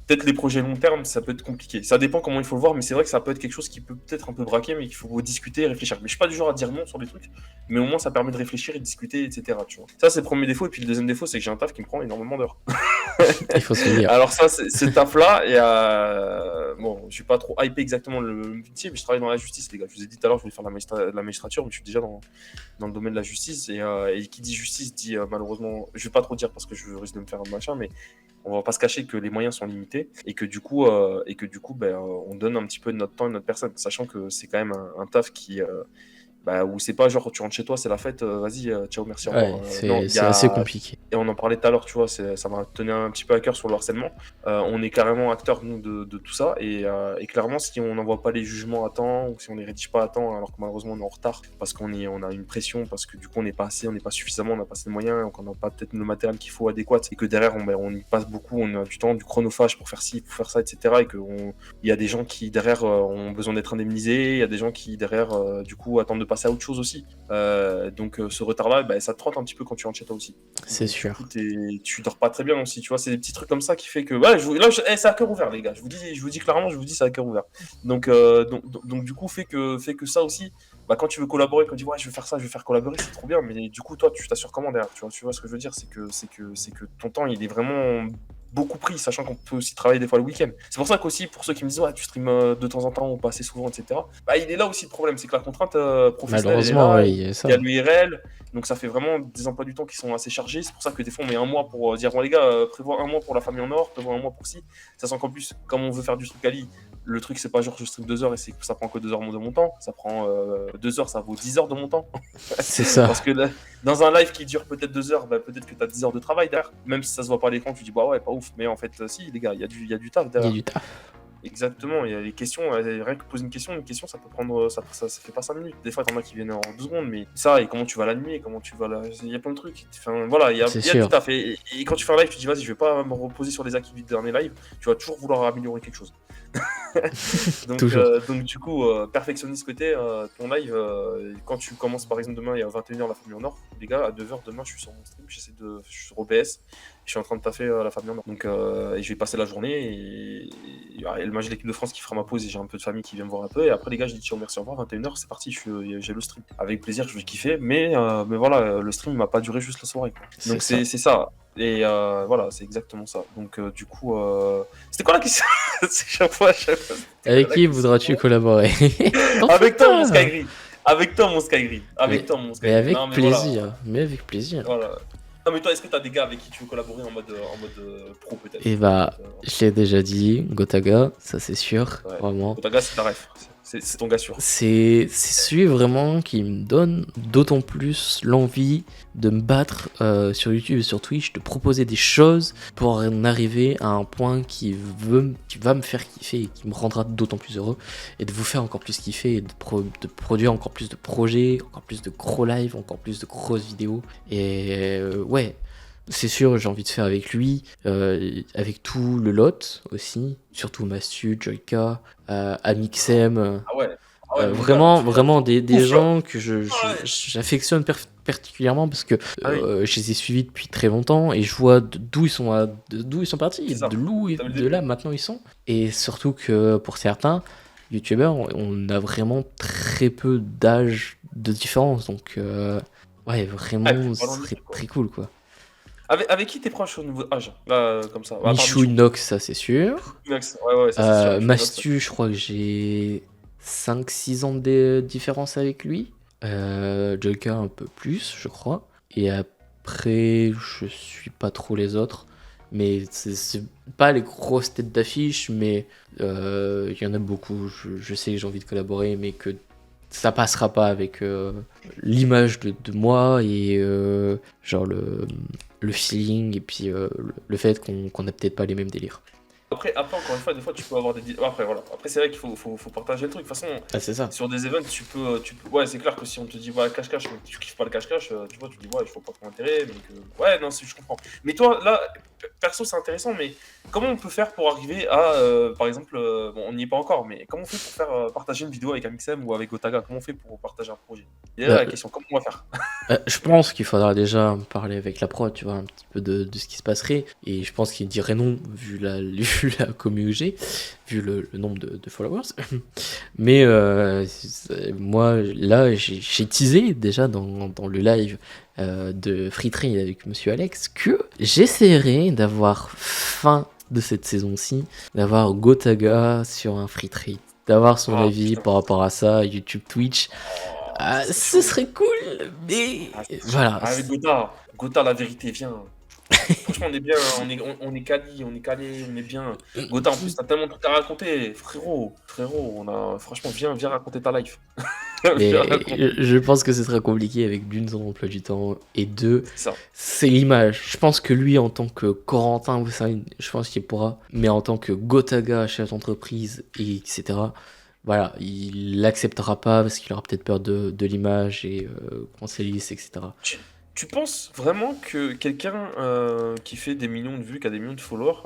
peut-être les projets long terme, ça peut être compliqué. Ça dépend comment il faut le voir, mais c'est vrai que ça peut être quelque chose qui peut peut-être un peu braquer, mais qu'il faut discuter et réfléchir. Mais je suis pas du genre à dire non sur des trucs, mais au moins ça permet de réfléchir et de discuter, etc. Tu vois. Ça, c'est le premier défaut. Et puis le deuxième défaut, c'est que j'ai un taf qui me prend énormément d'heures. Il faut se le dire. Alors ça, ce taf-là, et bon, je suis pas trop hypé exactement le métier, mais je travaille dans la justice, les gars. Je vous ai dit tout à l'heure, je voulais faire la magistrature, mais je suis déjà dans le domaine de la justice. Et qui dit justice dit malheureusement, je vais pas trop dire parce que je risque de me faire un machin, mais on va pas se cacher que les moyens sont limités et que du coup, on donne un petit peu de notre temps et de notre personne, sachant que c'est quand même un taf où c'est pas genre tu rentres chez toi, c'est la fête, vas-y, ciao, merci, au revoir. Ouais, Non, il y c'est assez a compliqué. et on en parlait tout à l'heure, tu vois, ça m'a tenu un petit peu à cœur sur le harcèlement. On est carrément acteurs, nous, de tout ça. Et clairement, si on n'envoie pas les jugements à temps, ou si on les rédige pas à temps, alors que malheureusement on est en retard, parce on a une pression, parce que du coup on n'est pas assez, on n'est pas suffisamment, on n'a pas assez de moyens, donc on n'a pas peut-être le matériel qu'il faut adéquat, et que derrière on y passe beaucoup, on a du temps, du chronophage pour faire ci, pour faire ça, etc. Et qu'il y a des gens qui derrière ont besoin d'être indemnisés, il y a des gens qui derrière, du coup, attendent de passer à autre chose aussi. Donc ce retard-là, ça te trotte un petit peu quand tu rentres chez toi aussi. C'est Donc, sûr. du coup, tu dors pas très bien aussi, tu vois, c'est des petits trucs comme ça qui fait que c'est à cœur ouvert, les gars, je vous dis clairement, je vous dis c'est à cœur ouvert. Donc du coup fait que ça aussi, quand tu veux collaborer, quand tu dis ouais je veux faire ça, je veux faire collaborer, c'est trop bien, mais du coup toi tu t'assures comment derrière, tu vois ce que je veux dire, c'est que ton temps il est vraiment beaucoup pris, sachant qu'on peut aussi travailler des fois le week-end. C'est pour ça qu'aussi, pour ceux qui me disent, ouais, tu streams de temps en temps ou pas assez souvent, etc., il est là aussi le problème, c'est que la contrainte professionnelle, elle est Malheureusement, là, oui, il il y a y a ça. l'URL, donc ça fait vraiment des emplois du temps qui sont assez chargés. C'est pour ça que des fois on met un mois pour dire, bon les gars, prévois un mois pour la famille en or, prévois un mois pour ci. Ça sent qu'en plus, comme on veut faire du truc quali, le truc c'est pas genre je stream 2 heures et ça prend que 2 heures de mon temps, ça prend 2 heures, ça vaut 10 heures de mon temps. C'est ça. Parce que là, dans un live qui dure peut-être 2 heures, peut-être que tu as 10 heures de travail derrière. Même si ça se voit pas à l'écran, tu dis bah ouais, pas ouf. Mais en fait, si les gars, il y a du taf Il y a derrière. du taf. Exactement, il y a les questions, rien que poser une question, ça peut prendre, ça fait pas 5 minutes. Des fois, t'en as qui viennent en 2 secondes, mais ça, et comment tu vas l'animer, comment tu vas la. Il y a plein de trucs. Enfin, voilà, C'est il y a du sûr. taf. Et quand tu fais un live, tu te dis, vas-y, je vais pas me reposer sur les acquis du dernier live, tu vas toujours vouloir améliorer quelque chose. Toujours. Donc du coup, perfectionniste côté, ton live, quand tu commences par exemple demain, il y a 21h la famille en or, les gars, à 2h demain, je suis sur mon stream, je suis sur OBS, je suis en train de taffer la famille en or. Donc, et je vais passer la journée, et le match de l'équipe de France qui fera ma pause, et j'ai un peu de famille qui vient me voir un peu, et après les gars, je dis ciao, merci, au revoir, 21h, c'est parti, j'ai le stream. Avec plaisir, je vais kiffer, mais voilà, le stream m'a pas duré juste la soirée, quoi. C'est Donc ça. c'est ça. Et voilà, c'est exactement ça. Donc du coup, c'était quoi la question? C'est chaque fois, c'était quoi Avec la qui question? voudras-tu collaborer? T'en fais Avec toi, mon pas. Skygreen. Avec toi, mon Skygreen. Avec Mais, toi, mon mais Skygreen. avec Non, mais voilà. plaisir. Mais avec plaisir. Voilà. Non, mais toi, est-ce que t'as des gars avec qui tu veux collaborer en mode pro, peut-être? Et bah, je l'ai déjà dit, Gotaga, ça c'est sûr, Ouais. vraiment. Otaga, c'est ta ref. C'est ton gars sûr. C'est celui vraiment qui me donne d'autant plus l'envie de me battre sur YouTube et sur Twitch, de proposer des choses pour en arriver à un point qui va me faire kiffer et qui me rendra d'autant plus heureux, et de vous faire encore plus kiffer et de produire encore plus de projets, encore plus de gros lives, encore plus de grosses vidéos. Et ouais, c'est sûr, j'ai envie de faire avec lui, avec tout le lot aussi, surtout Mastu, Joyka, Amixem, Ah ouais. Ah ouais, mon gars, vraiment, tu viens. vraiment des Ouf, là. gens que Ouais. j'affectionne particulièrement, parce que Ah oui, je les ai suivis depuis très longtemps et je vois d'où ils sont, d'où ils sont partis, c'est ça. de l'où et T'as vu le de là début. maintenant ils sont. Et surtout que pour certains youtubeurs, on a vraiment très peu d'âge de différence, donc ouais, Ouais, vraiment, ce parlons de serait lui, quoi. très cool, quoi. Avec qui t'es proche au niveau âge? Là, comme ça. À part Michou, Michou. Inox, ça c'est sûr. Max. Ouais, ouais, ça c'est sûr. Michou, Inox, ouais. Mastu, je crois que j'ai 5-6 ans de différence avec lui. Joker un peu plus, je crois. Et après, je suis pas trop les autres. Mais c'est pas les grosses têtes d'affiche, mais il y en a beaucoup. Je sais que j'ai envie de collaborer, mais que ça passera pas avec l'image de moi et genre le feeling, et puis le fait qu'on a peut-être pas les mêmes délires. Après, encore une fois, des fois, tu peux avoir des. Après, voilà. Après, c'est vrai qu'il faut partager le truc. De toute façon, Ah, c'est ça. sur des events, Ouais, c'est clair que si on te dit, ouais, cache-cache, mais que tu kiffes pas le cache-cache, tu vois, tu dis, ouais, je vois pas ton intérêt. Donc, ouais, non, je comprends. Mais toi, là, perso, c'est intéressant, mais comment on peut faire pour arriver à, par exemple, bon, on n'y est pas encore, mais comment on fait pour faire partager une vidéo avec Amixem ou avec Otaga? Comment on fait pour partager un projet? Et là, Bah, la question, comment on va faire? je pense qu'il faudra déjà parler avec la prod, tu vois, un petit peu de ce qui se passerait. Et je pense qu'il dirait non, vu vu la commu que j'ai, vu le nombre de followers. Mais moi, là, j'ai teasé déjà dans le live de Free Trade avec Monsieur Alex que j'essaierai d'avoir fin de cette saison-ci, d'avoir Gotaga sur un Free Trade, d'avoir son Ah, avis putain. par rapport à ça, YouTube, Twitch. Oh, Ah, ça serait ce chaud. serait cool, mais Ah, c'est chaud. voilà. Ah, avec Gotha. Gotha, la vérité, viens. Franchement, on est bien, on est quali, on est calé, on est bien. Gotha, en plus, t'as tellement de trucs à raconter. Frérot, franchement, viens raconter ta life. Viens Mais raconter. je pense que ce sera compliqué avec d'une, son emploi du temps, et deux, C'est ça. c'est l'image. Je pense que lui, en tant que Corentin, vous savez, je pense qu'il pourra, mais en tant que Gotaga, chef d'entreprise, et etc., voilà, il l'acceptera pas parce qu'il aura peut-être peur de l'image et qu'on s'élise, etc. Tu penses vraiment que quelqu'un qui fait des millions de vues, qui a des millions de followers,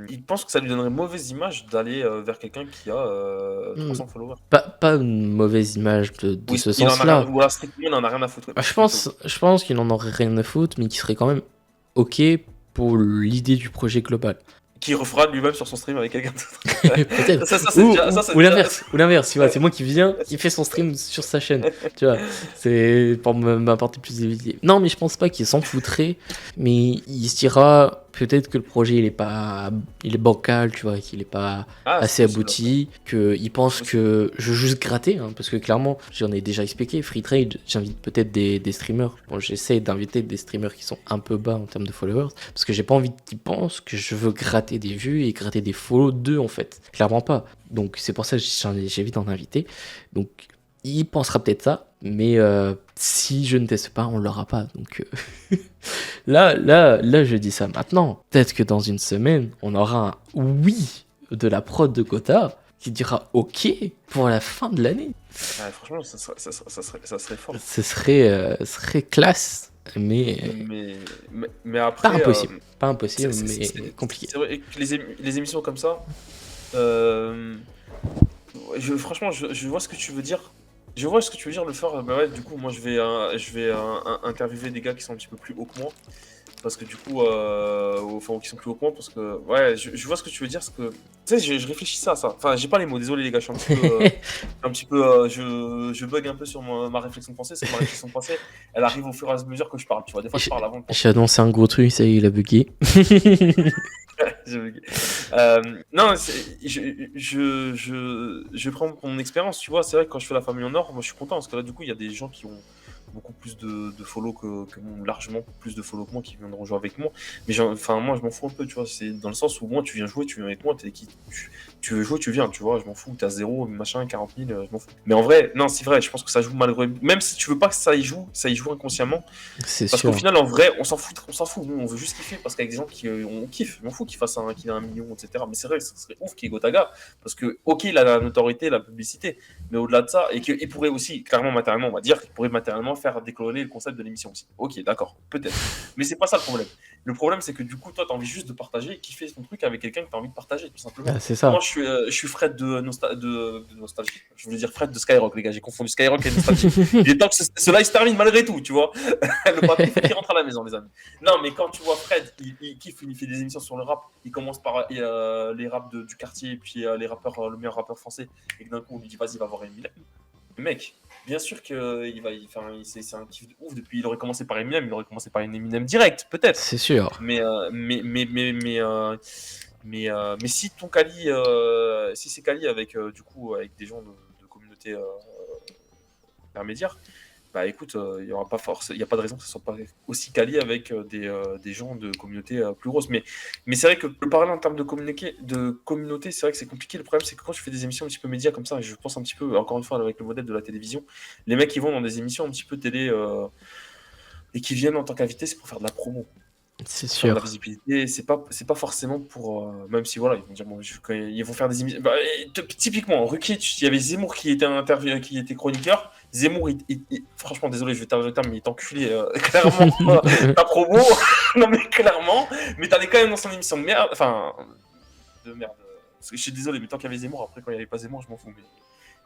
il pense que ça lui donnerait mauvaise image d'aller vers quelqu'un qui a Hmm, 300 followers? pas une mauvaise image de Ou ce il en a rien, sens-là. ou alors strictement, il en a rien à foutre, Ah, plutôt. Je pense qu'il en aurait rien à foutre, mais qu'il serait quand même OK pour l'idée du projet global. Qui refera lui-même sur son stream avec quelqu'un d'autre. Peut-être. C'est déjà. Ou l'inverse, tu vois, c'est moi qui viens, qui fait son stream sur sa chaîne, tu vois, c'est pour m'apporter plus de visibilité. Non, mais je pense pas qu'il s'en foutrait, mais il se dira peut-être que le projet il est bancal, tu vois, qu'il est pas Ah, c'est assez possible. abouti, qu'il pense C'est que je veux juste gratter, hein, parce que clairement, j'en ai déjà expliqué, Free Trade, j'invite peut-être des streamers, bon, j'essaie d'inviter des streamers qui sont un peu bas en termes de followers, parce que j'ai pas envie qu'ils pensent que je veux gratter des vues et gratter des follow d'eux, en fait, clairement pas. Donc c'est pour ça que j'évite d'en inviter. Donc il pensera peut-être ça, mais si je ne teste pas, on l'aura pas. Donc là, je dis ça maintenant. Peut-être que dans une semaine, on aura un oui de la prod de Gotha qui dira OK pour la fin de l'année. Ouais, franchement, ça serait fort. Ce serait classe, mais Mais pas après, impossible. Pas impossible, c'est mais c'est- compliqué. c'est vrai que les émissions comme ça, euh, franchement, je vois ce que tu veux dire. Je vois ce que tu veux dire, le faire. Bah ouais, du coup, moi, je vais interviewer des gars qui sont un petit peu plus hauts que moi. Parce que du coup, enfin, qui sont plus hauts que moi, parce que, ouais, je vois ce que tu veux dire, parce que, tu sais, je réfléchissais à ça. Enfin, j'ai pas les mots, désolé les gars, je suis un petit peu, je bug un peu sur ma réflexion de pensée, parce que ma réflexion de pensée, elle arrive au fur et à mesure que je parle, tu vois. Des fois, je parle avant de penser. J'ai annoncé un gros truc, ça y est, il a bugué. J'ai bugué. Non, je prends mon expérience, tu vois. C'est vrai que quand je fais la famille en or, moi je suis content parce que là, du coup, il y a des gens qui ont beaucoup plus de follow que moi, largement plus de follow que moi qui viendront jouer avec moi. Mais enfin, moi, je m'en fous un peu, tu vois. C'est dans le sens où moi, tu viens jouer, tu viens avec moi, tu veux jouer, tu viens, tu vois. Je m'en fous, t'as 0, machin, 40 000, je m'en fous. Mais en vrai, non, c'est vrai, je pense que ça joue malgré. Même si tu veux pas que ça y joue inconsciemment. C'est Parce qu'au sûr. final, en vrai, on s'en fout. Nous, on veut juste kiffer parce qu'avec des gens qui on kiffe. Je m'en fous qu'il ait 1 million, etc. Mais c'est vrai, ça serait ouf qu'il y ait Gotaga. Parce que, ok, il a la notoriété, la publicité. Mais au-delà de ça, et qu'il pourrait aussi, clairement, matériellement, on va dire, qu'il pourrait matériellement faire décoller le concept de l'émission aussi. Ok, d'accord, peut-être. Mais c'est pas ça le problème. Le problème, c'est que du coup, toi, t'as envie juste de partager et kiffer ton truc avec quelqu'un que t'as envie de partager, tout simplement. Ah, c'est ça. Moi, je suis Fred de Nostalgie. Je voulais dire Fred de Skyrock, les gars. J'ai confondu Skyrock et Nostalgie. Il est temps que cela se termine malgré tout, tu vois. Le papier, faut qu'il rentre à la maison, les amis. Non, mais quand tu vois Fred, il kiffe, il fait des émissions sur le rap. Il commence par les raps du quartier, et puis les rappeurs, le meilleur rappeur français. Et que d'un coup, on lui dit, vas-y, va voir Eminem. Le mec, bien sûr que c'est un kiff de ouf. Depuis, il aurait commencé par Eminem, il aurait commencé par une Eminem direct, peut-être. C'est sûr. Mais si ton Kali, si c'est Kali avec du coup avec des gens de communauté intermédiaire, bah écoute, il y aura pas force, il y a pas de raison que ce soit pas aussi quali avec des gens de communauté plus grosses. Mais c'est vrai que le parler en termes de communauté, c'est vrai que c'est compliqué. Le problème, c'est que quand tu fais des émissions un petit peu médias comme ça, et je pense un petit peu, encore une fois, avec le modèle de la télévision, les mecs qui vont dans des émissions un petit peu télé et qui viennent en tant qu'invités, c'est pour faire de la promo. C'est Faire de la sûr. visibilité, c'est pas forcément pour même si voilà, ils vont dire bon, ils vont faire des émissions. Bah, typiquement, Ruquier, il y avait Zemmour qui était qui était chroniqueur. Zemmour, franchement, désolé, je vais t'arrêter le terme, mais il est enculé clairement ta promo. Non mais clairement, mais t'allais quand même dans son émission de merde, enfin de merde. Parce que je suis désolé, mais tant qu'il y avait Zemmour, après quand il n'y avait pas Zemmour, je m'en fous. Mais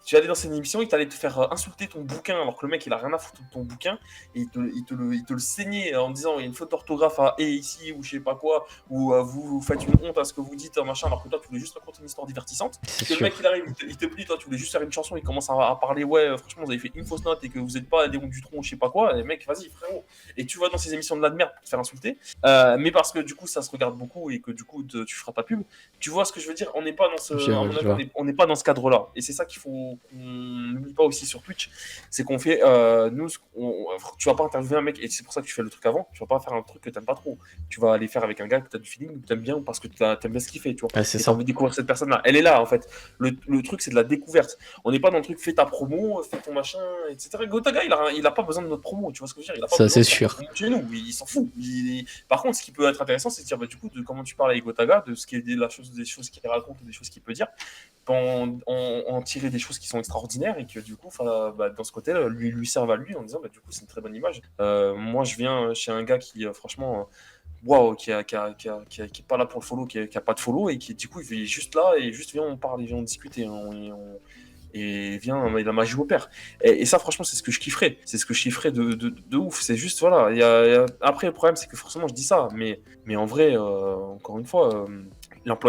tu allais dans une émission, il t'allait te faire insulter ton bouquin alors que le mec il a rien à foutre de ton bouquin et il te le saignait en disant il y a une faute d'orthographe à et ici ou je sais pas quoi ou vous faites une honte à ce que vous dites machin alors que toi tu voulais juste raconter une histoire divertissante. C'est Que le sûr. mec il arrive, il te plie, toi tu voulais juste faire une chanson, il commence à parler ouais franchement vous avez fait une fausse note et que vous n'êtes pas Léon Dutronc ou je sais pas quoi, et mec vas-y frérot. Et tu vas dans ces émissions de la merde pour te faire insulter, mais parce que du coup ça se regarde beaucoup et que du coup tu feras ta pub. Tu vois ce que je veux dire, on n'est pas dans ce, à mon avis, on n'est pas dans ce cadre-là. Et c'est ça qu'il faut qu'on n'oublie pas aussi sur Twitch, c'est qu'on fait, nous, tu vas pas interviewer un mec, et c'est pour ça que tu fais le truc avant, tu vas pas faire un truc que t'aimes pas trop. Tu vas aller faire avec un gars que t'as du feeling, que t'aimes bien, parce que t'aimes bien ce qu'il fait, tu vois. Ah, c'est Et t'as ça. envie de découvrir cette personne-là. Elle est là, en fait. Le truc, c'est de la découverte. On n'est pas dans le truc, fais ta promo, fais ton machin, etc. Gotaga, il a pas besoin de notre promo, tu vois ce que je veux dire. Il a pas Ça, besoin c'est de sûr. promo chez nous, il s'en fout. Par contre, ce qui peut être intéressant, c'est de dire, bah, du coup, de comment tu parles avec Gotaga, de ce qui est des choses qu'il raconte, des choses qu'il peut dire, en tirer des choses qui sont extraordinaires et que du coup, bah, dans ce côté-là, lui servent à lui en disant, bah, du coup, c'est une très bonne image. Moi, je viens chez un gars qui, franchement, waouh, qui est pas là pour le follow, qui a pas de follow et qui, du coup, il est juste là et juste viens, on parle, et viens, on discute et viens, la magie opère. Et ça, franchement, c'est ce que je kifferais. C'est ce que je kifferais de ouf. C'est juste, voilà. Après, le problème, c'est que forcément, je dis ça, mais en vrai, encore une fois,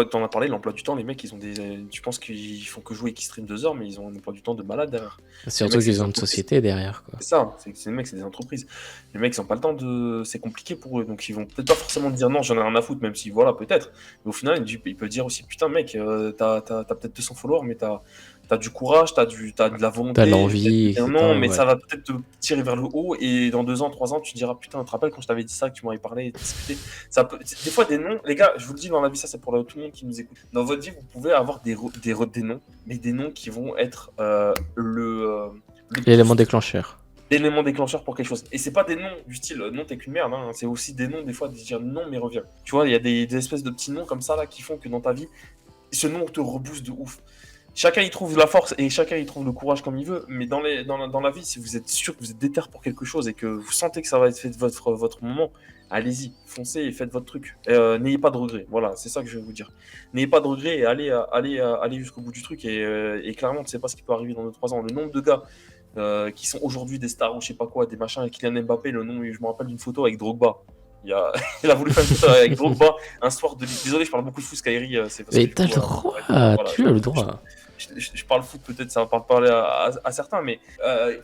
t'en as parlé, l'emploi du temps, les mecs, tu penses qu'ils font que jouer et qu'ils streament 2 heures, mais ils ont un emploi du temps de malade derrière. Surtout qu'ils ont une société derrière, quoi. C'est ça, c'est les mecs, c'est des entreprises. Les mecs, ils n'ont pas le temps c'est compliqué pour eux, donc ils vont peut-être pas forcément dire non, j'en ai rien à foutre, même si voilà, peut-être. Mais au final, il peut dire aussi, putain, mec, t'as peut-être 200 followers, mais t'as du courage, t'as de la volonté. T'as l'envie, etc. Non, mais ouais. ça va peut-être te tirer vers le haut, et dans 2 ans, 3 ans, tu te diras, putain, tu te rappelles quand je t'avais dit ça, que tu m'avais parlé, discuté. Des fois, des noms, les gars, je vous le dis, dans la vie, ça c'est pour tout le monde qui nous écoute. Dans votre vie, vous pouvez avoir des noms, mais des noms qui vont être L'élément déclencheur. l'élément déclencheur pour quelque chose. Et c'est pas des noms du style non t'es qu'une merde, hein. C'est aussi des noms des fois de dire non mais reviens. Tu vois, il y a des espèces de petits noms comme ça là qui font que dans ta vie, ce nom te rebooste de ouf. Chacun y trouve la force et chacun y trouve le courage comme il veut, mais dans la vie, si vous êtes sûr que vous êtes déter pour quelque chose et que vous sentez que ça va être fait de votre moment, allez-y, foncez et faites votre truc. N'ayez pas de regrets, voilà, c'est ça que je vais vous dire. N'ayez pas de regrets et allez jusqu'au bout du truc et clairement, tu sais pas ce qui peut arriver dans 2-3 ans. Le nombre de gars qui sont aujourd'hui des stars ou je sais pas quoi, des machins avec Kylian Mbappé, je me rappelle d'une photo avec Drogba. Il a voulu faire une photo avec Drogba un soir de Ligue. Désolé, je parle beaucoup de foot, Skyri. C'est parce Mais que t'as le droit, tu as le droit. Je parle foot, peut-être ça va pas parler à certains, mais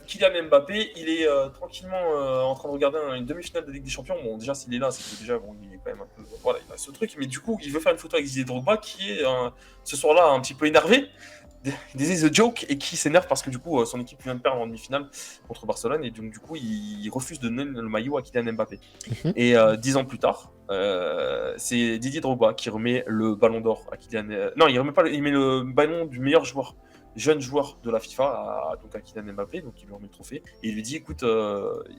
Kylian Mbappé, il est tranquillement en train de regarder une demi-finale de Ligue des Champions. Bon, déjà, s'il est là, c'est que déjà, bon, il est quand même un peu. Voilà, il a ce truc, mais du coup, il veut faire une photo avec Didier Drogba qui est ce soir-là un petit peu énervé. Des The Joke et qui s'énerve parce que du coup son équipe vient de perdre en demi-finale contre Barcelone et donc du coup il refuse de donner le maillot à Kylian Mbappé. Et 10 ans plus tard, c'est Didier Drogba qui remet le ballon d'or à Kylian. Non, il remet pas, il met le ballon du meilleur joueur, jeune joueur de la FIFA donc à Kylian Mbappé, donc il lui remet le trophée et il lui dit écoute,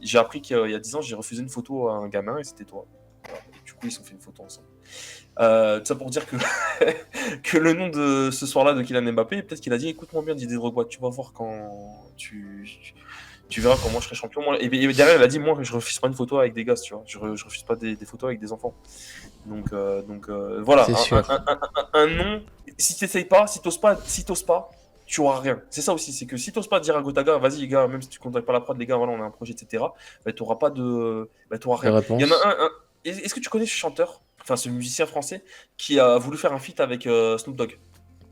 j'ai appris qu'il y a 10 ans j'ai refusé une photo à un gamin et c'était toi. Voilà. Et du coup ils se sont fait une photo ensemble. Tout ça pour dire que, que le nom de ce soir-là de Kylian Mbappé, peut-être qu'il a dit écoute-moi bien Didier Drogba, tu vas voir quand tu verras comment je serai champion. Et derrière, il a dit moi je refuse pas une photo avec des gosses, tu vois. Je refuse pas des photos avec des enfants. Donc voilà, un nom. Si t'essayes pas, si t'oses pas, tu auras rien. C'est ça aussi, c'est que si t'oses pas dire à Gotaga, vas-y les gars, même si tu contactes pas la prod, les gars, voilà, on a un projet, etc. Bah, t'auras pas de, t'auras rien. Il y en a un. Est-ce que tu connais ce chanteur? Enfin, ce musicien français qui a voulu faire un feat avec Snoop Dogg.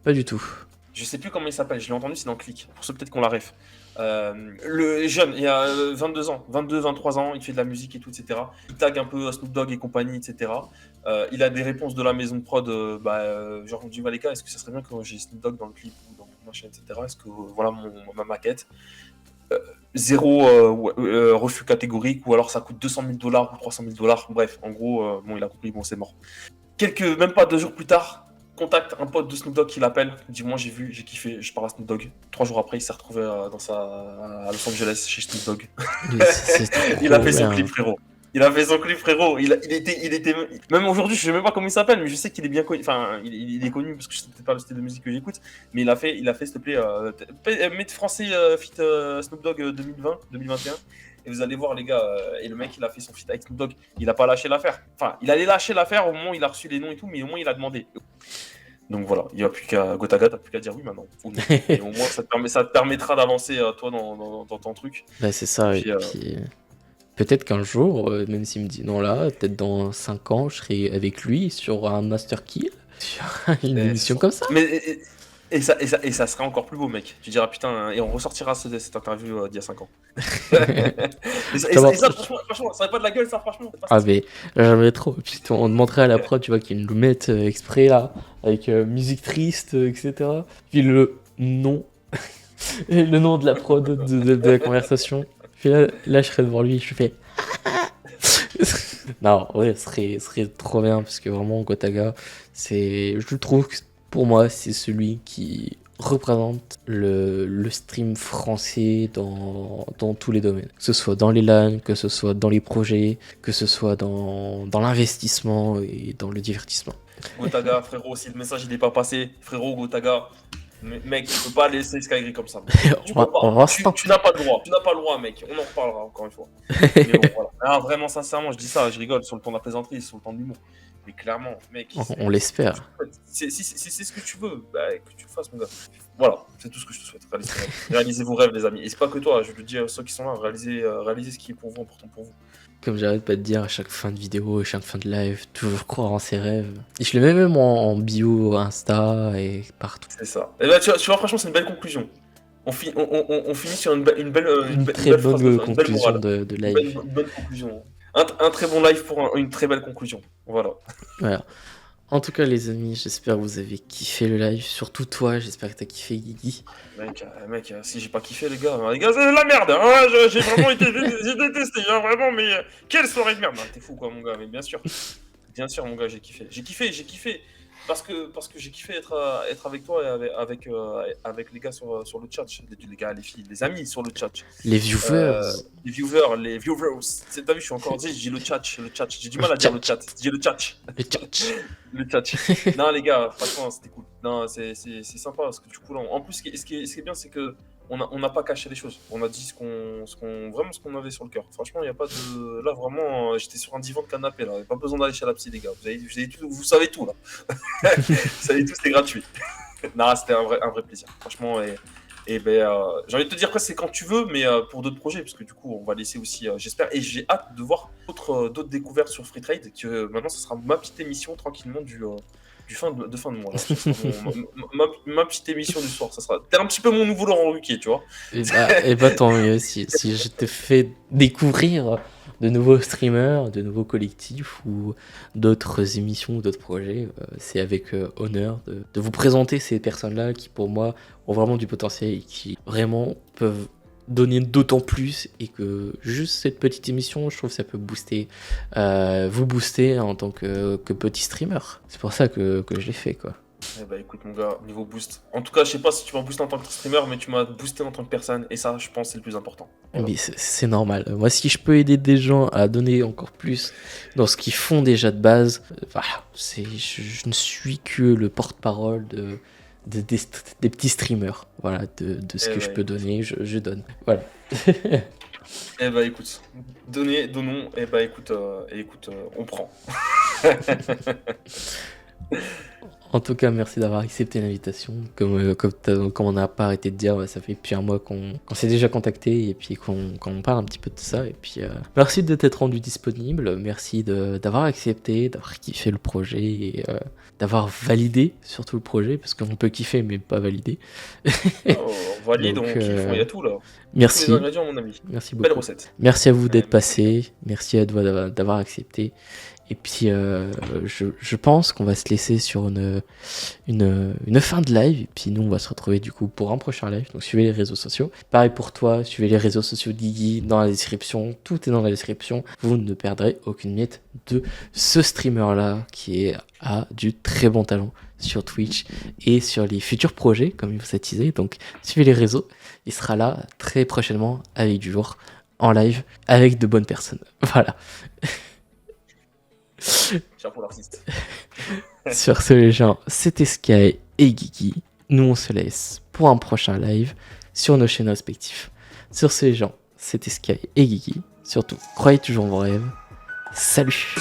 Pas du tout. Je sais plus comment il s'appelle, je l'ai entendu, c'est dans Click. Pour ceux peut-être qu'on la ref. Le jeune, il a 22 ans, 22, 23 ans, il fait de la musique et tout, etc. Il tag un peu Snoop Dogg et compagnie, etc. Il a des réponses de la maison de prod, genre, on dit, les gars, est-ce que ça serait bien que j'ai Snoop Dogg dans le clip ou dans mon machin, etc. Est-ce que, voilà ma maquette. Zéro refus catégorique, ou alors ça coûte $200 000 ou $300 000. Bref, en gros, bon, il a compris, bon, c'est mort. Même pas 2 jours plus tard, contacte un pote de Snoop Dogg qui l'appelle, il dit moi j'ai vu, j'ai kiffé, je parle à Snoop Dogg. 3 jours après, il s'est retrouvé à Los Angeles chez Snoop Dogg. Il a fait son clip, frérot. Il a fait son clip, frérot. Il était. Même aujourd'hui, je sais même pas comment il s'appelle, mais je sais qu'il est bien connu. Enfin, il est connu parce que je sais peut-être pas le style de musique que j'écoute. Mais il a fait, s'il te plaît, Made français feat Snoop Dogg 2021. Et vous allez voir, les gars. Et le mec, il a fait son feat avec Snoop Dogg. Il a pas lâché l'affaire. Enfin, il allait lâcher l'affaire au moment où il a reçu les noms et tout, mais au moins il a demandé. Donc voilà, il n'y a plus qu'à Gotaga, t'as plus qu'à dire oui maintenant. Et au moins, ça te permettra d'avancer toi dans ton truc. Bah, c'est ça. Et puis... Peut-être qu'un jour, même s'il me dit non là, peut-être dans 5 ans, je serai avec lui sur un Master Kill, sur une émission comme ça. Et ça serait encore plus beau, mec. Tu diras putain, et on ressortira cette interview d'il y a 5 ans. et ça, franchement, ça serait pas de la gueule, ça, franchement. Mais j'aimerais trop. Puis on demanderait à la prod, tu vois, qu'ils nous mettent exprès là, avec musique triste, etc. Puis le nom, le nom de la prod de la conversation. Puis là, je serais devant lui, je fais. Non, ouais, ce serait trop bien parce que vraiment, Gotaga, je trouve que pour moi, c'est celui qui représente le stream français dans tous les domaines. Que ce soit dans les LAN, que ce soit dans les projets, que ce soit dans l'investissement et dans le divertissement. Gotaga, frérot, si le message il n'est pas passé, frérot, Gotaga. Mec, tu peux pas laisser Skyri comme ça. Tu n'as pas le droit. Tu n'as pas le droit, mec. On en reparlera encore une fois. Mais bon, voilà. Alors, vraiment, sincèrement, je dis ça, je rigole sur le ton de la plaisanterie, sur le ton de l'humour. Mais clairement, mec. On l'espère. Si c'est ce que tu veux, que tu le fasses, mon gars. Voilà, c'est tout ce que je te souhaite. Réalisez vos rêves, les amis. Et c'est pas que toi, je veux dire, ceux qui sont là, réalisez ce qui est pour vous, important pour vous. Comme j'arrête pas de dire à chaque fin de vidéo, à chaque fin de live, toujours croire en ses rêves. Et je le mets même en bio, Insta et partout. C'est ça. Et là, tu vois, franchement, c'est une belle conclusion. On finit sur une très bonne conclusion de live. Une bonne conclusion. Un très bon live pour une très belle conclusion. Voilà. En tout cas, les amis, j'espère que vous avez kiffé le live. Surtout toi, j'espère que t'as kiffé, Guigui. Mec, si j'ai pas kiffé, les gars, c'est de la merde. Hein, j'ai vraiment été détesté, hein, vraiment, mais quelle soirée de merde. T'es fou, quoi, mon gars, mais bien sûr. Bien sûr, mon gars, j'ai kiffé. J'ai kiffé. Parce que j'ai kiffé être avec toi et avec les gars sur le chat. Les gars, les filles, les amis sur le chat. Les viewers. Les viewers. T'as vu, je suis encore dit, j'ai le chat. J'ai du mal à dire le chat. J'ai le chat. Le chat. Non, les gars, franchement, c'était cool. Non, c'est sympa parce que du coup, là, en plus, ce qui est bien, c'est que on n'a pas caché les choses. On a dit vraiment ce qu'on avait sur le cœur. Franchement, il n'y a pas de. Là, vraiment, j'étais sur un divan de canapé. Là. Il n'y a pas besoin d'aller chez la psy, les gars. Vous savez tout, là. Vous savez tout, c'est gratuit. Non, c'était un vrai plaisir. Franchement, et ben, j'ai envie de te dire, après, c'est quand tu veux, mais pour d'autres projets, parce que du coup, on va laisser aussi, j'espère, et j'ai hâte de voir d'autres découvertes sur Free Trade, que maintenant, ce sera ma petite émission tranquillement du fin de mois. Là. Ce sera ma petite émission du soir. Ça sera. T'es un petit peu mon nouveau Laurent Ruquier, tu vois. Et bah tant mieux, si je te fais découvrir de nouveaux streamers, de nouveaux collectifs ou d'autres émissions ou d'autres projets, c'est avec honneur de vous présenter ces personnes-là qui pour moi ont vraiment du potentiel et qui vraiment peuvent donner d'autant plus, et que juste cette petite émission, je trouve que ça peut booster, vous booster en tant que petit streamer. C'est pour ça que je l'ai fait, quoi. Eh bah écoute mon gars, niveau boost. En tout cas, je sais pas si tu m'as boosté en tant que streamer, mais tu m'as boosté en tant que personne, et ça, je pense, c'est le plus important. Voilà. Mais c'est normal. Moi, si je peux aider des gens à donner encore plus dans ce qu'ils font déjà de base, voilà, je ne suis que le porte-parole des petits streamers. Voilà, de ce Eh que je bah peux écoute. donner, je donne. Voilà. Eh bah écoute. Donnons. Eh bah écoute, on prend. En tout cas, merci d'avoir accepté l'invitation. Comme on n'a pas arrêté de dire, ouais, ça fait depuis un mois qu'on s'est déjà contacté et puis qu'on parle un petit peu de ça. Et puis, merci de t'être rendu disponible. Merci d'avoir accepté, d'avoir kiffé le projet et d'avoir validé surtout le projet, parce qu'on peut kiffer mais pas valider. On valide, Donc, on kiffe, il y a tout là. Tous les merci. ingrédients, mon ami. Merci Belle beaucoup. recette. Merci à vous d'être Merci. passé. Merci à toi d'avoir accepté. Et puis, je pense qu'on va se laisser sur une fin de live. Et puis, nous, on va se retrouver du coup pour un prochain live. Donc, suivez les réseaux sociaux. Pareil pour toi, suivez les réseaux sociaux d'Iggy dans la description. Tout est dans la description. Vous ne perdrez aucune miette de ce streamer-là qui a du très bon talent sur Twitch et sur les futurs projets, comme il vous a teasé. Donc, suivez les réseaux. Il sera là très prochainement avec du jour en live avec de bonnes personnes. Voilà. Chapeau l'artiste. Sur ce, les gens, c'était Sky et Geeky. Nous, on se laisse pour un prochain live sur nos chaînes respectives. Sur ce, les gens, c'était Sky et Geeky. Surtout, croyez toujours en vos rêves. Salut!